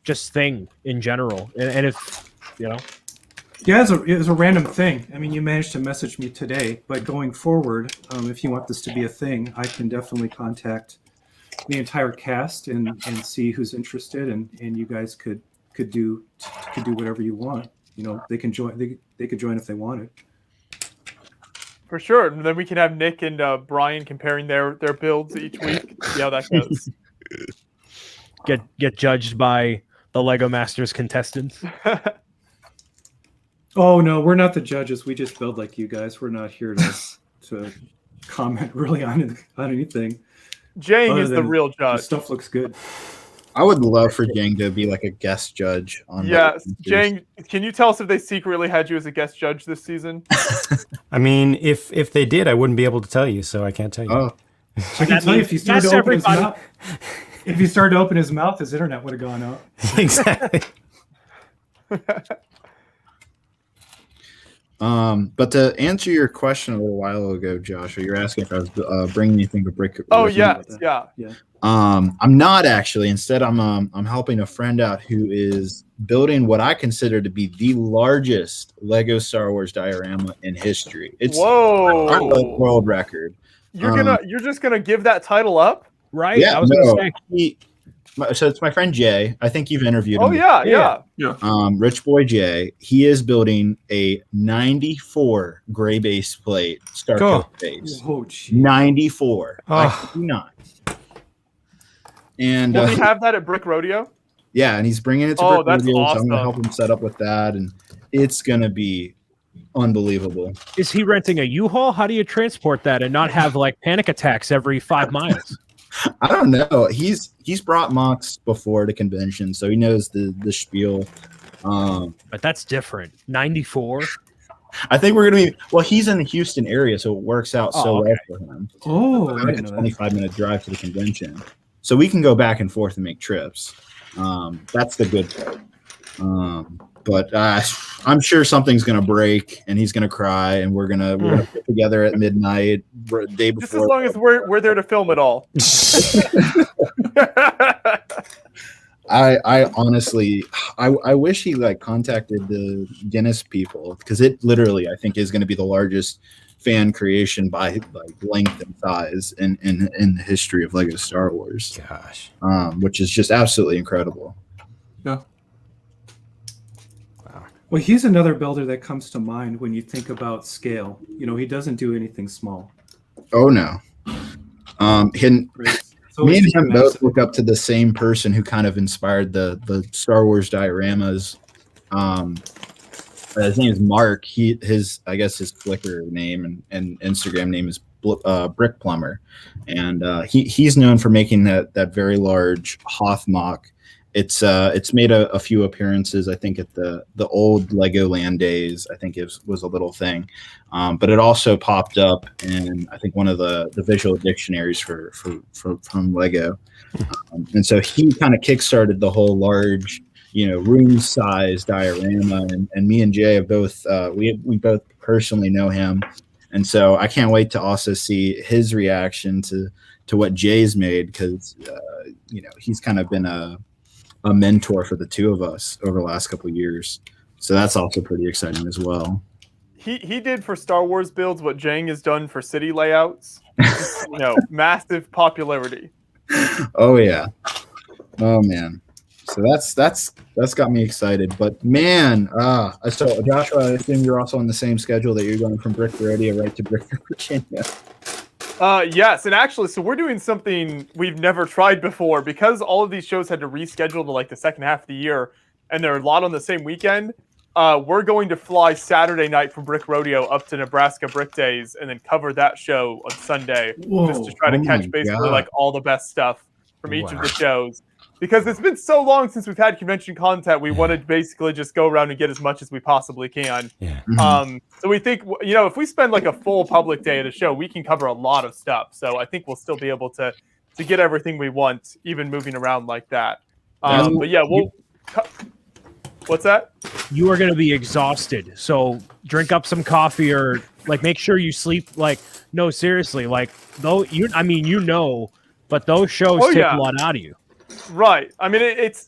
just thing in general. And if, Yeah, it was a random thing. I mean, you managed to message me today, but going forward, if you want this to be a thing, I can definitely contact the entire cast and see who's interested, and you guys could do whatever you want. They can join. They could join if they wanted. For sure. And then we can have Nick and Brian comparing their builds each week. See how that goes. Get judged by the Lego Masters contestants. Oh no, we're not the judges. We just build like you guys. We're not here to comment really on anything. Jang is the real judge. The stuff looks good. I would love for Jang to be like a guest judge on. Yes, Jang, can you tell us if they secretly had you as a guest judge this season? I mean, if they did, I wouldn't be able to tell you, so I can't tell you. Oh. I can tell you if he started to open his mouth. If he started to open his mouth, his internet would have gone out. Exactly. But to answer your question a little while ago, Josh, you're asking if I was bringing anything to Brick. Oh yes, yeah. I'm not actually. Instead, I'm helping a friend out who is building what I consider to be the largest Lego Star Wars diorama in history. It's a world record. You're just gonna give that title up, right? Yeah, I was gonna say. So it's my friend Jay. I think you've interviewed him. Oh yeah. Rich Boy Jay. He is building a 94 gray base plate Star Coast base. Oh, geez. 94. I do not. And will we have that at Brick Rodeo? Yeah, and he's bringing it to Brick that's Rodeo, awesome. so I'm gonna help him set up with that, and it's gonna be unbelievable. Is he renting a U-Haul? How do you transport that and not have like panic attacks every 5 miles? I don't know. He's brought mocks before to conventions, so he knows the spiel. But that's different. 94. I think we're gonna be. Well, he's in the Houston area, so it works out well for him. Oh, like a 25-minute drive to the convention, so we can go back and forth and make trips. That's the good part. But I'm sure something's gonna break, and he's gonna cry, and we're gonna get together at midnight, day before. Just as long as we're there to film it all. I honestly, I wish he like contacted the Guinness people, because it literally I think is going to be the largest fan creation by like length and size in the history of Lego Star Wars. Gosh, which is just absolutely incredible. Yeah. Well, he's another builder that comes to mind when you think about scale. You know, he doesn't do anything small. Oh no. Me and him both look up to the same person who kind of inspired the Star Wars dioramas. His name is Mark. I guess his Flickr name and Instagram name is Brick Plumber, and he's known for making that very large Hoth mock. It's made a few appearances, I think, at the old Legoland days. I think it was a little thing, but it also popped up in I think one of the visual dictionaries from Lego, and so he kind of kickstarted the whole large, room size diorama. And me and Jay have both we both personally know him, and so I can't wait to also see his reaction to what Jay's made, because he's kind of been a mentor for the two of us over the last couple of years. So that's also pretty exciting as well. He did for Star Wars builds what Jang has done for city layouts. Massive popularity. Oh yeah. Oh man. So that's got me excited. But man, so Joshua, I assume you're also on the same schedule that you're going from Brick Rodeo right to Brick, Virginia. Yes, and actually, so we're doing something we've never tried before, because all of these shows had to reschedule to like the second half of the year, and they're a lot on the same weekend. We're going to fly Saturday night from Brick Rodeo up to Nebraska Brick Days, and then cover that show on Sunday, just to try to catch basically like all the best stuff from each of the shows. Because it's been so long since we've had convention content, we want to basically just go around and get as much as we possibly can. Yeah. So we think, if we spend like a full public day at a show, we can cover a lot of stuff. So I think we'll still be able to get everything we want, even moving around like that. But yeah, what's that? You are going to be exhausted. So drink up some coffee, or like make sure you sleep. Like, no, seriously, like but those shows take a lot out of you. Right. I mean, it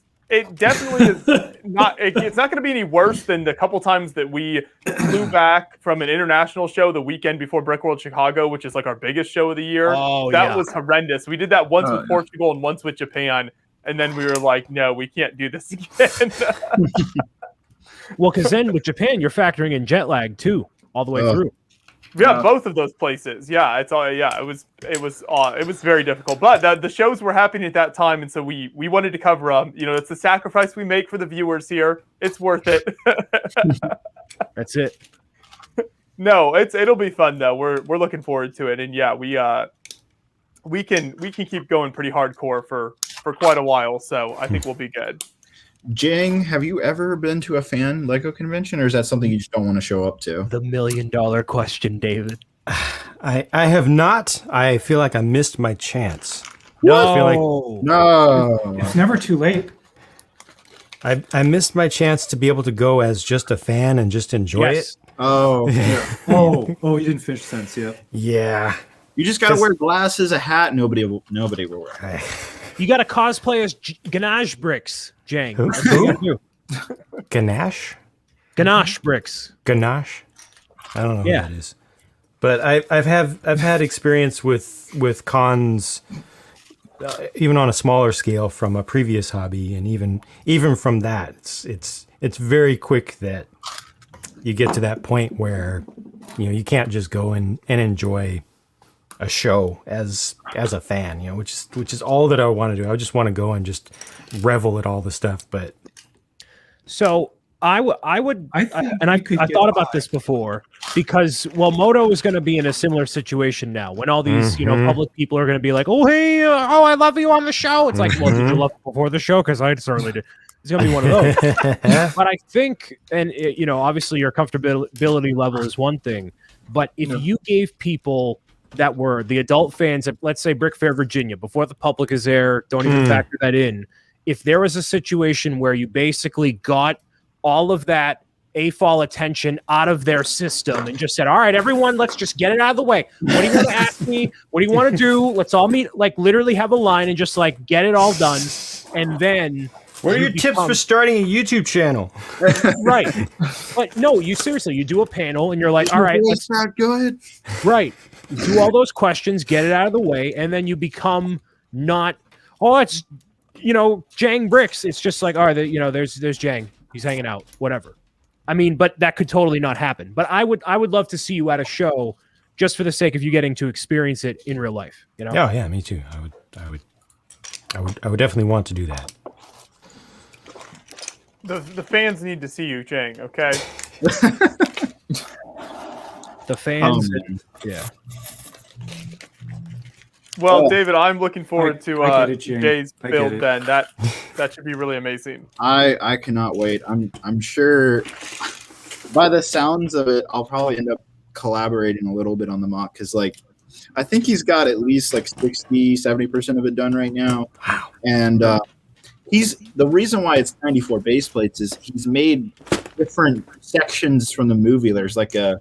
definitely is not. It's not going to be any worse than the couple times that we flew back from an international show the weekend before Brick World Chicago, which is like our biggest show of the year. Oh, that was horrendous. We did that once with Portugal and once with Japan, and then we were like, no, we can't do this again. Well, because then with Japan, you're factoring in jet lag too, all the way through. Yeah, both of those places. Yeah, it's all. Yeah, it was very difficult. But the shows were happening at that time, and so we wanted to cover them. You know, it's the sacrifice we make for the viewers here. It's worth it. That's it. No, it'll be fun though. We're looking forward to it, and yeah, we can keep going pretty hardcore for quite a while. So I think we'll be good. Jing, have you ever been to a fan Lego convention, or is that something you just don't want to show up to? The $1 million question, David. I have not. I feel like I missed my chance. No. I feel like No. It's never too late. I missed my chance to be able to go as just a fan and just enjoy it. Oh. Oh, you didn't finish the sentence yet. Yeah. You just got to wear glasses, a hat. Nobody will wear it. You got to cosplay as Ganache Bricks, Jang. Who? Ganache? Ganache Bricks. Ganache? I don't know who that is. But I've had experience with cons, even on a smaller scale from a previous hobby, and even from that, it's very quick that you get to that point where you can't just go and enjoy a show as a fan, which is all that I want to do. I just want to go and just revel at all the stuff. But so I thought about this before, because Moto is going to be in a similar situation now when all these public people are going to be like, oh hey, I love you on the show. It's like, well, did you love it before the show? Because I certainly did. It's going to be one of those. But I think, and obviously your comfortability level is one thing, but if you gave people that were the adult fans at, let's say, Brick Fair, Virginia, before the public is there, don't even factor that in. If there was a situation where you basically got all of that AFOL attention out of their system and just said, all right, everyone, let's just get it out of the way. What do you want to ask me? What do you want to do? Let's all meet, like literally have a line and just like get it all done. And then what are your tips for starting a YouTube channel? Right. But no, you seriously, you do a panel and you're like, all right, let's go ahead. Right. Do all those questions, get it out of the way, and then you become not, it's Jang Bricks. It's just like, all right, there's Jang. He's hanging out, whatever. I mean, but that could totally not happen. But I would love to see you at a show just for the sake of you getting to experience it in real life. Oh yeah, me too. I would definitely want to do that. The fans need to see you, Jang. Okay. The fans, yeah. Well, David, I'm looking forward to Jay. Jay's build. Then that should be really amazing. I cannot wait. I'm sure by the sounds of it, I'll probably end up collaborating a little bit on the mock, because I think he's got at least 60-70% of it done right now. Wow. And the reason why it's 94 base plates is he's made different sections from the movie. There's like a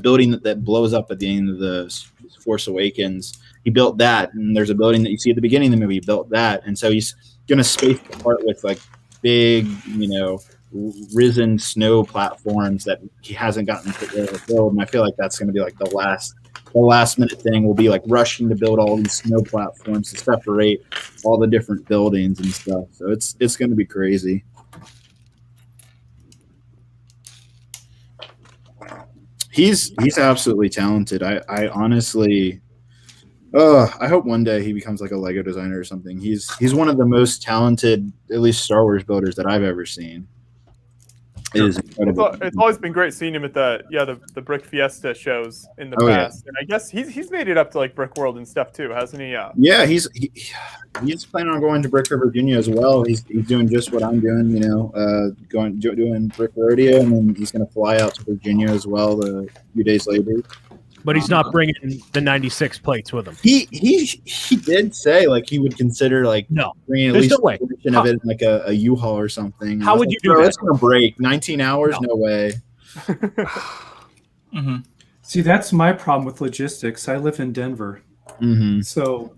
building that blows up at the end of the Force Awakens. He built that, and there's a building that you see at the beginning of the movie. He built that, and so he's gonna space the part with big, risen snow platforms that he hasn't gotten to build. And I feel like that's gonna be the last minute thing. Will be rushing to build all these snow platforms to separate all the different buildings and stuff. So it's gonna be crazy. He's absolutely talented. I honestly, I hope one day he becomes a Lego designer or something. He's one of the most talented, at least Star Wars builders that I've ever seen. It is incredible. It's always been great seeing him at the Brick Fiesta shows in the past, and I guess he's made it up to Brick World and stuff too, hasn't he? Yeah, he's planning on going to Brick Fair, Virginia as well. He's doing just what I'm doing, doing Brick Rodeo, and then he's going to fly out to Virginia as well a few days later. But he's not bringing the 96 plates with him. He did say he would consider no, bringing at least a portion of it in a U-Haul or something. How would you do that? It's gonna break. 19 hours? No way. Mm-hmm. See, that's my problem with logistics. I live in Denver, so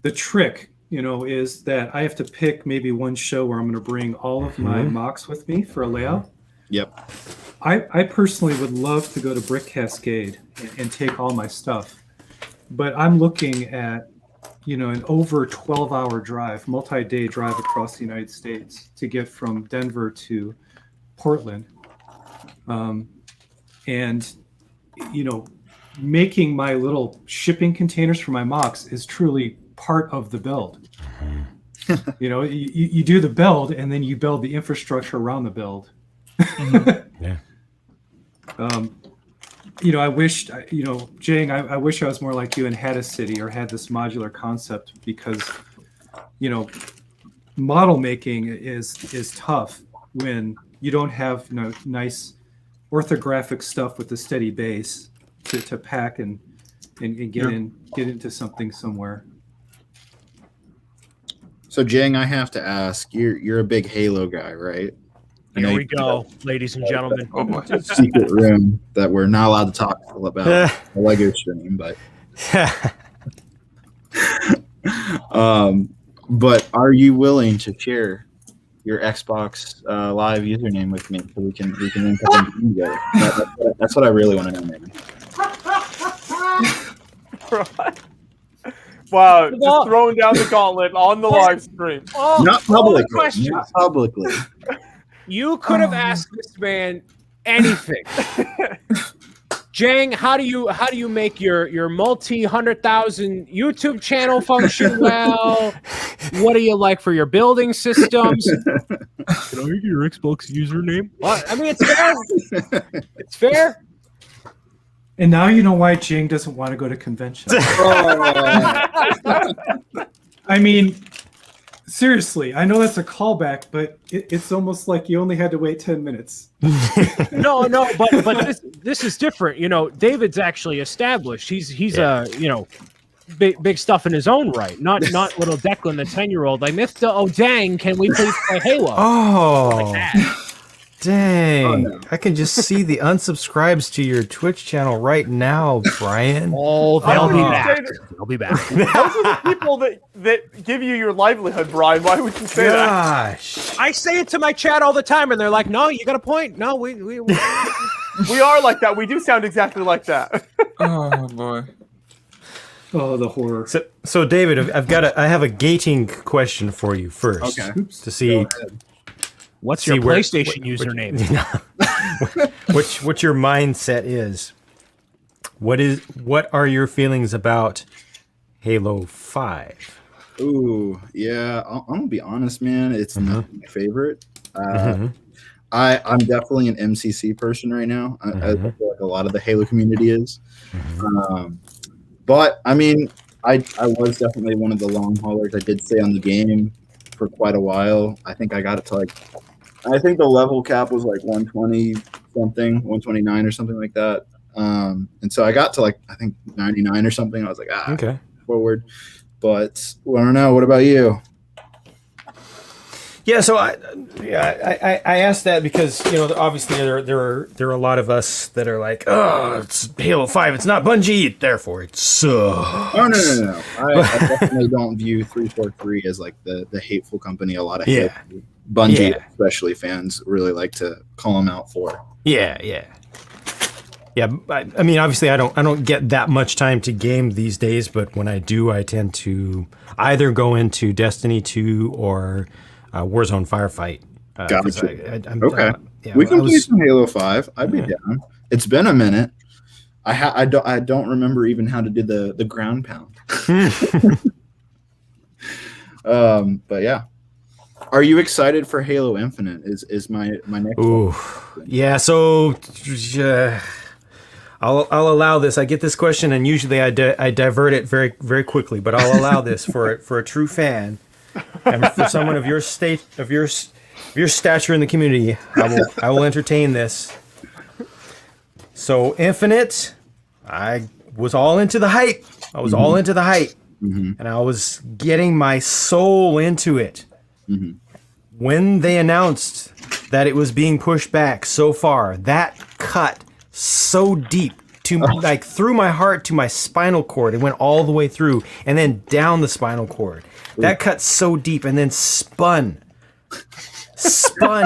the trick, is that I have to pick maybe one show where I'm going to bring all of my mocks with me for a layout. Yep. I personally would love to go to Brick Cascade and take all my stuff, but I'm looking at, an over 12-hour drive, multi-day drive across the United States to get from Denver to Portland. And making my little shipping containers for my mocks is truly part of the build. You do the build and then you build the infrastructure around the build. Yeah. I wished, Jang, I wish I was more like you and had a city or had this modular concept, because, model making is tough when you don't have nice orthographic stuff with a steady base to pack and get into something somewhere. So Jang, I have to ask, you're a big Halo guy, right? Here we go, ladies and gentlemen. Secret room that we're not allowed to talk about the Lego stream, but but are you willing to share your Xbox Live username with me so we can link up and together? That's what I really want to know, man. Wow, just throwing down the gauntlet on the live stream. Not publicly. Not publicly. You could have asked this man anything. Jang, how do you make your multi-100,000 YouTube channel function well? What do you like for your building systems? Can I get your Xbox username? What? I mean, it's fair. It's fair. And now you know why Jing doesn't want to go to conventions. I mean, seriously, I know that's a callback, but it's almost like you only had to wait 10 minutes. No, but this is different. David's actually established. He's big stuff in his own right. Not little Declan, the 10-year-old. Like, Mr. Dang, can we please play Halo? Oh, like that. Dang. Oh, no. I can just see the unsubscribes to your Twitch channel right now, Brian. Oh, they'll be back. They'll be back. Those are the people that give you your livelihood, Brian. Why would you say that? I say it to my chat all the time, and they're like, "No, you got a point. No, we we are like that. We do sound exactly like that." Oh boy. Oh, the horror. So David, I have a gating question for you first. Okay. To see what's your PlayStation username. What your mindset is. What are your feelings about Halo 5? Ooh, yeah. I'm gonna be honest, man. It's not my favorite. I'm definitely an MCC person right now. I feel like a lot of the Halo community is. But I mean, I was definitely one of the long haulers. I did stay on the game for quite a while. I think I got it to I think the level cap was like 120 something, 129 or something like that. And so I got to I think 99 or something. I was like, okay, forward. But I don't know. What about you? Yeah, so I asked that because obviously there are a lot of us that are like, oh, it's Halo 5, it's not Bungie, therefore it sucks. Oh no. I definitely don't view 343 as the hateful company. A lot of Bungie, especially fans, really like to call them out for. Yeah. I mean, obviously, I don't get that much time to game these days, but when I do, I tend to either go into Destiny 2 or Warzone Firefight. Gotcha. We can play some Halo 5. I'd be down. It's been a minute. I don't remember even how to do the ground pound. But yeah. Are you excited for Halo Infinite? Is my next one. Yeah, so I'll allow this. I get this question, and usually I divert it very, very quickly, but I'll allow this for a true fan and for someone of your stature in the community. I will entertain this. So Infinite, I was all into the hype. And I was getting my soul into it. When they announced that it was being pushed back so far, that cut so deep to through my heart to my spinal cord. It went all the way through and then down the spinal cord. That cut so deep and then spun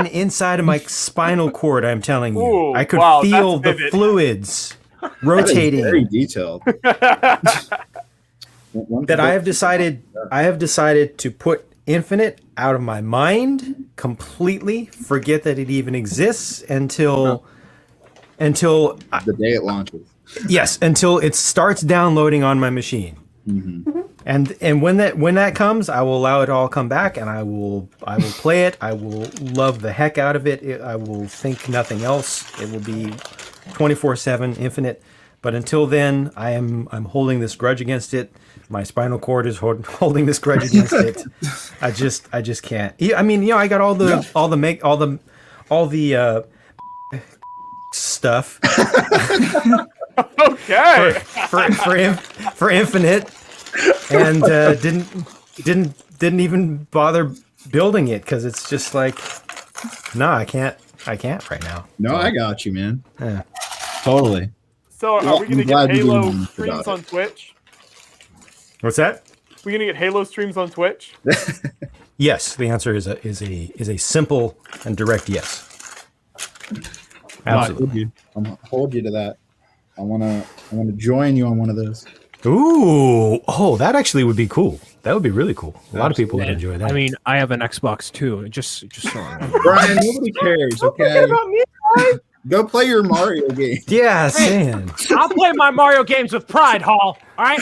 inside of my spinal cord. I'm telling you, Ooh, I could feel the fluids rotating. Very detailed. That I have decided to put Infinite out of my mind completely, forget that it even exists until the day it launches. Yes, until it starts downloading on my machine. Mm-hmm. And when that comes, I will allow it all come back, and I will play it. I will love the heck out of it. I will think nothing else. It will be 24/7, infinite. But until then, I'm holding this grudge against it. My spinal cord is holding this grudge against it. I just can't. I mean, I got all the stuff. Okay. For infinite, and didn't even bother building it because it's just like, no, I can't right now. No, I got you, man. Yeah. Totally. So are we going to get Halo streams on Twitch? What's that? We going to get Halo streams on Twitch? Yes, the answer is a simple and direct yes. Absolutely. I'm gonna hold you to that. I wanna join you on one of those. Ooh, that actually would be cool. That would be really cool. A lot of people would enjoy that. I mean, I have an Xbox too. Just so Brian, nobody cares. Okay. About me, Brian. Go play your Mario game. Yeah, man. I'll play my Mario games with pride, Hall. All right.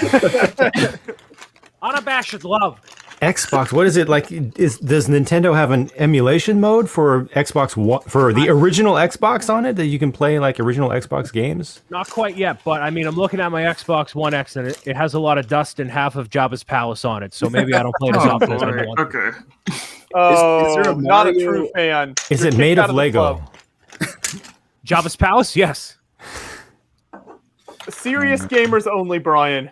Unabashed love. Xbox. What is it like? Does Nintendo have an emulation mode for Xbox One, for the original Xbox on it that you can play like original Xbox games? Not quite yet, but I mean, I'm looking at my Xbox One X and it has a lot of dust and half of Jabba's palace on it. So maybe I don't play it as often as I want. Okay. Oh, is there a not a Mario- true fan. Is You're it made kicked of out the Lego? club. Jabba's palace? Yes. Serious gamers only, Brian.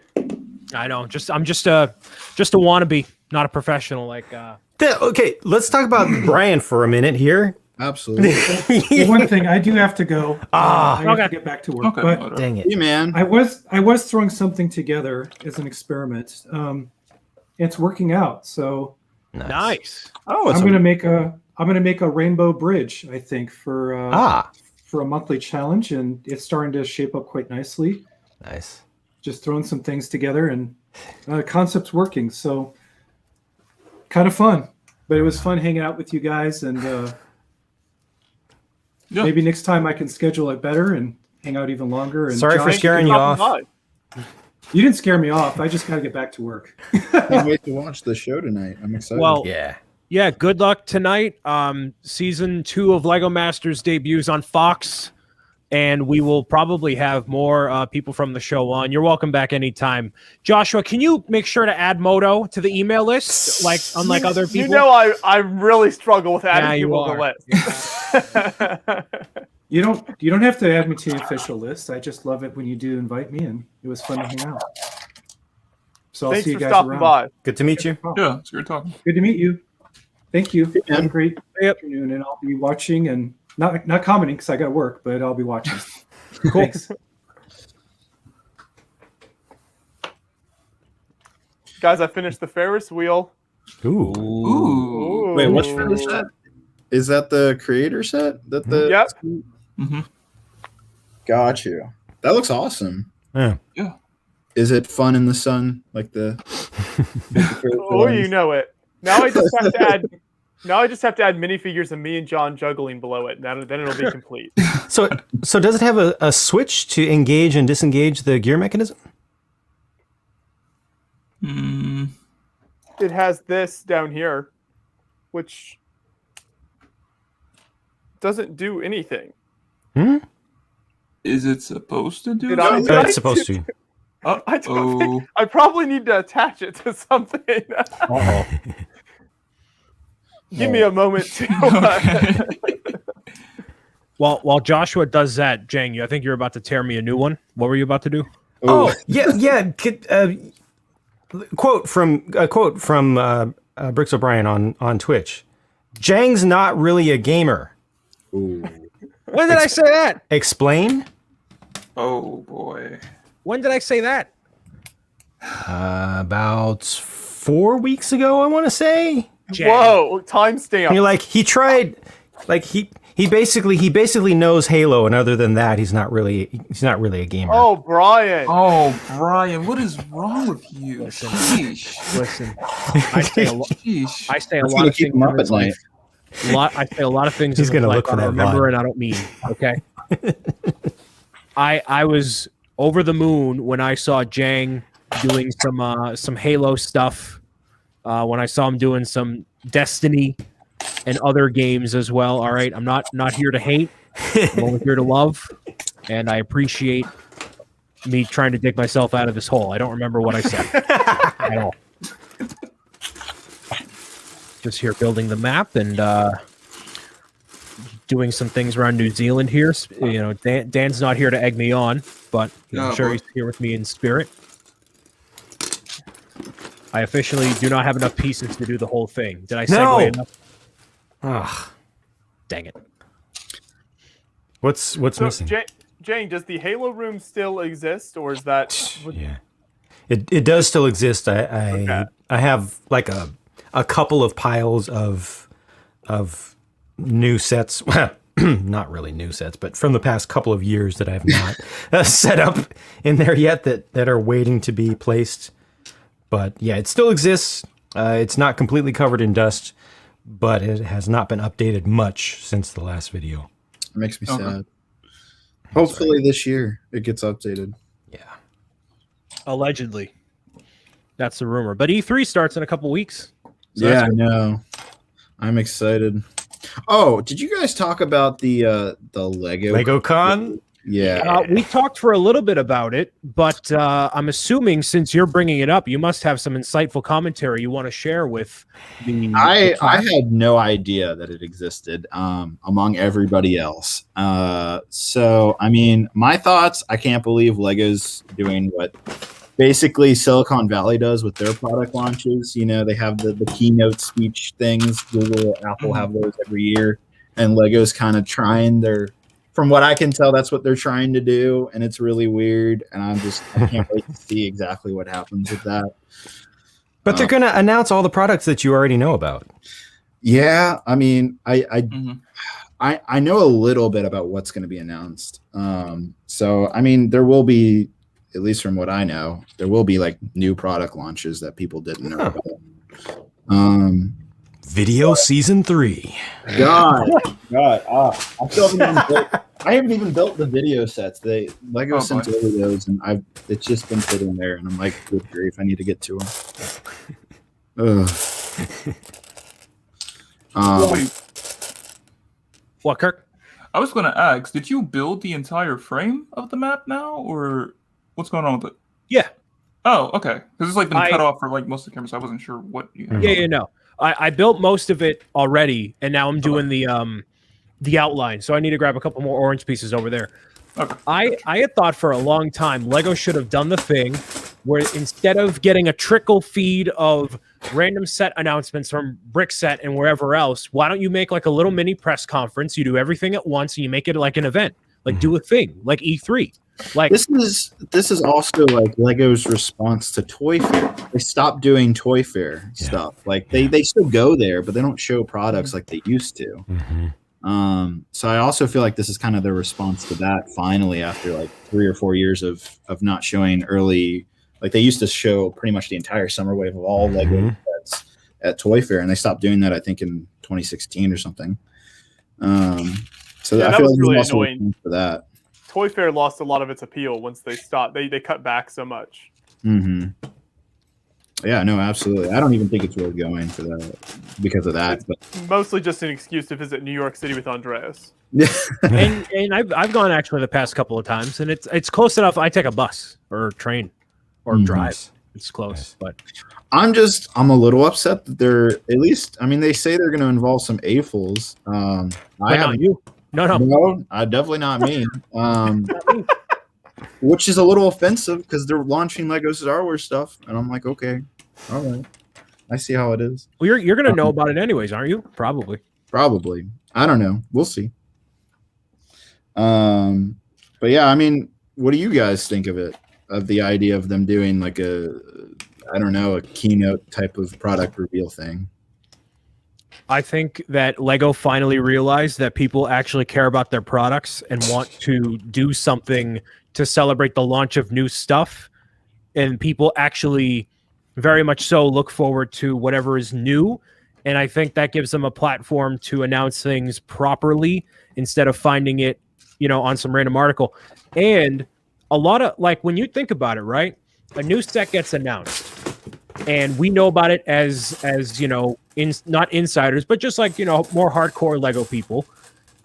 I know. I'm just a wannabe, not a professional. Like. Okay, let's talk about Brian for a minute here. Absolutely. Well, one thing, I do have to go. I have to get back to work. Okay. But Dang it. Hey, man. I was throwing something together as an experiment. It's working out. So Nice. Oh, I'm gonna make a rainbow bridge. I think for a monthly challenge, and it's starting to shape up quite nicely. Nice. Just throwing some things together, and concept's working. So kind of fun. But it was fun hanging out with you guys, and maybe next time I can schedule it better and hang out even longer. And Sorry for Josh, scaring you off. You didn't scare me off. I just got to get back to work. Can't wait to watch the show tonight. I'm excited. Well, Yeah. Good luck tonight. Season 2 of Lego Masters debuts on Fox, and we will probably have more people from the show on. You're welcome back anytime. Joshua, can you make sure to add Moto to the email list, like unlike other people? You know, I really struggle with adding people to the list. You don't have to add me to the official list. I just love it when you do invite me, and it was fun to hang out. So I'll Thanks see you for guys stopping around. by. Good to meet you. Yeah, it's good talking. Good to meet you. Thank you. Have a great afternoon, and I'll be watching and not commenting because I got work, but I'll be watching. Cool. Thanks. Guys, I finished the Ferris wheel. Ooh. Wait, what's Ferris set? Is that the creator set? Yep. Mm-hmm. Got you. That looks awesome. Yeah. Yeah. Is it fun in the sun like the? Oh, you know it. Now I just have to add. Now I just have to add minifigures of me and John juggling below it. Then it'll be complete. So does it have a switch to engage and disengage the gear mechanism? It has this down here, which doesn't do anything. Is it supposed to do? It's supposed to. I don't think. I probably need to attach it to something. Give me a moment to. While Joshua does that, Jang, I think you're about to tear me a new one. What were you about to do? Oh, yeah. Quote from Bricks O'Brien on Twitch. Jang's not really a gamer. Ooh. When did I say that? Explain. Oh boy. When did I say that? About 4 weeks ago, I want to say. Whoa, timestamp. And you're like, he tried, like he basically knows Halo, and other than that, he's not really a gamer. Oh, Brian. Oh, Brian, what is wrong with you? Listen. Sheesh. Listen, I say a lot. Sheesh. I say a That's lot gonna of keep things. him up in at this life. I say a lot of things. He's in this gonna life look for I that remember line. and I don't mean. Okay. I was over the moon when I saw Jang doing some Halo stuff. When I saw him doing some Destiny and other games as well. All right, I'm not here to hate. I'm only here to love, and I appreciate me trying to dig myself out of this hole. I don't remember what I said at all. Just here building the map and doing some things around New Zealand here. You know, Dan's not here to egg me on, but I'm sure he's here with me in spirit. I officially do not have enough pieces to do the whole thing. Did I segue enough? Ah, dang it. What's missing? Jane, does the Halo room still exist, or is that? Yeah, it does still exist. I have like a couple of piles of new sets. Well, not really new sets, but from the past couple of years that I have not set up in there yet that are waiting to be placed. But yeah, it still exists. It's not completely covered in dust, but it has not been updated much since the last video. It makes me sad. Hopefully this year it gets updated. Yeah. Allegedly. That's the rumor. But E3 starts in a couple weeks. So yeah, I know. I'm excited. Oh, did you guys talk about the Lego Con? Yeah. We talked for a little bit about it, but I'm assuming since you're bringing it up, you must have some insightful commentary you want to share with the. I had no idea that it existed among everybody else. So, I mean, my thoughts, I can't believe Lego's doing what basically Silicon Valley does with their product launches. You know, they have the keynote speech things. Google, Apple have those every year. And Lego's kind of trying from what I can tell, that's what they're trying to do, and it's really weird. And I can't wait to see exactly what happens with that. But they're going to announce all the products that you already know about. Yeah, I mean, I know a little bit about what's going to be announced. So I mean, there will be, at least from what I know, there will be like new product launches that people didn't know about. Video season 3. God. I haven't even built the video sets. Lego sent over those, and it's just been sitting there, and I'm like, good grief, I need to get to them. What, Kirk? I was going to ask, did you build the entire frame of the map now, or what's going on with it? Yeah. Oh, okay. Because it's like been cut off for like most of the cameras. So I wasn't sure what you had. Yeah, no. I built most of it already, and now I'm doing the outline. So I need to grab a couple more orange pieces over there. Okay. I had thought for a long time Lego should have done the thing where instead of getting a trickle feed of random set announcements from Brickset and wherever else, why don't you make like a little mini press conference? You do everything at once and you make it like an event. Like do a thing like E3. Like this is also like Lego's response to Toy Fair. They stopped doing Toy Fair stuff. Like they still go there, but they don't show products like they used to. So I also feel like this is kind of their response to that finally after like 3 or 4 years of not showing early. Like they used to show pretty much the entire summer wave of all Lego sets at Toy Fair, and they stopped doing that I think in 2016 or something. So I feel like really also annoying for that. Toy Fair lost a lot of its appeal once they stopped. They cut back so much. Yeah, no, absolutely. I don't even think it's worth going for that because of that. But mostly just an excuse to visit New York City with Andreas. and I've gone actually the past couple of times, and it's close enough. I take a bus or train or drive. It's close, but I'm a little upset that they're at least. I mean, they say they're going to involve some AFOLs. Not you. No, definitely not me. Which is a little offensive because they're launching Lego Star Wars stuff, and I'm like, okay, all right, I see how it is. Well, you're gonna know about it anyways, aren't you? Probably. I don't know. We'll see. But yeah, I mean, what do you guys think of it? Of the idea of them doing like a keynote type of product reveal thing? I think that Lego finally realized that people actually care about their products and want to do something to celebrate the launch of new stuff. And people actually very much so look forward to whatever is new. And I think that gives them a platform to announce things properly instead of finding it, on some random article. And a lot of like when you think about it, right? A new set gets announced, and we know about it as not insiders, but just like more hardcore Lego people.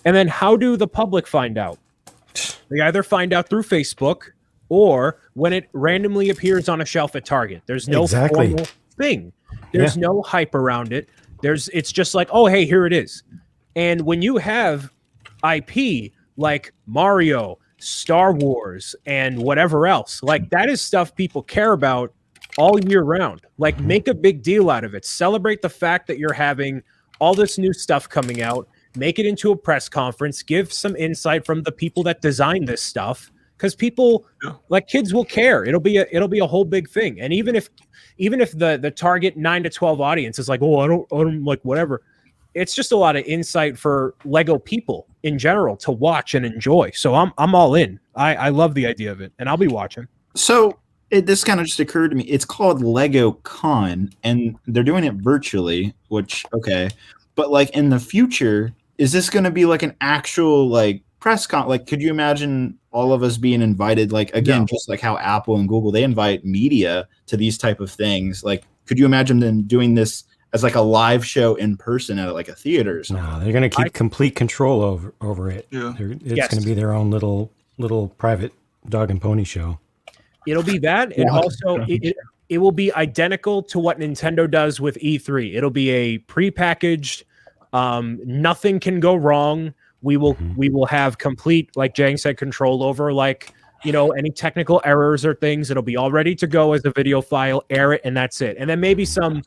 And then how do the public find out? They either find out through Facebook or when it randomly appears on a shelf at Target. There's no formal thing. There's no hype around it. It's just like, oh, hey, here it is. And when you have IP like Mario, Star Wars, and whatever else, like that is stuff people care about all year round. Like make a big deal out of it. Celebrate the fact that you're having all this new stuff coming out. Make it into a press conference. Give some insight from the people that designed this stuff, because people like kids will care. It'll be a whole big thing. And even if the target 9 to 12 audience is like, oh, I don't like whatever, it's just a lot of insight for Lego people in general to watch and enjoy. So I'm all in. I love the idea of it, and I'll be watching. So this kind of just occurred to me. It's called Lego Con, and they're doing it virtually, which okay, but like in the future, is this going to be like an actual like press con? Like, could you imagine all of us being invited? Like again, just like how Apple and Google, they invite media to these type of things. Like, could you imagine them doing this as like a live show in person at like a theater or something? No, they're going to keep complete control over it. Yeah. It's going to be their own little private dog and pony show. It'll be that, and also it will be identical to what Nintendo does with E3. It'll be a prepackaged. Nothing can go wrong. We will have complete, like Jang said, control over like any technical errors or things. It'll be all ready to go as a video file. Air it, and that's it. And then maybe some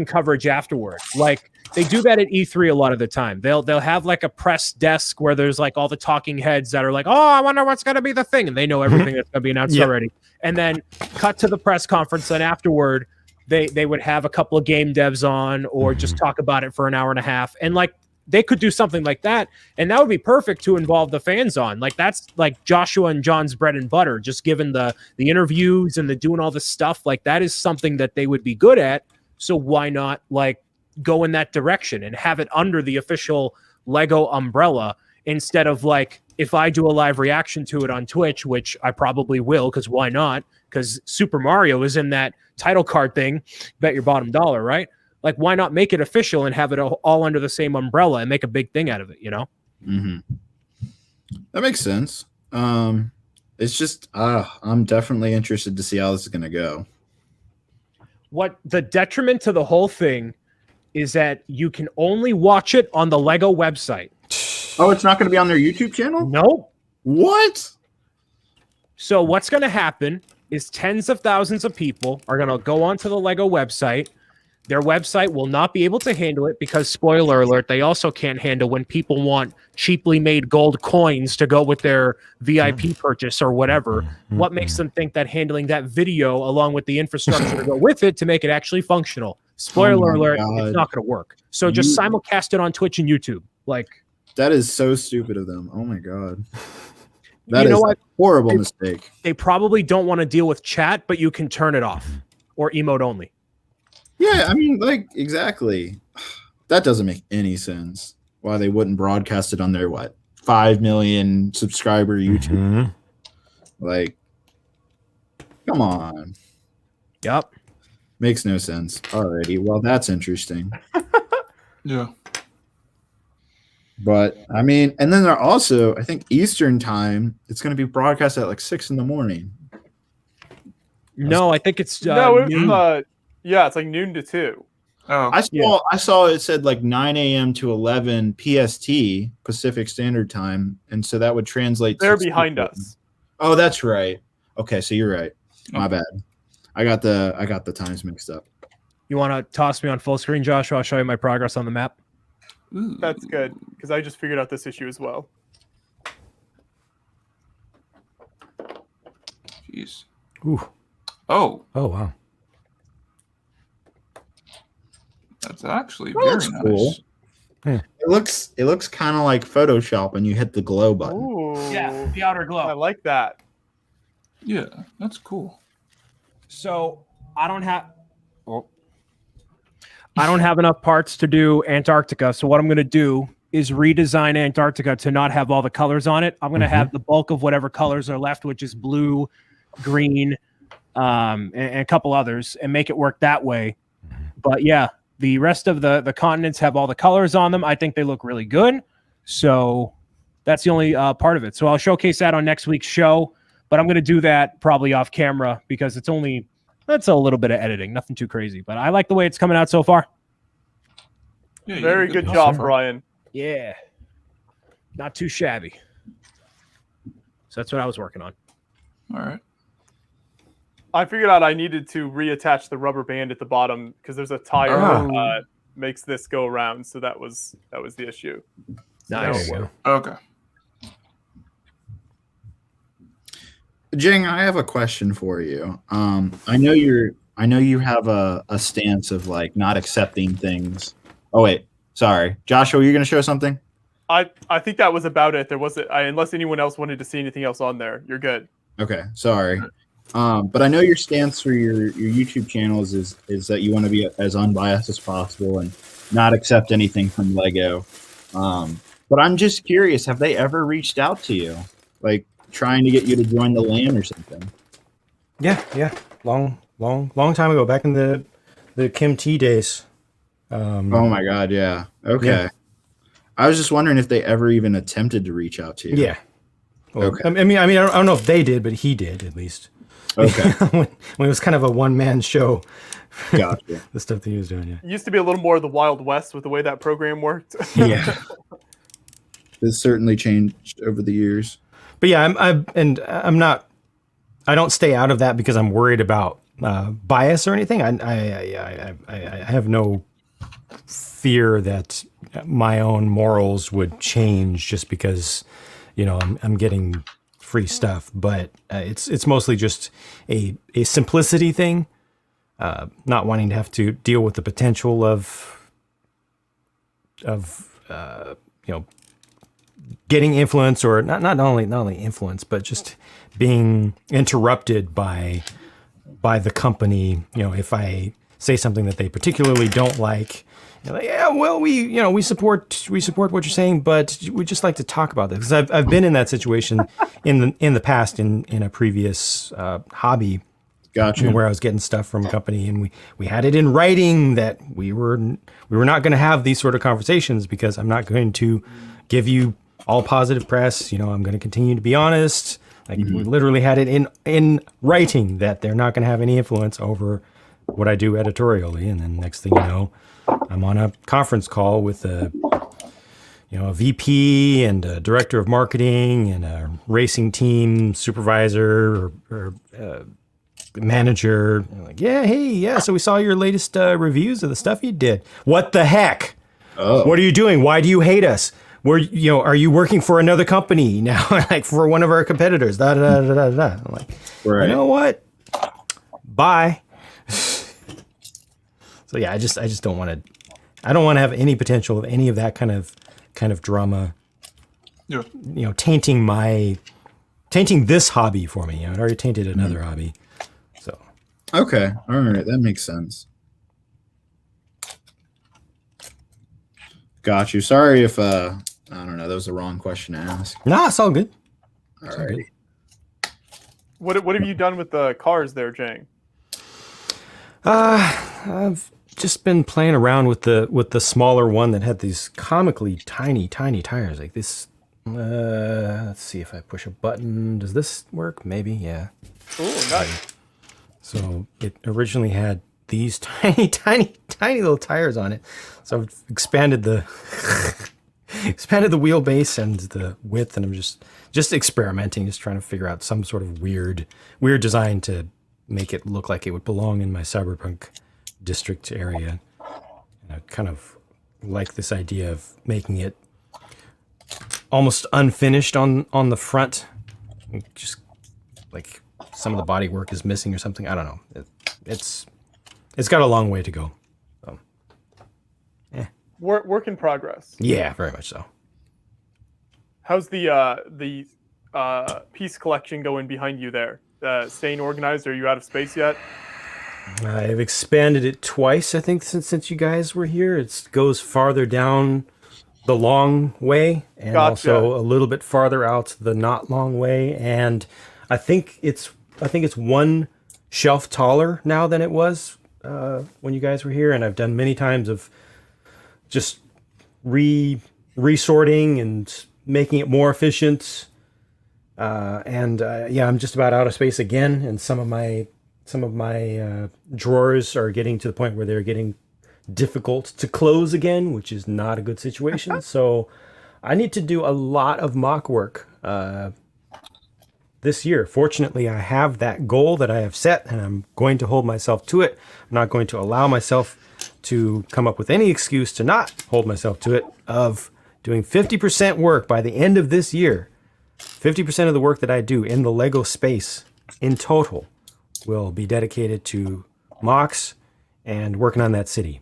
coverage afterward. Like they do that at E3 a lot of the time. They'll have like a press desk where there's like all the talking heads that are like, oh, I wonder what's gonna be the thing, and they know everything that's gonna be announced already. And then cut to the press conference, and afterward they would have a couple of game devs on or just talk about it for an hour and a half. And like they could do something like that, and that would be perfect to involve the fans on. Like that's like Joshua and John's bread and butter, just given the interviews and the doing all this stuff. Like that is something that they would be good at. So why not like go in that direction and have it under the official Lego umbrella instead of like, if I do a live reaction to it on Twitch, which I probably will, because why not? Because Super Mario is in that title card thing, bet your bottom dollar, right? Like, why not make it official and have it all under the same umbrella and make a big thing out of it, Mm-hmm. That makes sense. It's just, I'm definitely interested to see how this is going to go. What the detriment to the whole thing is that you can only watch it on the Lego website. Oh, it's not going to be on their YouTube channel? Nope. What? So what's going to happen is tens of thousands of people are going to go onto the Lego website. Their website will not be able to handle it because, spoiler alert, they also can't handle when people want cheaply made gold coins to go with their VIP purchase or whatever. What makes them think that handling that video along with the infrastructure to go with it to make it actually functional? Spoiler alert, it's not going to work. So just simulcast it on Twitch and YouTube. Like, that is so stupid of them. Oh my God. That is a horrible mistake. They probably don't want to deal with chat, but you can turn it off or emote only. Yeah, I mean, like, exactly. That doesn't make any sense. Why they wouldn't broadcast it on their, 5 million subscriber YouTube? Like, come on. Yep. Makes no sense. Alrighty. Well, that's interesting. Yeah. But, I mean, and then they're also, I think, Eastern time, it's going to be broadcast at 6 in the morning. No, I think it's noon. Yeah, it's like noon to 2. Oh, I saw it said 9 a.m. to 11 PST, Pacific Standard Time, and so that would translate. They're behind us. Oh, that's right. Okay, so you're right. My bad. I got the times mixed up. You want to toss me on full screen, Josh? I'll show you my progress on the map. Ooh. That's good because I just figured out this issue as well. Jeez. Ooh. Oh. Oh wow. That's actually very nice. Cool. Yeah. It looks kind of like Photoshop when you hit the glow button. Ooh, Yeah, the outer glow. I like that. Yeah, that's cool. So I don't have enough parts to do Antarctica. So what I'm going to do is redesign Antarctica to not have all the colors on it. I'm going to have the bulk of whatever colors are left, which is blue, green, and a couple others, and make it work that way. But yeah, the rest of the continents have all the colors on them. I think they look really good. So that's the only part of it. So I'll showcase that on next week's show, but I'm going to do that probably off camera because that's a little bit of editing, nothing too crazy. But I like the way it's coming out so far. Yeah, Very good job, Brian. Yeah. Not too shabby. So that's what I was working on. All right. I figured out I needed to reattach the rubber band at the bottom because there's a tire that makes this go around. So that was the issue. Nice. Okay. Jing, I have a question for you. I know you have a stance of like not accepting things. Oh wait, sorry, Joshua, you're gonna show something? I think that was about it. There wasn't unless anyone else wanted to see anything else on there. You're good. Okay, sorry. But I know your stance for your YouTube channels is that you want to be as unbiased as possible and not accept anything from Lego. But I'm just curious, have they ever reached out to you, like trying to get you to join the LAN or something? Yeah, long time ago, back in the Kim T days. Oh my God, yeah. Okay. Yeah. I was just wondering if they ever even attempted to reach out to you. Yeah. Well, okay. I mean, I don't know if they did, but he did at least. Okay. when it was kind of a one-man show. Gotcha. The stuff that he was doing, yeah. It used to be a little more of the Wild West with the way that program worked. Yeah. It's certainly changed over the years. But yeah, I don't stay out of that because I'm worried about bias or anything. I have no fear that my own morals would change just because, I'm getting free stuff. But it's mostly just a simplicity thing, not wanting to have to deal with the potential of getting influence, or not only influence, but just being interrupted by the company. If I say something that they particularly don't like, yeah, well, we support what you're saying, but we just like to talk about this, because I've been in that situation in the past in a previous hobby. Gotcha. Where I was getting stuff from a company, and we had it in writing that we were not going to have these sort of conversations, because I'm not going to give you all positive press. I'm going to continue to be honest. Like, we literally had it in writing that they're not going to have any influence over what I do editorially. And then next thing you know, I'm on a conference call with a VP and a director of marketing and a racing team supervisor or manager. Like, so we saw your latest reviews of the stuff you did. What the heck? Oh. What are you doing? Why do you hate us? Are you working for another company now? Like, for one of our competitors? Da da da da da. I'm like, right. You know what? Bye. So yeah, I just don't want to. I don't want to have any potential of any of that kind of drama. Yeah. Tainting this hobby for me. It already tainted another hobby. So. Okay. All right. That makes sense. Got you. Sorry if I don't know, that was the wrong question to ask. Nah, it's all good. All right. What have you done with the cars there, Jang? I've just been playing around with the smaller one that had these comically tiny tires like this. Let's see if I push a button. Does this work? Maybe, yeah. Oh, nice. So it originally had these tiny little tires on it. So I've expanded the wheelbase and the width, and I'm just experimenting, just trying to figure out some sort of weird design to make it look like it would belong in my cyberpunk district area. And I kind of like this idea of making it almost unfinished on the front, just like some of the body work is missing or something. I don't know. It's got a long way to go. So, Work in progress. Yeah, very much so. How's the piece collection going behind you there? Staying organized? Are you out of space yet? I've expanded it twice, I think, since you guys were here. It goes farther down the long way, and Gotcha. also a little bit farther out the not long way. And I think it's one shelf taller now than it was when you guys were here. And I've done many times of just resorting and making it more efficient. Yeah, I'm just about out of space again, and some of my drawers are getting to the point where they're getting difficult to close again, which is not a good situation. So I need to do a lot of mock work this year. Fortunately, I have that goal that I have set, and I'm going to hold myself to it. I'm not going to allow myself to come up with any excuse to not hold myself to it, of doing 50% work by the end of this year. 50% of the work that I do in the Lego space in total will be dedicated to mocks and working on that city.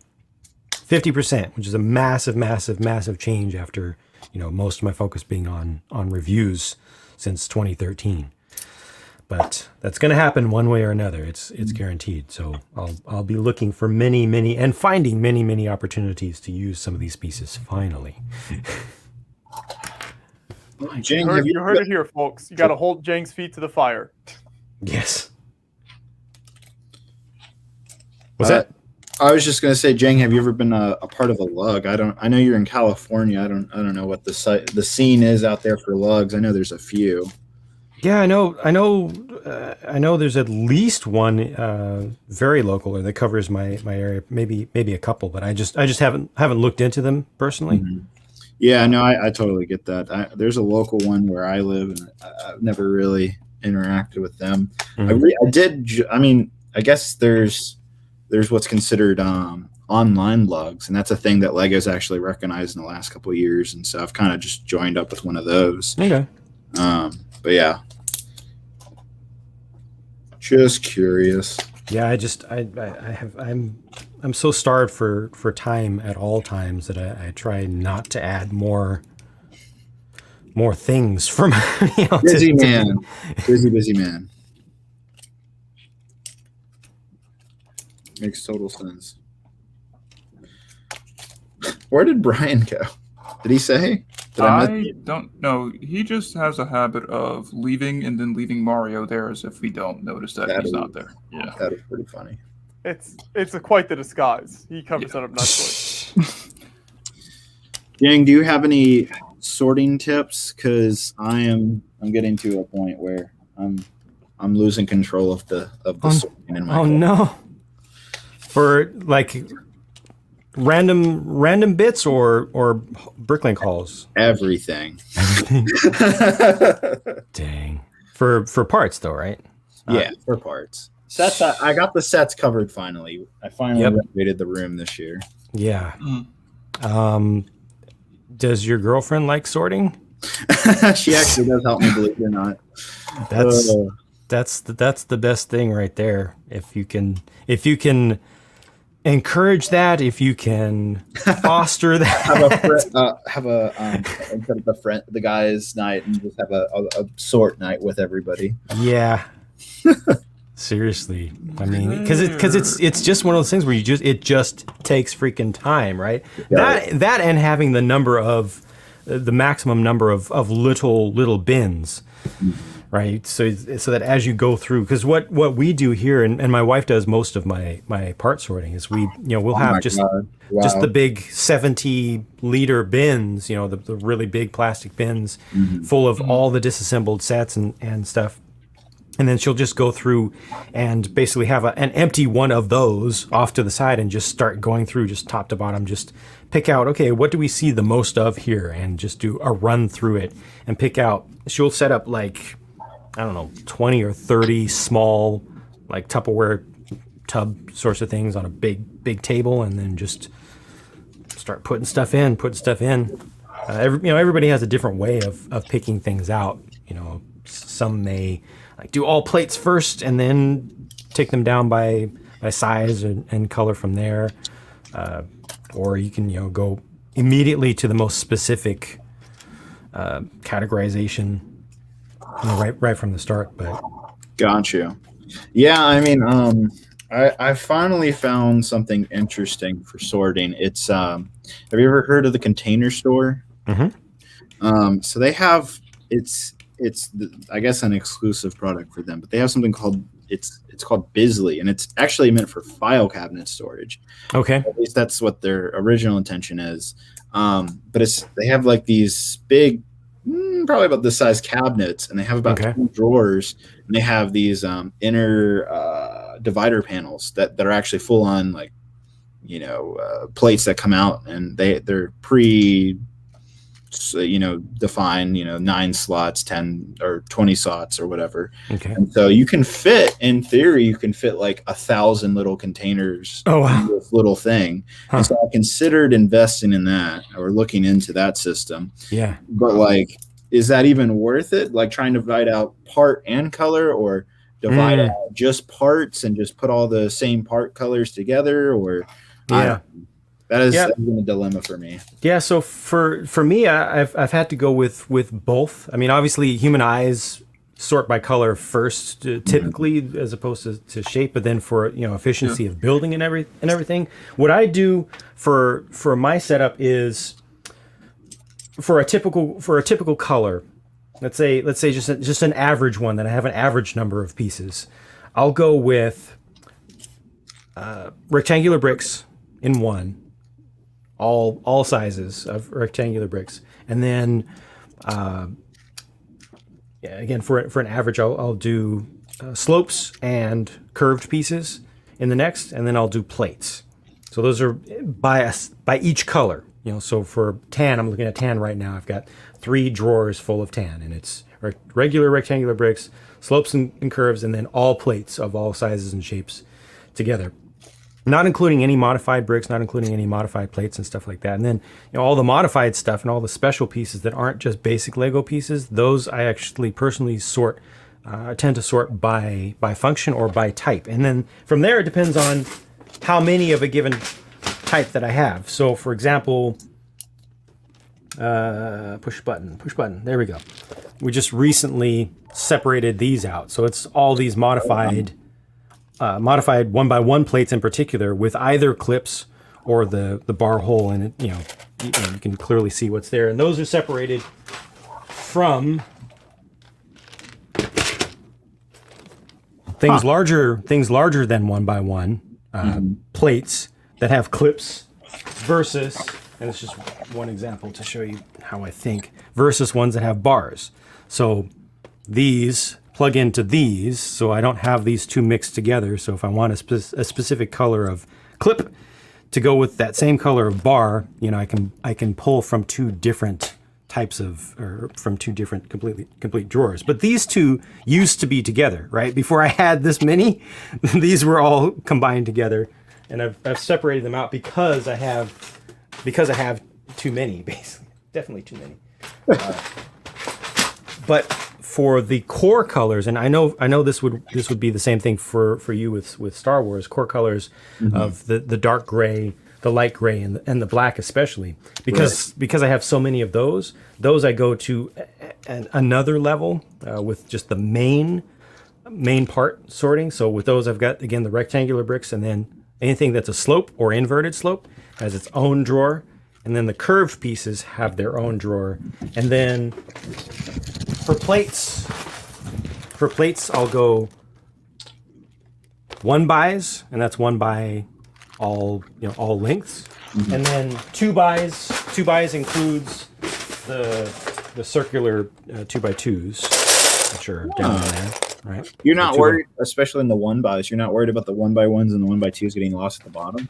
50%, which is a massive, massive, massive change after, most of my focus being on reviews since 2013. But that's going to happen one way or another. It's guaranteed. So I'll be looking for many, and finding many opportunities to use some of these pieces finally. You heard it here, folks. You got to hold Jang's feet to the fire. Yes. What's that? I was just gonna say, Jang, have you ever been a part of a lug? I know you're in California. I don't know what the scene is out there for lugs. I know there's a few. Yeah, I know. There's at least one very local that covers my area. Maybe a couple, but I just haven't looked into them personally. Mm-hmm. Yeah, no, I totally get that. There's a local one where I live, and I've never really interacted with them. Mm-hmm. I guess there's what's considered online lugs, and that's a thing that Lego's actually recognized in the last couple of years, and so I've kind of just joined up with one of those. Okay. But yeah, just curious. Yeah, I'm so starved for time at all times that I try not to add more things from busy man. Makes total sense. Where did Brian go? Did he say? I don't know. He just has a habit of leaving and then leaving Mario there as if we don't notice that he's not there. Yeah, that is pretty funny. It's quite the disguise. He covers it up nicely. Yang, do you have any sorting tips? Because I'm getting to a point where I'm losing control of the sorting in my car. No. For like random bits or bricklink hauls? Everything. Dang. For parts though, right? Yeah, for parts. Sets. I got the sets covered finally. I finally renovated the room this year. Yeah. Does your girlfriend like sorting? She actually does help me, believe it or not. That's the best thing right there. If you can encourage that, if you can foster that, have instead of the guys' night, and just have a sort night with everybody. Yeah. Seriously, I mean, because it's just one of those things where it just takes freaking time, right? Yeah. That and having the maximum number of little bins. Right, so that as you go through, because what we do here, and my wife does most of my part sorting, is we'll have just the big 70-liter bins, the really big plastic bins full of all the disassembled sets and stuff, and then she'll just go through and basically have an empty one of those off to the side and just start going through just top to bottom, just pick out, okay, what do we see the most of here, and just do a run through it and pick out. She'll set up like, I don't know, 20 or 30 small, like Tupperware tub sorts of things on a big table, and then just start putting stuff in. Everybody has a different way of picking things out. Some may like do all plates first and then take them down by size and color from there, or you can go immediately to the most specific categorization. Right from the start, but got you. Yeah, I mean, I finally found something interesting for sorting. It's have you ever heard of the Container Store? So they have I guess an exclusive product for them, but they have something called it's called Bisley, and it's actually meant for file cabinet storage. At least that's what their original intention is. But they have like these big, probably about this size cabinets, and they have about 2 drawers, and they have these inner divider panels that are actually full on, like, plates that come out, and they're define 9 slots, 10 or 20 slots or whatever. And so in theory you can fit like 1,000 little containers in this little thing. And so I considered investing in that, or looking into that system. But like, is that even worth it, like trying to divide out part and color, or divide out just parts and just put all the same part colors together? Or that is been a dilemma for me. Yeah, so for me, I've had to go with both. I mean, obviously, human eyes sort by color first, typically, as opposed to shape. But then for efficiency of building and everything, what I do for my setup is for a typical color. Let's say just an average one that I have an average number of pieces. I'll go with rectangular bricks in one. All sizes of rectangular bricks, and then again for an average, I'll do slopes and curved pieces in the next, and then I'll do plates. So those are by each color. So for tan, I'm looking at tan right now. I've got 3 drawers full of tan, and it's regular rectangular bricks, slopes and curves, and then all plates of all sizes and shapes together. Not including any modified bricks, not including any modified plates and stuff like that. And then all the modified stuff and all the special pieces that aren't just basic Lego pieces, those I actually personally tend to sort by function or by type. And then from there, it depends on how many of a given type that I have. So for example, push button, there we go. We just recently separated these out. So it's all these modified 1x1 plates in particular, with either clips or the bar hole in it. You can clearly see what's there, and those are separated from things larger than 1x1 plates that have clips, versus, and it's just one example to show you how I think, versus ones that have bars. So these plug into these, so I don't have these two mixed together. So if I want a specific color of clip to go with that same color of bar, I can pull from 2 different types or from 2 different complete drawers. But these 2 used to be together, right? Before I had this many, these were all combined together, and I've separated them out because I have too many, basically, definitely too many. But for the core colors, and I know this would be the same thing for you with Star Wars, core colors of the dark gray, the light gray, and the black especially, because I have so many of those I go to another level with just the main part sorting. So with those, I've got, again, the rectangular bricks, and then anything that's a slope or inverted slope has its own drawer, and then the curved pieces have their own drawer. And then for plates, I'll go 1x's, and that's 1 by all lengths. And then 2x's includes the circular 2x2s, which are down there, right? You're not worried, especially in the 1x's, you're not worried about the 1x1s and the 1x2s getting lost at the bottom?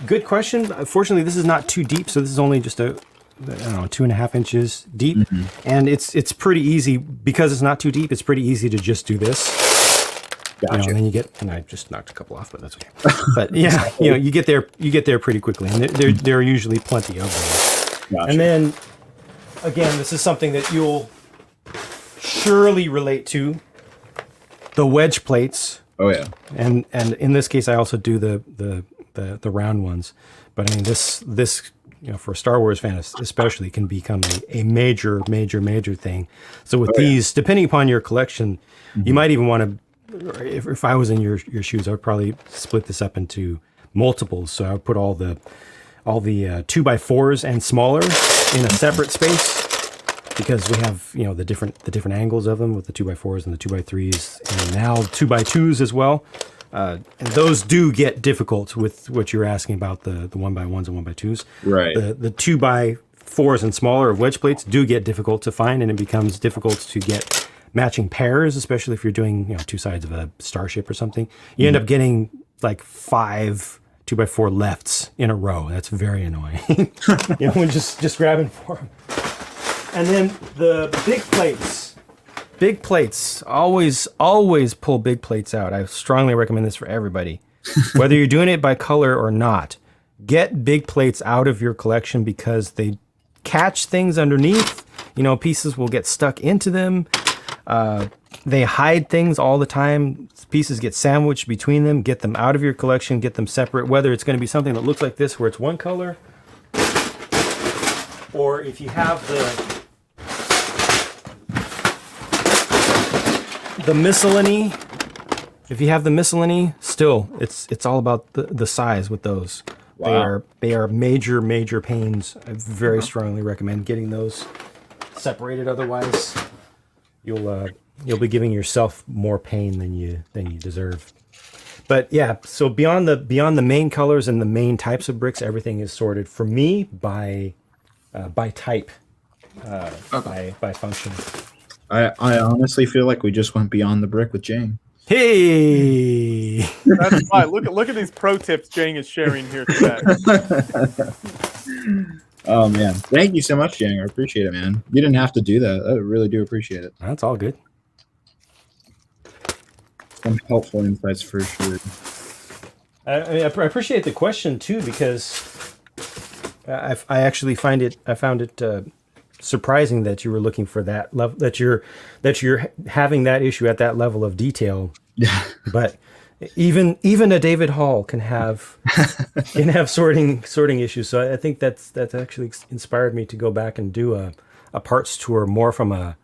Good question. Fortunately, this is not too deep, so this is only just 2.5 inches deep, and it's pretty easy because it's not too deep. It's pretty easy to just do this. Gotcha. And then and I just knocked a couple off, but that's okay. But yeah, you get there pretty quickly, and there are usually plenty of them. Gotcha. And then again, this is something that you'll surely relate to: the wedge plates. Oh yeah. And in this case, I also do the round ones. But I mean, this for a Star Wars fan especially, can become a major thing. So with these, depending upon your collection, you might even want to if I was in your shoes, I would probably split this up into multiples. So I would put all the 2x4s and smaller in a separate space, because we have, you know, the different angles of them with the 2x4s and the 2x3s, and now 2x2s as well. And those do get difficult with what you're asking about, the 1x1s and 1x2s. Right. The 2x4s and smaller of wedge plates do get difficult to find, and it becomes difficult to get matching pairs, especially if you're doing, you know, two sides of a starship or something. You end up getting like 5 2x4 lefts in a row. That's very annoying. You know, just grabbing for them. And then the big plates, always pull big plates out. I strongly recommend this for everybody. Whether you're doing it by color or not, get big plates out of your collection, because they catch things underneath. You know, pieces will get stuck into them. They hide things all the time. Pieces get sandwiched between them. Get them out of your collection, get them separate, whether it's going to be something that looks like this where it's one color, or if you have the miscellany. If you have the miscellany, still, it's all about the size with those. Wow. They are major pains. I very strongly recommend getting those separated. Otherwise, you'll be giving yourself more pain than you deserve. But yeah, so beyond the main colors and the main types of bricks, everything is sorted for me by type, by function. I honestly feel like we just went beyond the brick with Jane. Hey, that's fine. Look at these pro tips Jane is sharing here today. Oh man, thank you so much, Jane. I appreciate it, man. You didn't have to do that. I really do appreciate it. That's all good. Some helpful insights for sure. I appreciate the question too, because I found it surprising that you were looking for that level, that you're having that issue at that level of detail. Yeah. But even a David Hall can have sorting issues. So I think that's actually inspired me to go back and do a parts tour more from a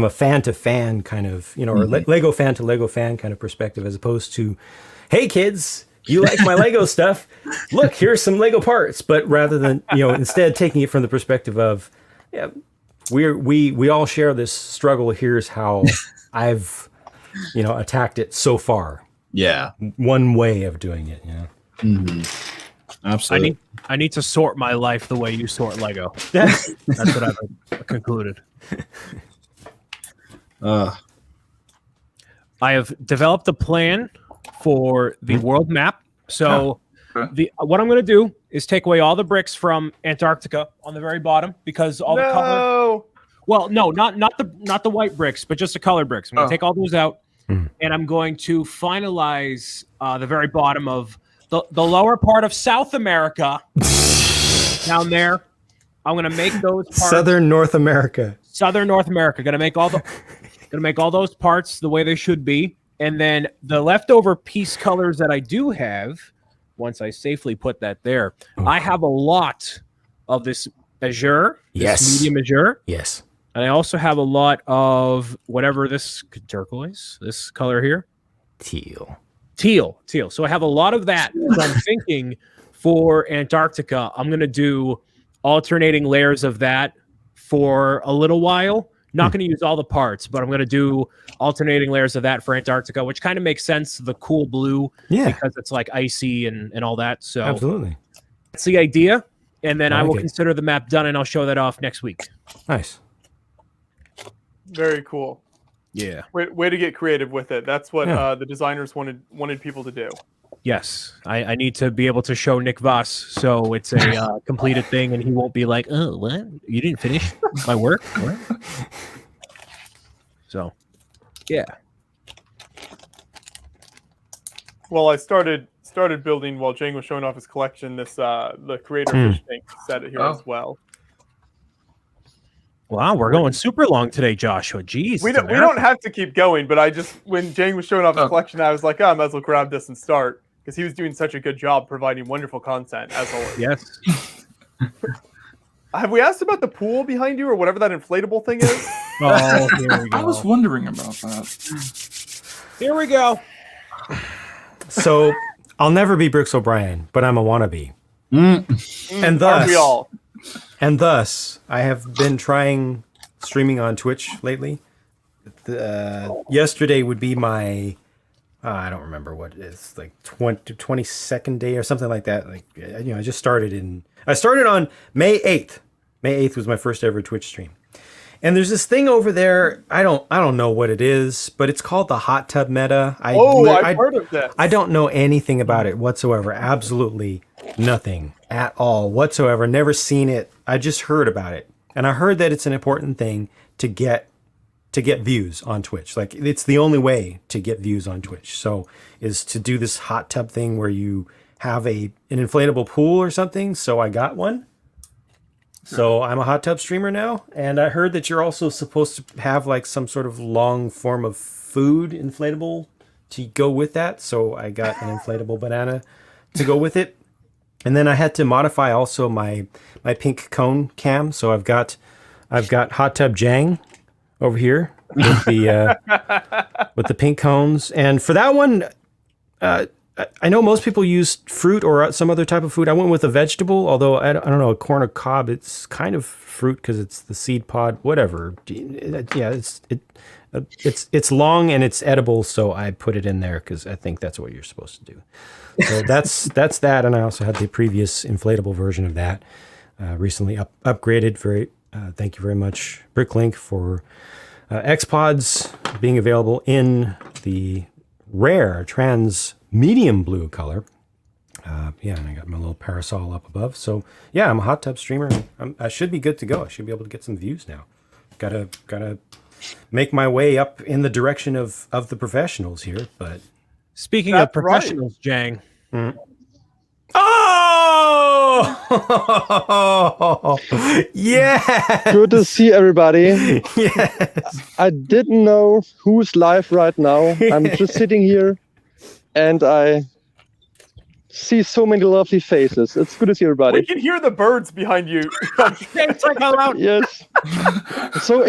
fan to fan kind of, you know, or Lego fan to Lego fan kind of perspective, as opposed to, hey kids, you like my Lego stuff? Look, here's some Lego parts. But rather than, you know, instead taking it from the perspective of, yeah, we all share this struggle. Here's how I've, you know, attacked it so far. Yeah. One way of doing it, you know. Mm-hmm. Absolutely. I need to sort my life the way you sort Lego. That's what I've concluded. I have developed a plan for the world map. So what I'm going to do is take away all the bricks from Antarctica on the very bottom, because all the color. Well, no, not the white bricks, but just the color bricks. I'm going to take all those out, and I'm going to finalize the very bottom of the lower part of South America down there. I'm going to make those parts. Southern North America. Going to make all those parts the way they should be. And then the leftover piece colors that I do have, once I safely put that there, I have a lot of this azure, this medium azure. Yes. And I also have a lot of whatever this turquoise, this color here. Teal. So I have a lot of that. So I'm thinking for Antarctica, I'm going to do alternating layers of that for a little while. Not going to use all the parts, but I'm going to do alternating layers of that for Antarctica, which kind of makes sense. The cool blue, because it's like icy and all that. So absolutely, that's the idea. And then I will consider the map done, and I'll show that off next week. Nice. Very cool. Yeah. Way to get creative with it. That's what the designers wanted people to do. Yes, I need to be able to show Nick Voss, so it's a completed thing, and he won't be like, "Oh, what? You didn't finish my work?" What? So, yeah. Well, I started building while Jane was showing off his collection. This the creator fish tank set here as well. Wow, we're going super long today, Joshua. Jeez, we don't have to keep going, but I just, when Jane was showing off his collection, I was like, I might as well grab this and start, because he was doing such a good job providing wonderful content as always. Yes. Have we asked about the pool behind you or whatever that inflatable thing is? Oh, here we go. I was wondering about that. Here we go. So I'll never be Brooks O'Brien, but I'm a wannabe. Aren't we all? And thus, I have been trying streaming on Twitch lately. Yesterday would be my, I don't remember what it is, like 22nd day or something like that. Like, I just started on May 8th. May 8th was my first ever Twitch stream. And there's this thing over there. I don't know what it is, but it's called the hot tub meta. I've heard of this. I don't know anything about it whatsoever. Absolutely nothing at all whatsoever. Never seen it. I just heard about it, and I heard that it's an important thing to get views on Twitch. Like, it's the only way to get views on Twitch. So is to do this hot tub thing where you have an inflatable pool or something. So I got one. So I'm a hot tub streamer now, and I heard that you're also supposed to have like some sort of long form of food inflatable to go with that. So I got an inflatable banana to go with it. And then I had to modify also my pink cone cam. So I've got Hot Tub Jang over here with the pink cones. And for that one, I know most people use fruit or some other type of food. I went with a vegetable, although I don't know, a corn or cob. It's kind of fruit because it's the seed pod, whatever. Yeah, it's long and it's edible, so I put it in there because I think that's what you're supposed to do. So that's that, and I also had the previous inflatable version of that recently upgraded. Thank you very much, Bricklink, for X-Pods being available in the rare trans medium blue color. And I got my little parasol up above. So yeah, I'm a hot tub streamer. I should be good to go. I should be able to get some views now. Gotta make my way up in the direction of the professionals here. But speaking of professionals, right. Jang. Mm. Oh, yeah. Good to see everybody. Yes. I didn't know who's live right now. I'm just sitting here and I see so many lovely faces. It's good to see everybody. We can hear the birds behind you. Yes. So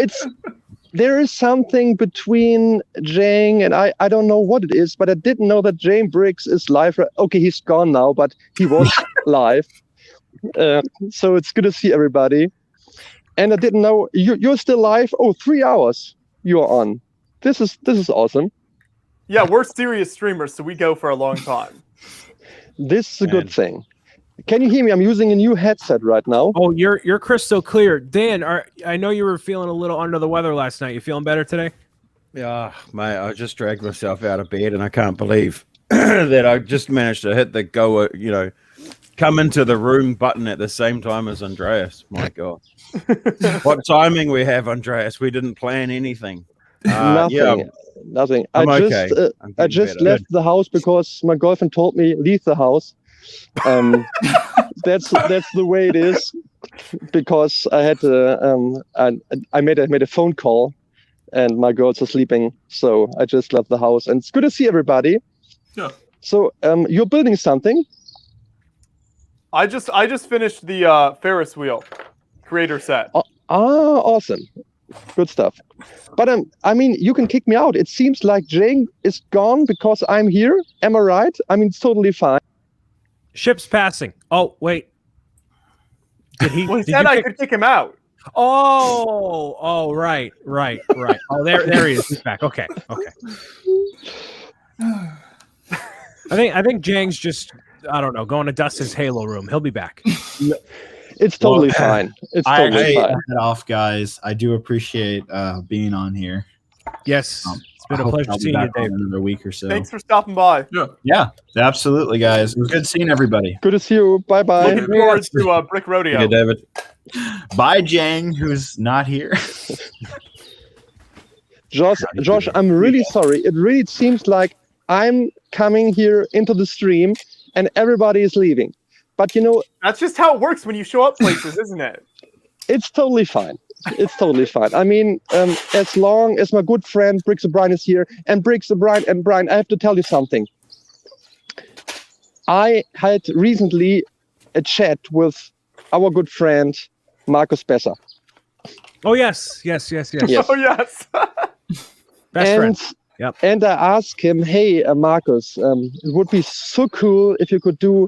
there is something between Jang and I don't know what it is, but I didn't know that Jane Briggs is live. Okay, he's gone now, but he was live. So it's good to see everybody. And I didn't know you're still live. Oh, 3 hours you're on. This is awesome. Yeah, we're serious streamers, so we go for a long time. This is a good thing. Can you hear me? I'm using a new headset right now. Oh, you're crystal clear. Dan, I know you were feeling a little under the weather last night. You feeling better today? Yeah, mate, I just dragged myself out of bed, and I can't believe that I just managed to hit the go, come into the room button at the same time as Andreas. My God. What timing we have, Andreas. We didn't plan anything. Nothing. I just left the house because my girlfriend told me leave the house. That's the way it is, because I had I made a phone call and my girls are sleeping, so I just left the house. And it's good to see everybody. Yeah. So you're building something. I just finished the Ferris wheel creator set. Awesome. Good stuff. But I mean, you can kick me out. It seems like Jane is gone because I'm here. Am I right? I mean, it's totally fine. Ship's passing. Oh, wait. Well, he said I could kick him out. Oh, right. Oh, there he is. He's back. Okay. I think Jang's just, I don't know, going to dust his Halo room. He'll be back. It's totally fine. It's totally fine. Head off, guys. I do appreciate being on here. Yes, it's been a pleasure seeing you, Dave. Another week or so. Thanks for stopping by. Yeah, absolutely, guys. It was good seeing everybody. Good to see you. Bye. Looking forward to Brick Rodeo. Okay, David. Bye, Jang, who's not here. Josh, I'm really sorry. It really seems like I'm coming here into the stream and everybody is leaving. But that's just how it works when you show up places, isn't it? It's totally fine. It's totally fine. I mean, as long as my good friend Briggs O'Brien is here, and Briggs O'Brien and Brian, I have to tell you something. I had recently a chat with our good friend Marcus Besser. Oh yes. Oh yes. Best friend. Yep. And I asked him, hey, Marcus, it would be so cool if you could do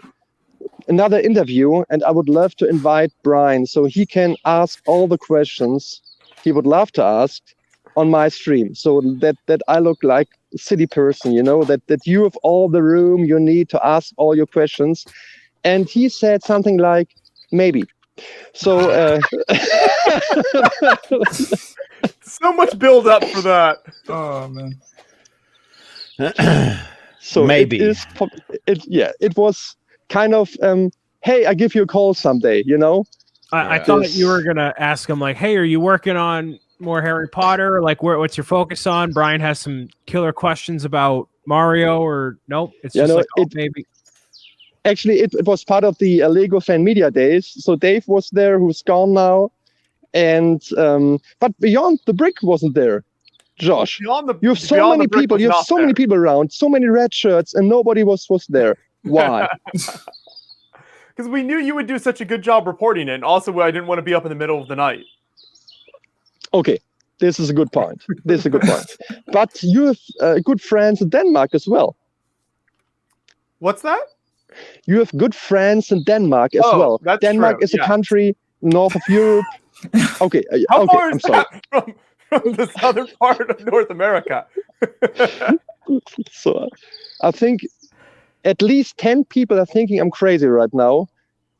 another interview, and I would love to invite Brian so he can ask all the questions he would love to ask on my stream, so that I look like a city person, you know, that you have all the room you need to ask all your questions. And he said something like, maybe. So so much build up for that. Oh man. So maybe it was kind of hey, I give you a call someday, you know. I thought you were gonna ask him like, hey, are you working on more Harry Potter? Like, what's your focus on? Brian has some killer questions about Mario, or nope? It's just like, maybe. Actually, it was part of the Lego Fan Media Days. So Dave was there, who's gone now, and but Beyond the Brick wasn't there. Josh, you have so many people. You have so many people around, so many red shirts, and nobody was there. Why? Because we knew you would do such a good job reporting it. And also, I didn't want to be up in the middle of the night. Okay, this is a good point. But you have good friends in Denmark as well. What's that? You have good friends in Denmark as well. Denmark is a country north of Europe. Okay, How far I'm is sorry. that from the southern part of North America? So I think at least 10 people are thinking I'm crazy right now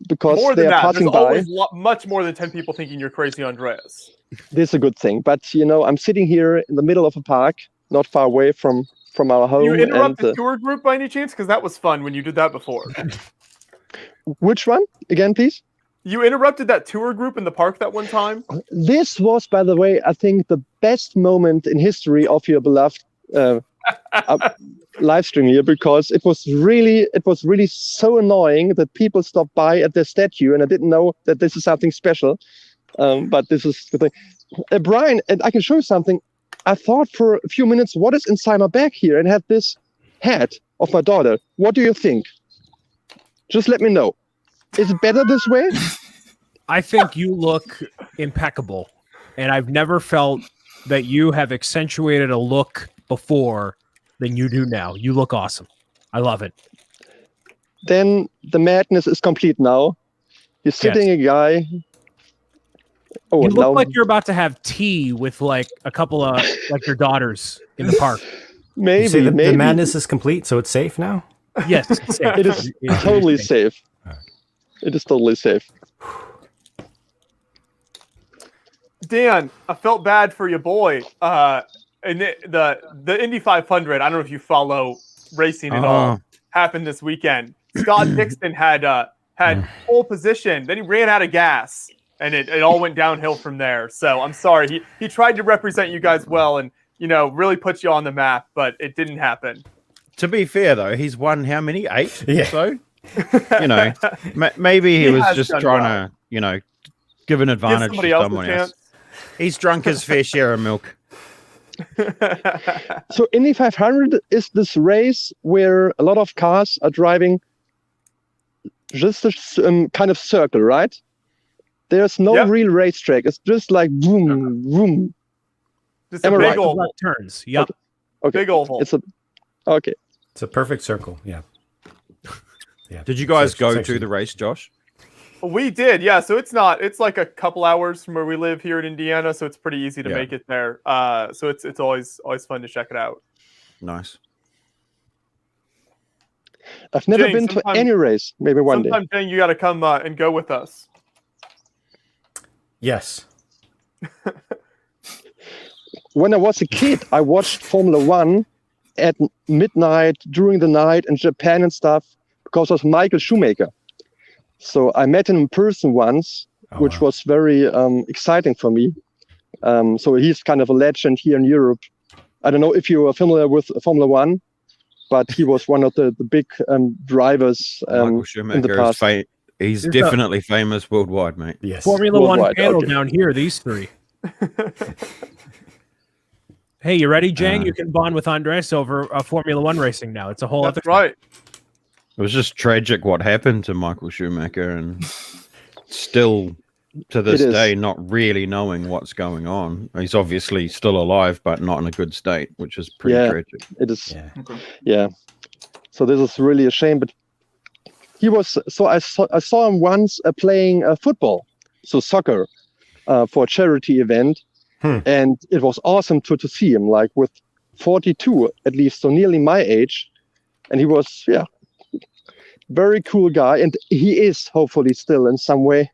because they are passing by. There's always much more than 10 people thinking you're crazy, Andreas. This is a good thing. But, you know, I'm sitting here in the middle of a park, not far away from our home. You interrupt the tour group by any chance? Because that was fun when you did that before. Which one? Again, please? You interrupted that tour group in the park that one time? This was, by the way, I think the best moment in history of your beloved live stream here, because it was really so annoying that people stopped by at the statue, and I didn't know that this is something special. But this is the thing. Brian, and I can show you something. I thought for a few minutes, what is inside my bag here? And had this hat of my daughter. What do you think? Just let me know. Is it better this way? I think you look impeccable, and I've never felt that you have accentuated a look before than you do now. You look awesome. I love it. Then the madness is complete now. You're sitting a guy. Oh, you look like you're about to have tea with like a couple of like your daughters in the park. Maybe the madness is complete, so it's safe now. Yes, it's safe. It is totally safe. It is totally safe. Dan, I felt bad for your boy. And the Indy 500. I don't know if you follow racing at all. Happened this weekend. Scott Dixon had pole position. Then he ran out of gas, and it all went downhill from there. So I'm sorry. He tried to represent you guys well, and really put you on the map, but it didn't happen. To be fair, though, he's won how many? 8? Yeah. So, maybe he was just trying to, give an advantage to someone else. He's drunk his fair share of milk. So Indy 500 is this race where a lot of cars are driving just a kind of circle, right? There's no real racetrack. It's just like boom, boom. Just a big old turns. Yep. Okay. Big oval. It's a perfect circle. Yeah. Yeah. Did you guys go to the race, Josh? We did, yeah. So it's like a couple hours from where we live here in Indiana, so it's pretty easy to make it there. So it's always fun to check it out. Nice. I've never been to any race. Maybe one day. Sometime, Jane, you got to come and go with us. Yes. When I was a kid, I watched Formula One at midnight, during the night in Japan and stuff, because of Michael Schumacher. So I met him in person once, which was very exciting for me. So he's kind of a legend here in Europe. I don't know if you are familiar with Formula One, but he was one of the big drivers Michael Schumacher in the past. He's definitely famous worldwide, mate. Yes. Formula One panel down here, these three. Hey, you ready, Jang? You can bond with Andres over Formula One racing now. It's a whole other thing. Right. It was just tragic what happened to Michael Schumacher, and still to this day not really knowing what's going on. He's obviously still alive, but not in a good state, which is pretty tragic. It is. Yeah. So this is really a shame. But he was. So I saw him once playing football, so soccer, for a charity event, and it was awesome to see him like with 42 at least, so nearly my age, and he was very cool guy, and he is hopefully still in some way,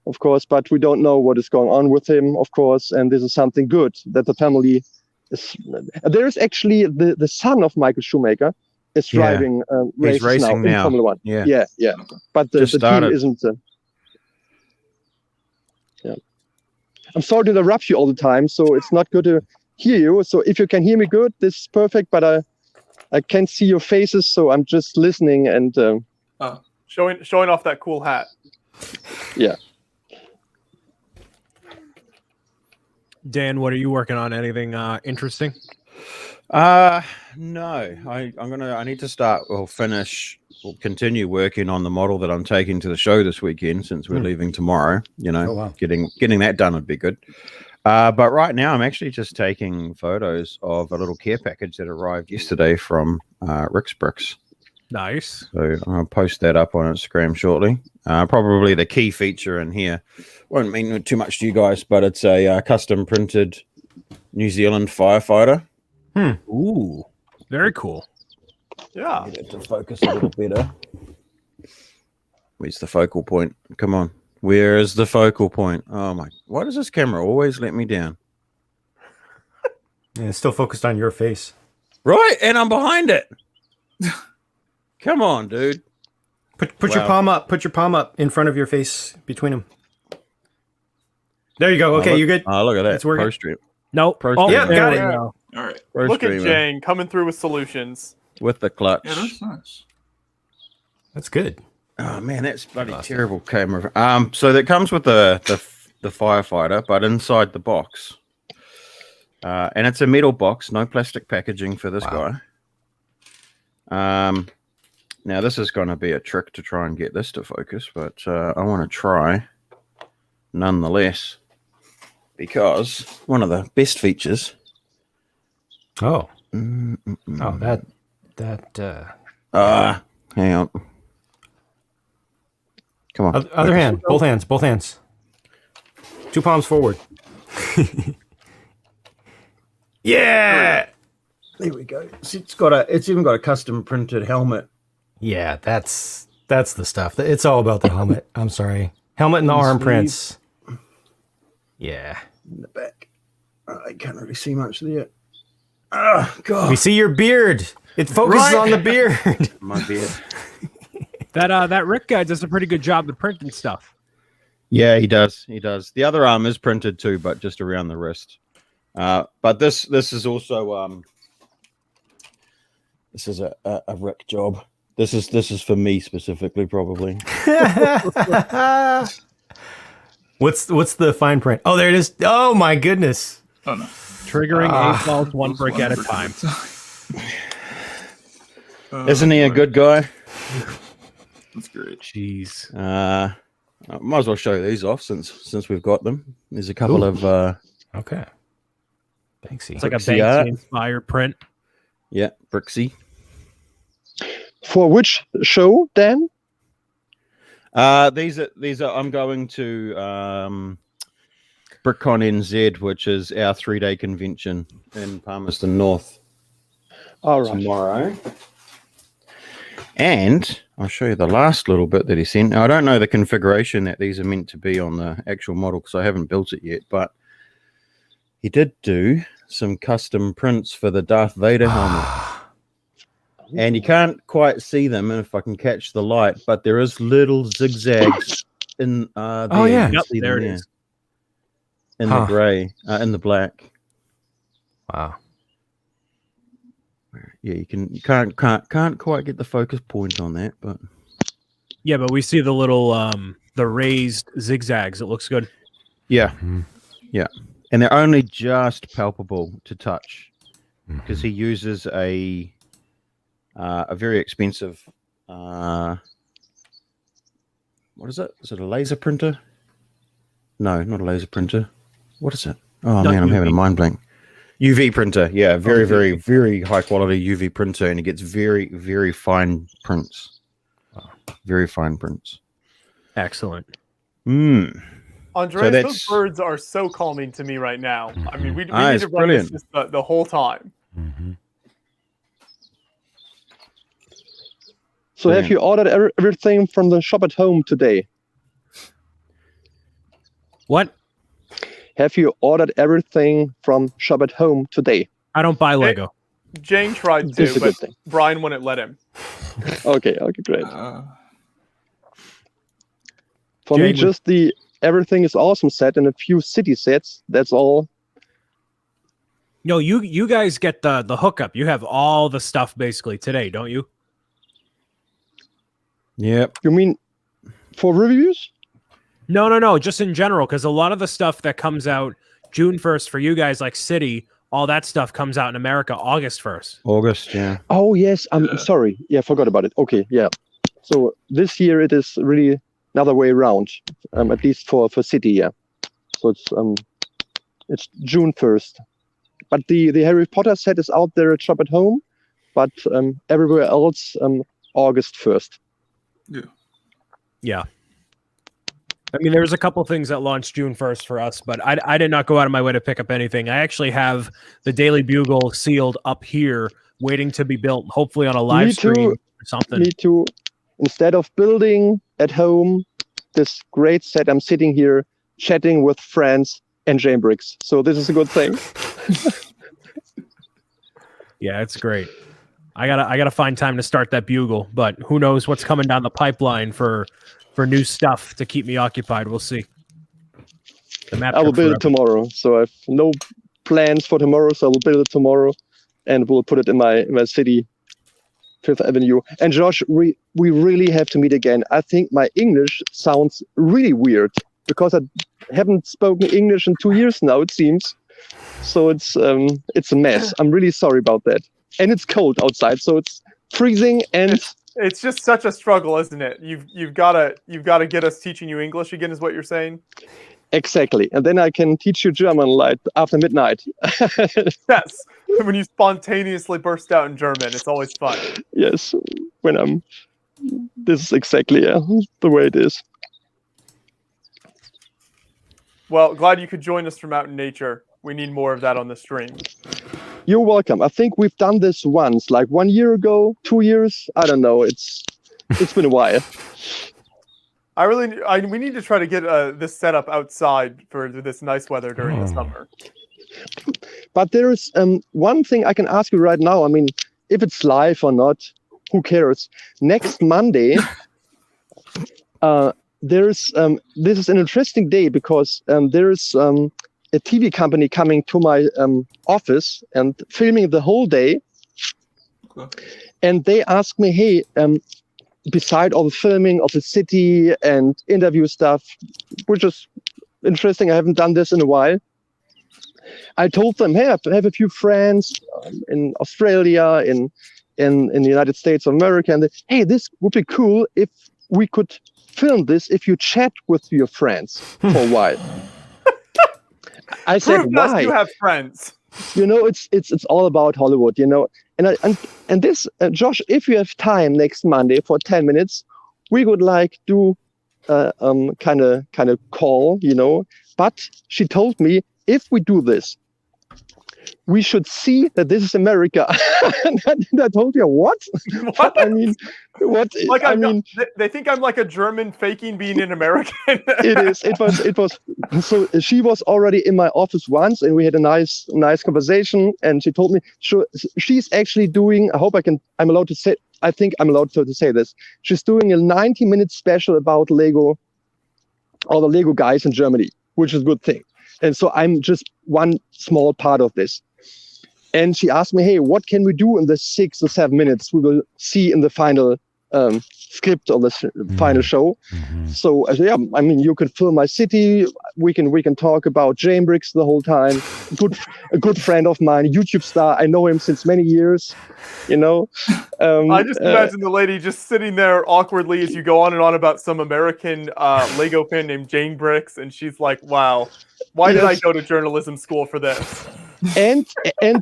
of course, but we don't know what is going on with him, of course, and this is something good that the family is. There is actually the son of Michael Schumacher is driving he's racing now in Formula One. Yeah. But the team isn't. I'm sorry to interrupt you all the time, so it's not good to hear you. So if you can hear me good, this is perfect, but I can't see your faces, so I'm just listening and showing off that cool hat. Yeah. Dan, what are you working on? Anything interesting? No. I need to start or continue working on the model that I'm taking to the show this weekend, since we're leaving tomorrow. Getting that done would be good. But right now I'm actually just taking photos of a little care package that arrived yesterday from Rick's Bricks. Nice. So I'll post that up on Instagram shortly. Probably the key feature in here won't mean too much to you guys, but it's a custom printed New Zealand firefighter. Ooh, very cool. Yeah. Get it to focus a little better. Where's the focal point? Come on. Where is the focal point? Oh my! Why does this camera always let me down? Yeah, it's still focused on your face. Right, and I'm behind it. Come on, dude. Put your palm up. Put your palm up in front of your face, between them. There you go. Okay, you're good. Oh, look at that. It's working. Pro Stream. Nope. Yeah, got it. All right. Look at Jang coming through with solutions. With the clutch. Yeah, that's nice. That's good. Oh man, that's bloody terrible camera. So that comes with the firefighter, but inside the box, and it's a metal box, no plastic packaging for this guy. Now this is going to be a trick to try and get this to focus, but I want to try nonetheless, because one of the best features. Oh, hang on. Come on. Other hand. Both hands. 2 palms forward. Yeah. There we go. It's even got a custom printed helmet. Yeah, that's the stuff. It's all about the helmet. I'm sorry. Helmet and the arm prints. Yeah. In the back. I can't really see much there. Oh, God. We see your beard. It focuses on the beard. My beard. That Rick guy does a pretty good job of printing stuff. Yeah, he does. The other arm is printed too, but just around the wrist. But this is also this is a Rick job. This is for me specifically, probably. What's the fine print? Oh, there it is. Oh my goodness. Oh no. Triggering 8 balls, 1 brick at a time. Isn't he a good guy? That's great. Jeez. I might as well show these off since we've got them. There's a couple of okay. Banksy. It's like a Brixie art. Banksy inspired print. Yeah, Brixie. For which show, Dan? These are I'm going to BrickCon NZ, which is our 3-day convention in Palmerston North. All right. Tomorrow. And I'll show you the last little bit that he sent. Now, I don't know the configuration that these are meant to be on the actual model because I haven't built it yet, but he did do some custom prints for the Darth Vader helmet. And you can't quite see them if I can catch the light, but there is little zigzags in there. Oh, yeah. Yep, See there them it there. is. In the gray, in the black. Wow. Yeah, you can't quite get the focus point on that, but Yeah, but we see the little the raised zigzags. It looks good. yeah, yeah, and they're only just palpable to touch because he uses a very expensive what is it? Is it a laser printer? No, not a laser printer. What is it? Oh Not man, I'm UV. having a mind blank. UV printer, yeah, very high quality UV printer, and it gets very, very fine prints. Very fine prints. Excellent. Andreas, those birds are so calming to me right now. I mean, we need to run this just the whole time. So have you ordered everything from the shop at home today? What? Have you ordered everything from shop at home today? I don't buy Lego. Jane tried This is to, a good but thing. Brian wouldn't let him. Okay, great. For me, Jane just the everything is awesome set and a few city sets. That's all. No, you guys get the hookup. You have all the stuff basically today, don't you? Yep. You mean for reviews? No. Just in general, because a lot of the stuff that comes out June 1st for you guys, like City, all that stuff comes out in America August 1st. August, yeah. Oh yes, I'm sorry. Yeah, I forgot about it. Okay, yeah. So this year it is really another way around. At least for City, yeah. So it's June 1st. But the Harry Potter set is out there at shop at home, but everywhere else August 1st. Yeah. I mean, there's a couple things that launched June 1st for us, but I did not go out of my way to pick up anything. I actually have the Daily Bugle sealed up here, waiting to be built, hopefully on a live stream or something. Me too. Instead of building at home this great set, I'm sitting here chatting with friends and Jane Briggs. So this is a good thing. Yeah, it's great. I gotta find time to start that Bugle, but who knows what's coming down the pipeline for new stuff to keep me occupied. We'll see. I will build it tomorrow. So I have no plans for tomorrow, so I will build it tomorrow and we'll put it in my city, Fifth Avenue. And Josh, we really have to meet again. I think my English sounds really weird because I haven't spoken English in 2 years now, it seems. So it's a mess. I'm really sorry about that. And it's cold outside, so it's freezing and it's just such a struggle, isn't it? You've gotta get us teaching you English again, is what you're saying? Exactly. And then I can teach you German like after midnight. Yes. When you spontaneously burst out in German, it's always fun. Yes. This is exactly the way it is. Well, glad you could join us from out in nature. We need more of that on the stream. You're welcome. I think we've done this once, like 1 year ago, 2 years. I don't know. It's been a while. We need to try to get this set up outside for this nice weather during the summer. But there is one thing I can ask you right now. I mean, if it's live or not, who cares? Next Monday, this is an interesting day because there is a TV company coming to my office and filming the whole day. Okay. And they asked me, hey, beside all the filming of the city and interview stuff, which is interesting, I haven't done this in a while. I told them, hey, I have a few friends in Australia, in the United States of America, and hey, this would be cool if we could film this if you chat with your friends for a while. I said, why? You have friends. You know, it's all about Hollywood, you know. And this, Josh, if you have time next Monday for 10 minutes, we would like do kind of call, you know. But she told me if we do this, we should see that this is America. And I told you, what? I mean, what? Like they think I'm like a German faking being an American. It was. So she was already in my office once, and we had a nice conversation. And she told me she's actually doing. I'm allowed to say. I think I'm allowed to say this. She's doing a 90-minute special about Lego, all the Lego guys in Germany, which is a good thing. And so I'm just one small part of this. And she asked me, hey, what can we do in the 6 or 7 minutes we will see in the final script or the final show. So yeah, I mean, you can film my city. We can talk about Jamebricks the whole time. A good friend of mine, YouTube star. I know him since many years. You know, I just imagine the lady just sitting there awkwardly as you go on and on about some American Lego fan named Jane Bricks, and she's like, "Wow, why did I go to journalism school for this?" And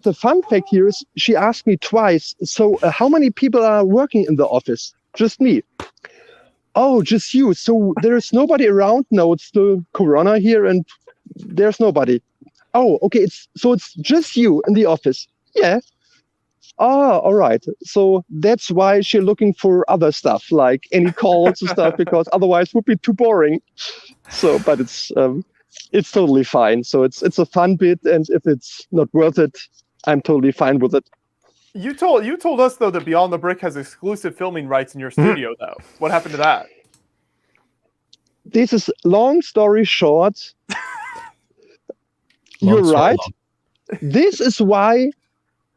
the fun fact here is, she asked me twice. So how many people are working in the office? Just me. Oh, just you. So there's nobody around? No, it's still Corona here, and there's nobody. Oh, okay. It's just you in the office. Yeah. Ah, all right. So that's why she's looking for other stuff, like any calls and stuff, because otherwise it would be too boring. So, but it's totally fine. So it's a fun bit, and if it's not worth it, I'm totally fine with it. You told us though that Beyond the Brick has exclusive filming rights in your studio though. What happened to that? This is long story short. You're right. This is why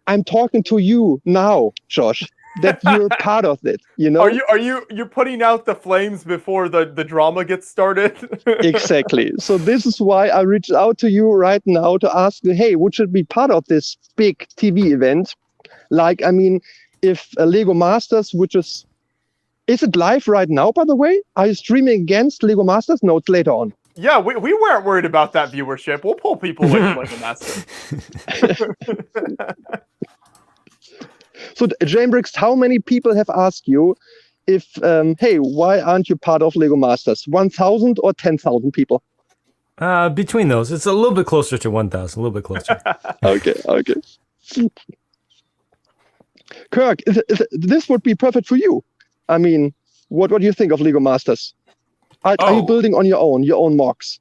I'm talking to you now, Josh, that you're part of it, you know? You're putting out the flames before the drama gets started? Exactly. So this is why I reached out to you right now to ask you, hey, would you be part of this big TV event? Like, I mean, if Lego Masters, is it live right now, by the way? Are you streaming against Lego Masters? No, it's later on. Yeah, we weren't worried about that viewership. We'll pull people away from Lego Masters. So, Jamebricks, how many people have asked you if, hey, why aren't you part of Lego Masters? 1,000 or 10,000 people? Between those, it's a little bit closer to 1,000, a little bit closer. Okay. Kirk, this would be perfect for you. I mean, what do you think of Lego Masters? Are you building on your own mocks?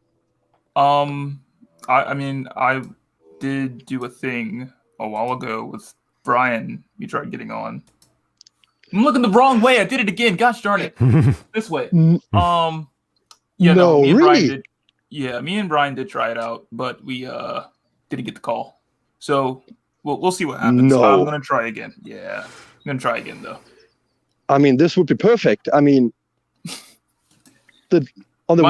I mean, I did do a thing a while ago with Brian. We tried getting on. I'm looking the wrong way. I did it again. Gosh darn it! This way. Me and Brian did try it out, but we didn't get the call. So we'll see what happens. No. I'm gonna try again. Yeah, I'm gonna try again though. I mean, this would be perfect. I mean, on the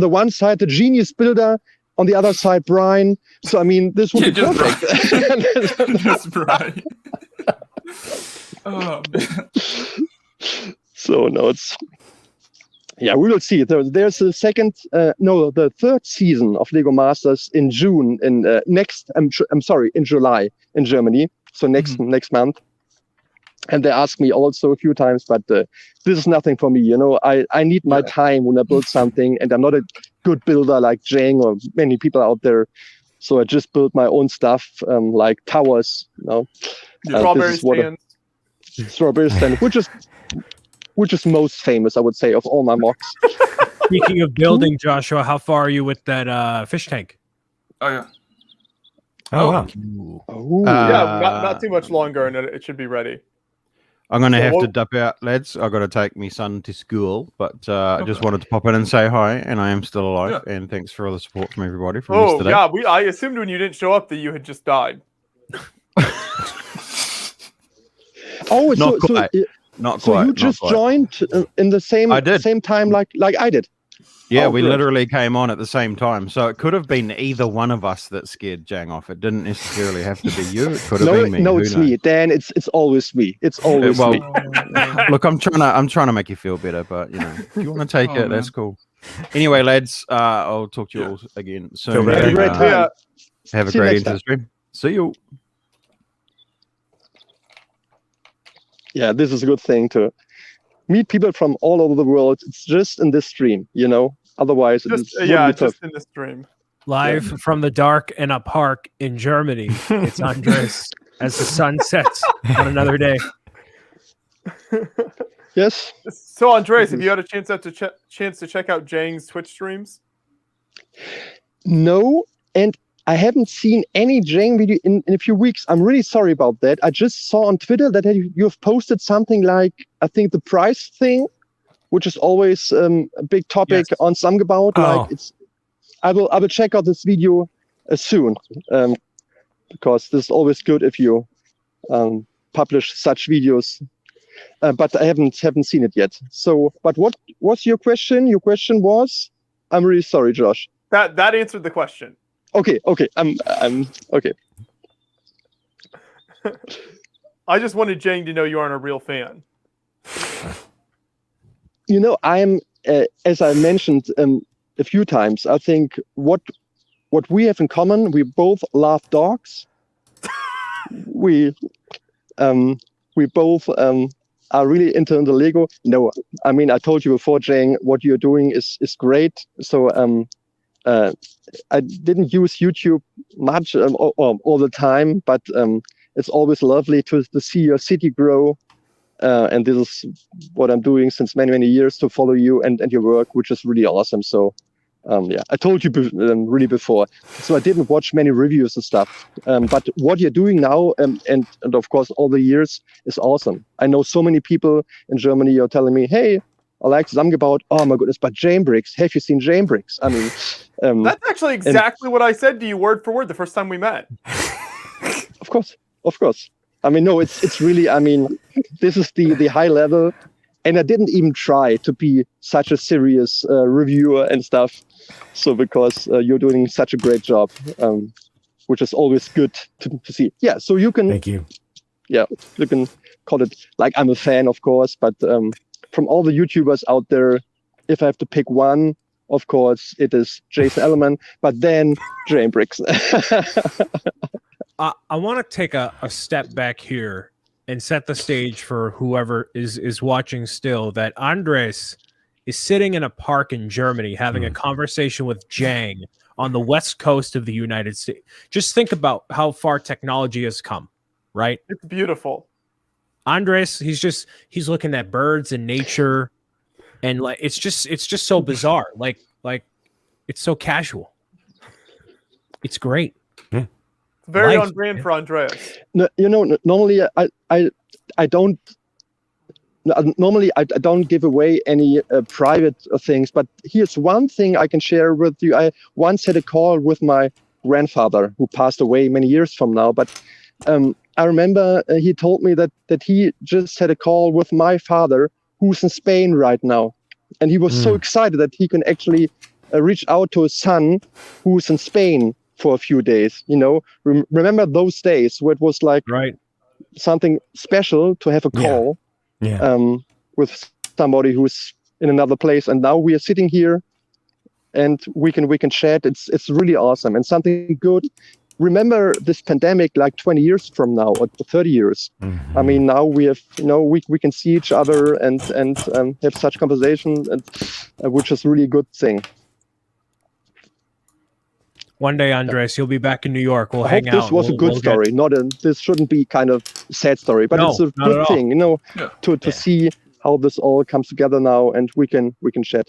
one side, the genius builder. On the other side, Brian. So I mean, this would be perfect. Just Brian. Oh man. So no, we will see. There's the the third season of Lego Masters in June. In in July in Germany. So next month. And they asked me also a few times, but this is nothing for me. You know, I need my time when I build something, and I'm not a good builder like Jang or many people out there. So I just built my own stuff, like towers. You know, strawberry stand, which is most famous, I would say, of all my mocks. Speaking of building, Joshua, how far are you with that fish tank? Oh yeah. Oh wow. Yeah, not too much longer, and it should be ready. I'm going to have to dip out, lads. I've got to take my son to school, but I just wanted to pop in and say hi, and I am still alive, and thanks for all the support from everybody from yesterday. Yeah, I assumed when you didn't show up that you had just died. Not quite. So you just joined in the same time like I did? Yeah, we literally came on at the same time. So it could have been either one of us that scared Jang off. It didn't necessarily have to be you. It could have been me. No, it's me. Dan, it's always me. It's always me. Look, I'm trying to make you feel better, but you know, if you want to take it, that's cool. Anyway, lads, I'll talk to you all again soon. Have a great time. Have a great end to the stream. See you. Yeah, this is a good thing to meet people from all over the world. It's just in this stream, you know. Otherwise, just in this stream. Live from the dark in a park in Germany. It's Andres as the sun sets on another day. Yes. So, Andres, have you had a chance to check out Jang's Twitch streams? No, and I haven't seen any Jang video in a few weeks. I'm really sorry about that. I just saw on Twitter that you've posted something like, I think, the price thing, which is always a big topic on Samgebaut. Like I will check out this video soon, because this is always good if you publish such videos. but I haven't seen it yet. So, but what was your question? Your question was, I'm really sorry, Josh. That answered the question. Okay. I'm okay. I just wanted Jang to know you aren't a real fan. I'm as I mentioned a few times. I think what we have in common, we both love dogs. we both are really into the Lego. No, I mean, I told you before, Jang, what you're doing is great. So I didn't use YouTube much all the time, but it's always lovely to see your city grow. And this is what I'm doing since many years, to follow you and your work, which is really awesome. So I told you really before. So I didn't watch many reviews and stuff. But what you're doing now, and of course all the years, is awesome. I know so many people in Germany are telling me, hey, I like Zusammengebaut. Oh my goodness, but Jamebricks, have you seen Jamebricks? I mean, that's actually exactly what I said to you word for word the first time we met. Of course. I mean, no, it's really, I mean, this is the high level, and I didn't even try to be such a serious reviewer and stuff. So because you're doing such a great job, which is always good to see. Yeah, so you can. Thank you. Yeah, you can call it like I'm a fan, of course, but from all the YouTubers out there, if I have to pick one, of course, it is Jason Ellerman, but then Jamebricks. I want to take a step back here and set the stage for whoever is watching still, that Andres is sitting in a park in Germany having a conversation with Jang on the west coast of the United States. Just think about how far technology has come, right? It's beautiful. Andres, he's looking at birds and nature, and like it's just so bizarre. Like it's so casual. It's great. Yeah. Very on brand for Andreas. No, normally I don't. Normally I don't give away any private things, but here's one thing I can share with you. I once had a call with my grandfather, who passed away many years from now, but I remember he told me that he just had a call with my father, who's in Spain right now, and he was so excited that he can actually reach out to his son, who's in Spain for a few days. Remember those days where it was like something special to have a call with somebody who's in another place, and now we are sitting here and we can chat. It's really awesome and something good. Remember this pandemic like 20 years from now or 30 years. I mean, now we have, we can see each other and have such conversation, and which is really a good thing. One day, Andres, you'll be back in New York. We'll I hang hope out. this was a good story, this shouldn't be kind of sad story, but it's a good thing, to see how this all comes together now, and we can chat.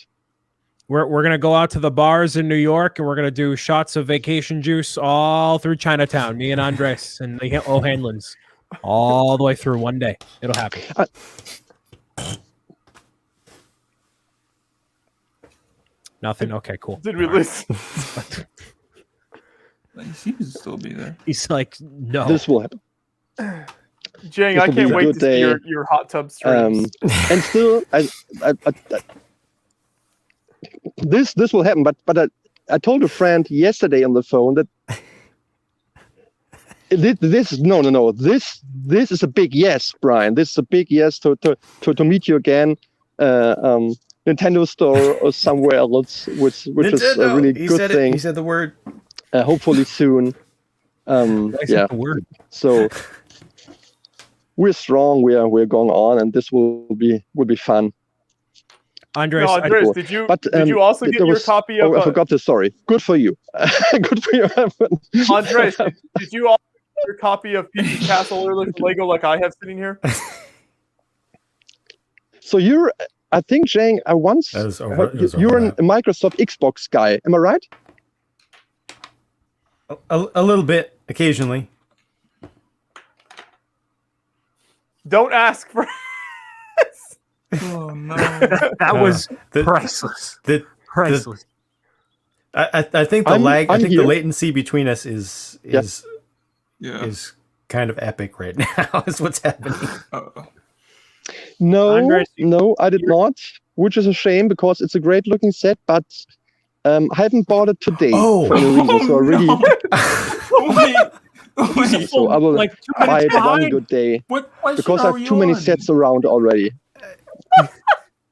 We're gonna go out to the bars in New York, and we're gonna do shots of vacation juice all through Chinatown. Me and Andres and the O'Hanlons, all the way through one day. It'll happen. Nothing. Okay, cool. Did we listen? He seems to still be there. He's like, no. This will happen. Jang, I can't wait to see your hot tub streams. And still, this will happen. But I told a friend yesterday on the phone that this is a big yes, Brian. This is a big yes to meet you again. Nintendo store or somewhere else, which is a really good thing. He said the word. Hopefully soon. The word. So we're strong. We're going on, and this will be fun. Andres, Andres, did you also get your copy of? I forgot the story. Good for you. Good for you. Andres, did you also get your copy of PC Castle Earth Lego like I have sitting here? So I think, Jang, I once you're a Microsoft Xbox guy. Am I right? A little bit, occasionally. Don't ask for. Oh no! That was priceless. Priceless. I think the lag. I think the latency between us is kind of epic right now. Is what's happening. No, Andres, no, I did not, which is a shame because it's a great looking set, but I haven't bought it today for any reason. So I really, Wait. so I will like 2 buy minutes it one behind. good day What question because I are have we too many on? sets around already.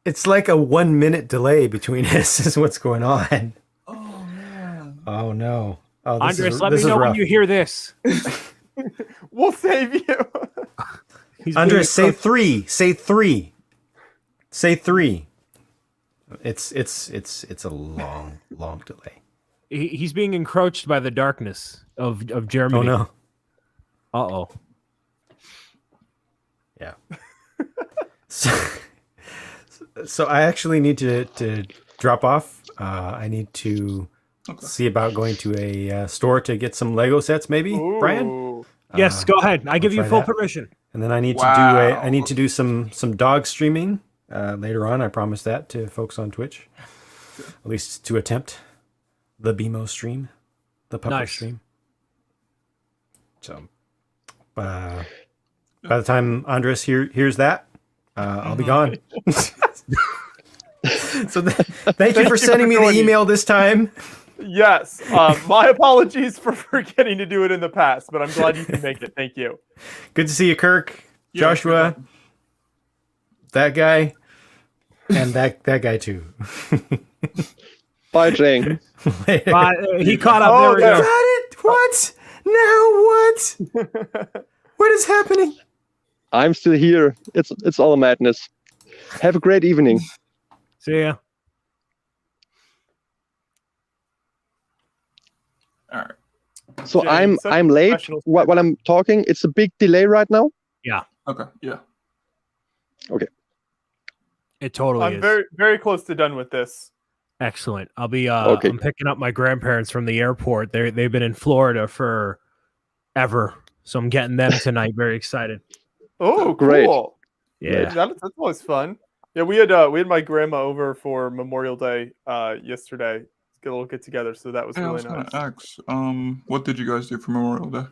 It's like a 1 minute delay between us. Is what's going on. Oh man. Oh no. Oh, Andres, let me know when you hear this. We'll save you. Andres, say 3. Say 3. Say 3. It's a long delay. He's being encroached by the darkness of Germany. Oh no. Uh-oh. Yeah. So I actually need to drop off. I need to see about going to a store to get some Lego sets, maybe. Ooh. Brian. Yes, go ahead. I give you try full that. permission. And then I need to do some dog streaming later on. I promise that to folks on Twitch, at least to attempt the BMO stream, the puppet stream. So, by the time Andres hears that, I'll be gone. So thank you for sending me the email this time. Yes. My apologies for forgetting to do it in the past, but I'm glad you can make it. Thank you. Good to see you, Kirk, Joshua, that guy, and that guy too. Bye, Jane. He caught up. Oh, there we go. Got it? What? Now what? What is happening? I'm still here. It's all madness. Have a great evening. See ya. All right. So Jane, I'm late while I'm talking. It's a big delay right now. Yeah. Okay. Yeah. Okay. It totally I'm is. very, very close to done with this. Excellent. I'll be Okay. I'm picking up my grandparents from the airport. They've been in Florida for ever. So I'm getting them tonight. Very excited. Oh, Great. cool. Yeah. That's always fun. Yeah, we had my grandma over for Memorial Day yesterday. Get a little get together, so that was Yeah, I really was gonna nice. ask, what did you guys do for Memorial Day?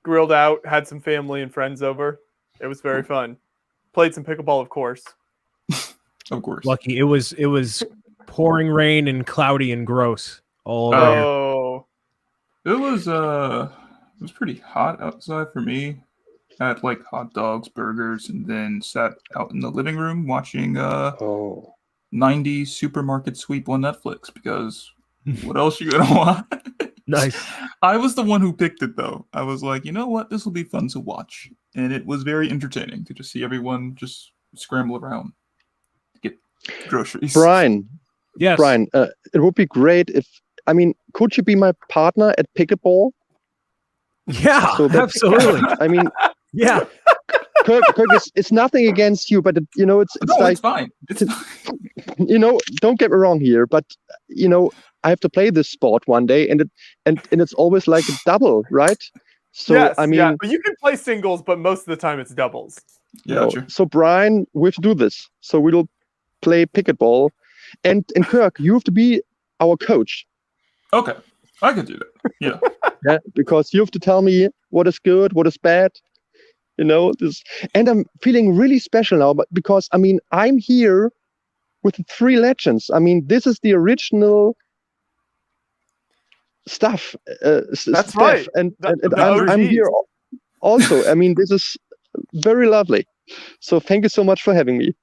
Grilled out, had some family and friends over. It was very fun. Played some pickleball, of course. Of course. Lucky. It was pouring rain and cloudy and gross all over here. Oh, It was pretty hot outside for me. Had like hot dogs, burgers, and then sat out in the living room watching 90s supermarket sweep on Netflix because what else you gonna watch? Nice. I was the one who picked it though. I was like, you know what, this will be fun to watch, and it was very entertaining to just see everyone just scramble around to get groceries. Brian. Yes. Brian, it would be great if could you be my partner at pickleball? Yeah, So that- absolutely. I mean, Yeah. Kirk, it's nothing against you, but it's No, like it's fine. It's fine. don't get me wrong here, but I have to play this sport one day, and it's always like a double, right? So yes, I mean, yeah. But you can play singles, but most of the time it's doubles. Yeah, true. so Brian, we have to do this. So we will play pickleball, and Kirk, you have to be our coach. Okay, I could do that. Yeah. Yeah, because you have to tell me what is good, what is bad. This, and I'm feeling really special now, but because I'm here with the 3 legends. This is the original stuff. That's right. And The I'm OGs. here also. This is very lovely. So thank you so much for having me.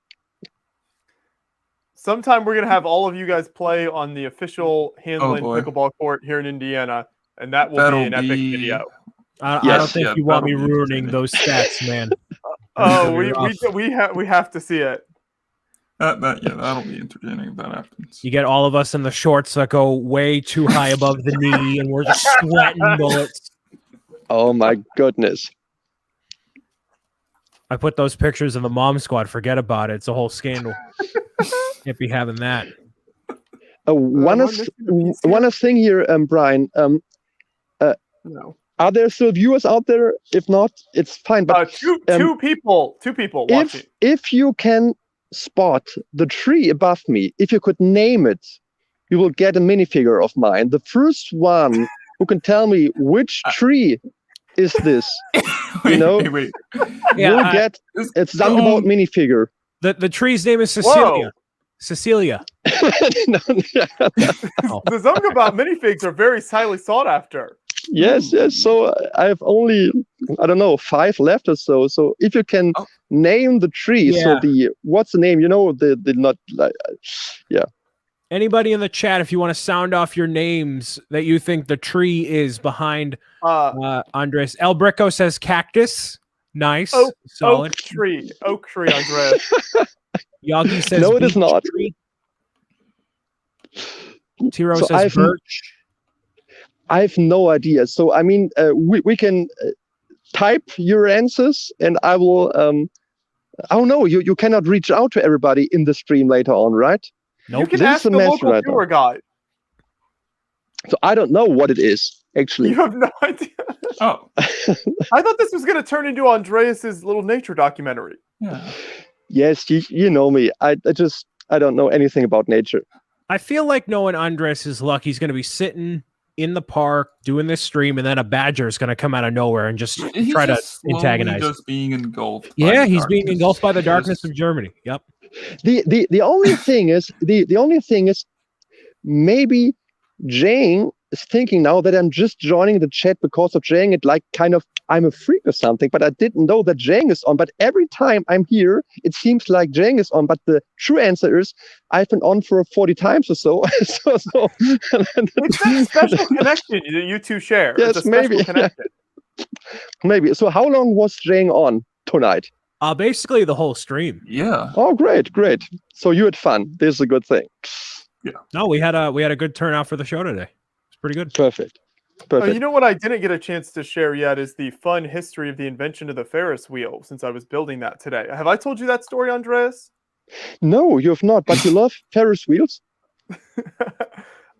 Sometime we're gonna have all of you guys play on the official Hanlon boy. pickleball court here in Indiana, and that will That'll be an epic be- video. I Yes. don't think Yeah, you want me that'll be ruining entertaining. those stats, man. Oh, That'll be rough. we have to see it. That'll be entertaining if that happens. You get all of us in the shorts that go way too high above the knee, and we're just sweating bullets. Oh my goodness. I put those pictures in the mom squad. Forget about it. It's a whole scandal. Can't be having that. One thing here, Brian. No. Are there still viewers out there? If not, it's fine. But Two people watching. if you can spot the tree above me, if you could name it, you will get a minifigure of mine. The first one who can tell me which tree is this? You know, wait. You'll get it's something about minifigure. The tree's name is Cecilia. Whoa. Cecilia. No, The something about minifigs are very highly sought after. Yes. So I have only, I don't know, 5 left or so. So if you can name the tree, so what's the name? You know, the not like, yeah. Anybody in the chat, if you want to sound off your names that you think the tree is behind Andres. El Brico says cactus. Nice. Solid. Oak tree, Andres. Yagi says no, it is not. Tree. Tiro So says birch. I have no idea. So I mean, we can type your answers, and I will. I don't know. You cannot reach out to everybody in the stream later on, right? Nope. You can This ask is a the mess local right now. tour guide. So I don't know what it is actually. You have no idea. Oh, I thought this was going to turn into Andreas's little nature documentary. yeah. Yes, you know me. I don't know anything about nature. I feel like knowing Andres is luck. He's going to be sitting in the park doing this stream, and then a badger is going to come out of nowhere and just try to antagonize. Just being engulfed. Yeah, he's being engulfed by the darkness of Germany. Yep. The only thing is the only thing is maybe Jane is thinking now that I'm just joining the chat because of Jane. It like kind of I'm a freak or something, but I didn't know that Jane is on. But every time I'm here, it seems like Jane is on. But the true answer is I've been on for 40 times or so. It's that special connection that you two share. Yes, it's a special maybe. connection. Maybe. So how long was Jane on tonight? Basically the whole stream. Yeah. Oh, great. So you had fun. This is a good thing. Yeah. No, we had a good turnout for the show today. It's pretty good. Perfect. You know what I didn't get a chance to share yet is the fun history of the invention of the Ferris wheel, since I was building that today. Have I told you that story, Andreas? No, you have not, but you love Ferris wheels?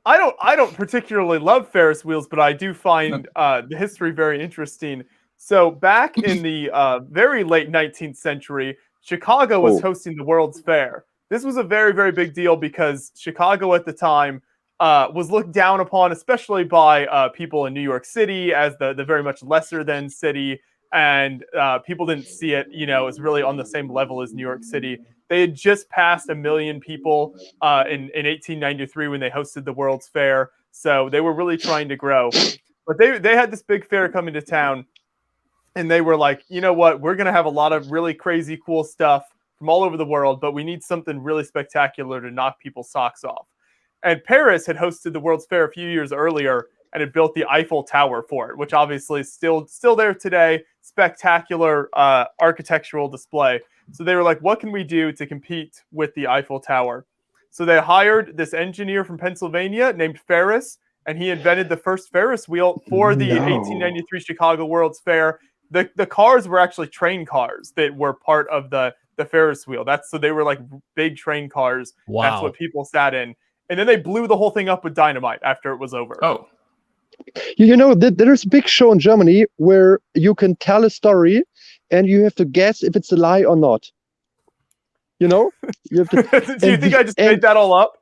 I don't particularly love Ferris wheels, but I do find the history very interesting. So back in the very late 19th century, Chicago was hosting the World's Fair. This was a very, very big deal because Chicago at the time was looked down upon, especially by people in New York City as the very much lesser than city. And people didn't see it, as really on the same level as New York City. They had just passed 1 million people in 1893 when they hosted the World's Fair. So they were really trying to grow. But they had this big fair coming to town. And they were like, you know what? We're going to have a lot of really crazy, cool stuff from all over the world, but we need something really spectacular to knock people's socks off. And Paris had hosted the World's Fair a few years earlier and had built the Eiffel Tower for it, which obviously is still there today. Spectacular architectural display. So they were like, what can we do to compete with the Eiffel Tower? So they hired this engineer from Pennsylvania named Ferris, and he invented the first Ferris wheel for the 1893 Chicago World's Fair. The cars were actually train cars that were part of the Ferris wheel. So they were like big train cars. Wow. That's what people sat in. And then they blew the whole thing up with dynamite after it was over. Oh. There's a big show in Germany where you can tell a story and you have to guess if it's a lie or not. You have to, Do you think I just made that all up?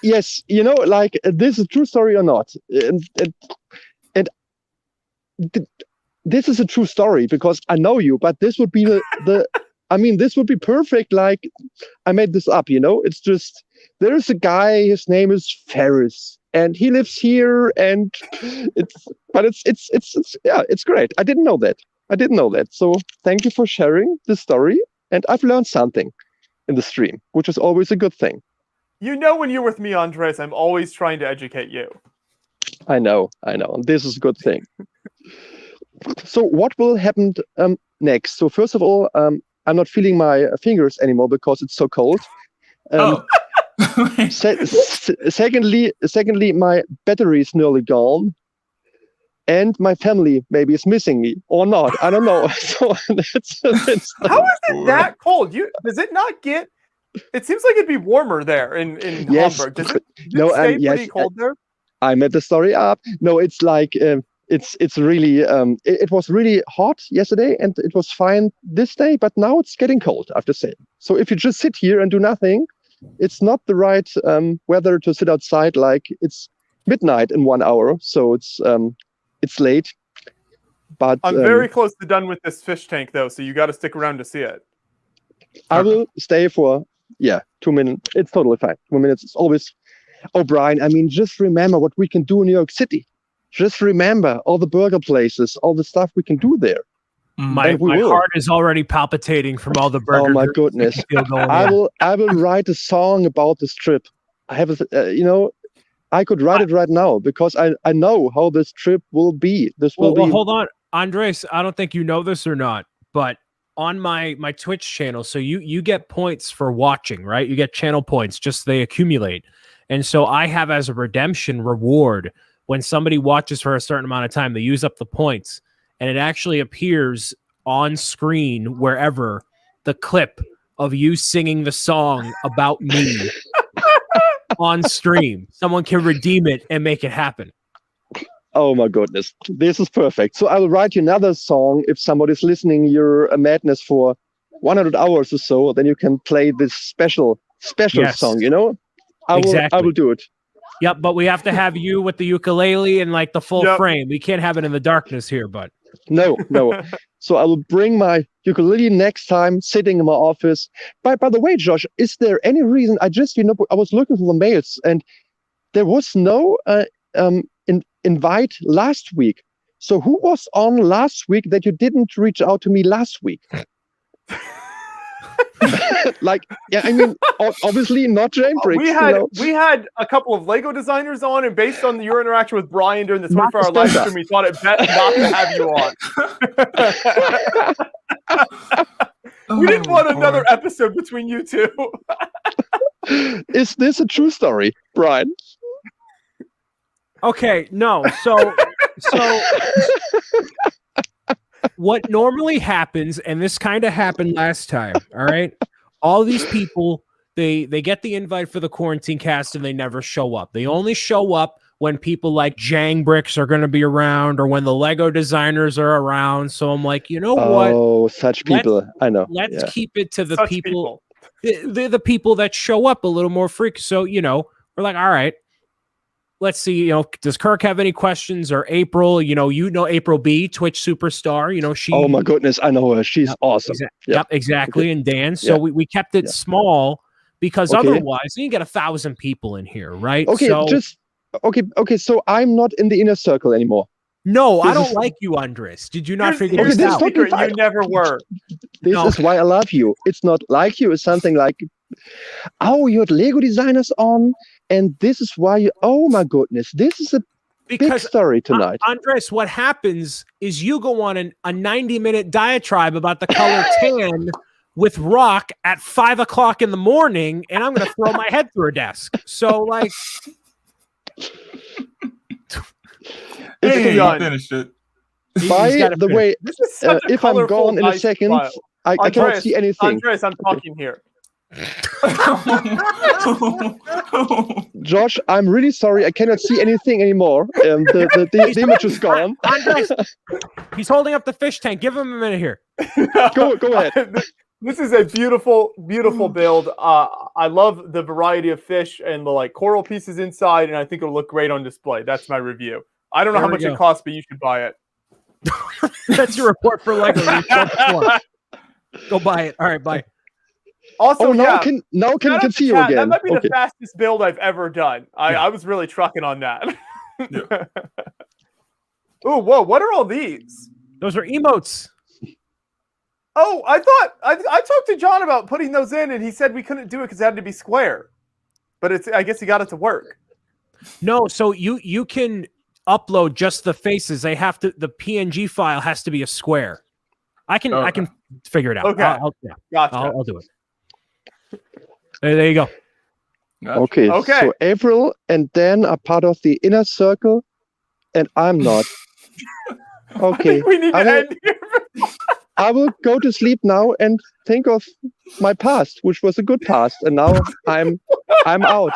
Yes, like this is a true story or not. And this is a true story because I know you, but this would be this would be perfect. Like I made this up, it's just, there's a guy, his name is Ferris and he lives here and it's great. I didn't know that. So thank you for sharing the story. And I've learned something in the stream, which is always a good thing. When you're with me, Andres, I'm always trying to educate you. I know. And this is a good thing. So what will happen next? So first of all, I'm not feeling my fingers anymore because it's so cold. Secondly, my battery is nearly gone. And my family maybe is missing me or not. I don't know. So how is it that cold? Does it not get? It seems like it'd be warmer there in yes. Hamburg. Does it stay pretty cold there? I made the story up. No, it's like it's really it was really hot yesterday and it was fine this day, but now it's getting cold, I have to say. So if you just sit here and do nothing, it's not the right weather to sit outside. Like it's midnight in 1 hour, so it's late. But I'm very close to done with this fish tank, though, so you got to stick around to see it. I will stay for 2 minutes. It's totally fine. 2 minutes is always. Oh, Brian, I mean, just remember what we can do in New York City. Just remember all the burger places, all the stuff we can do there. My heart is already palpitating from all the burger. Oh my goodness! I will write a song about this trip. I have I could write it right now because I know how this trip will be. This will be. Hold on, Andres. I don't think you know this or not, but on my Twitch channel, so you get points for watching, right? You get channel points, just they accumulate. And so I have as a redemption reward when somebody watches for a certain amount of time, they use up the points, and it actually appears on screen wherever the clip of you singing the song about me on stream. Someone can redeem it and make it happen. Oh my goodness, this is perfect. So I will write you another song if somebody's listening your madness for 100 hours or so. Then you can play this special song. I will do it. Yep, but we have to have you with the ukulele and like the full frame. We can't have it in the darkness here, but no. So I will bring my ukulele next time, sitting in my office. By the way, Josh, is there any reason? I was looking for the mails and there was no invite last week. So who was on last week that you didn't reach out to me last week? Obviously not Jamebricks. We had a couple of Lego designers on, and based on your interaction with Brian during the 24-hour live stream, we thought it best not to have you on. We didn't want another episode between you two. Is this a true story, Brian? Okay, no. So what normally happens, and this kind of happened last time, all right? All these people, they get the invite for the quarantine cast and they never show up. They only show up when people like Jangbricks are going to be around or when the Lego designers are around. So I'm like, you know what? Oh, such people. I know. Let's keep it to the people. They're the people that show up a little more freaky. So, we're like, all right. Let's see, does Kirk have any questions or April? April B, Twitch superstar. She. Oh my goodness, I know her. She's awesome. Yep, exactly. Okay. And Dan. So we kept it small because otherwise you get 1,000 people in here, right? Okay, okay. So I'm not in the inner circle anymore. No, I don't like you, Andres. Did you not figure this out? You never were. This is why I love you. It's not like you. It's something like, oh, you had Lego designers on. And this is why oh my goodness, this is a big story tonight. Andres, what happens is you go on a 90-minute diatribe about the color tan with rock at 5 o'clock in the morning, and I'm going to throw my head through a desk. So, like... Hey, you finished it. By the way, if I'm gone in a second, I can't see anything. Andres, I'm talking here. Josh, I'm really sorry. I cannot see anything anymore. The image is gone. Andres, he's holding up the fish tank. Give him a minute here. Go ahead. This is a beautiful, beautiful build. I love the variety of fish and the coral pieces inside, and I think it'll look great on display. That's my review. I don't know how much it costs, but you should buy it. That's your report for Lego. Go buy it. All right, bye. Also, now can see you again. That might be the fastest build I've ever done. I was really trucking on that. Oh, whoa! What are all these? Those are emotes. Oh, I thought I talked to John about putting those in, and he said we couldn't do it because it had to be square. But I guess he got it to work. No, so you can upload just the faces. They have to. The PNG file has to be a square. I can figure it out. Okay, gotcha. I'll do it. There you go. Okay. So April and Dan are part of the inner circle, and I'm not. Okay. We need to end here. I will go to sleep now and think of my past, which was a good past, and now I'm out.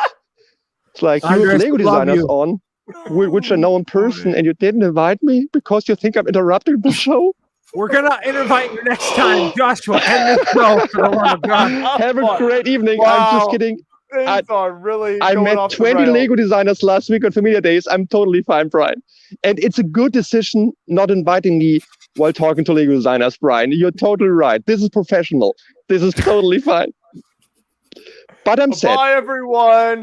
It's like you have Lego designers on, which I know in person, and you didn't invite me because you think I'm interrupting the show. We're gonna invite you next time, Joshua. End this show for the love of God. Have a great evening. Wow. I'm just kidding. Things are really I going met off the 20 rails. Lego designers last week on Familia Days. I'm totally fine, Brian. And it's a good decision not inviting me while talking to Lego designers, Brian. You're totally right. This is professional. This is totally fine. But I'm sad. Bye, everyone.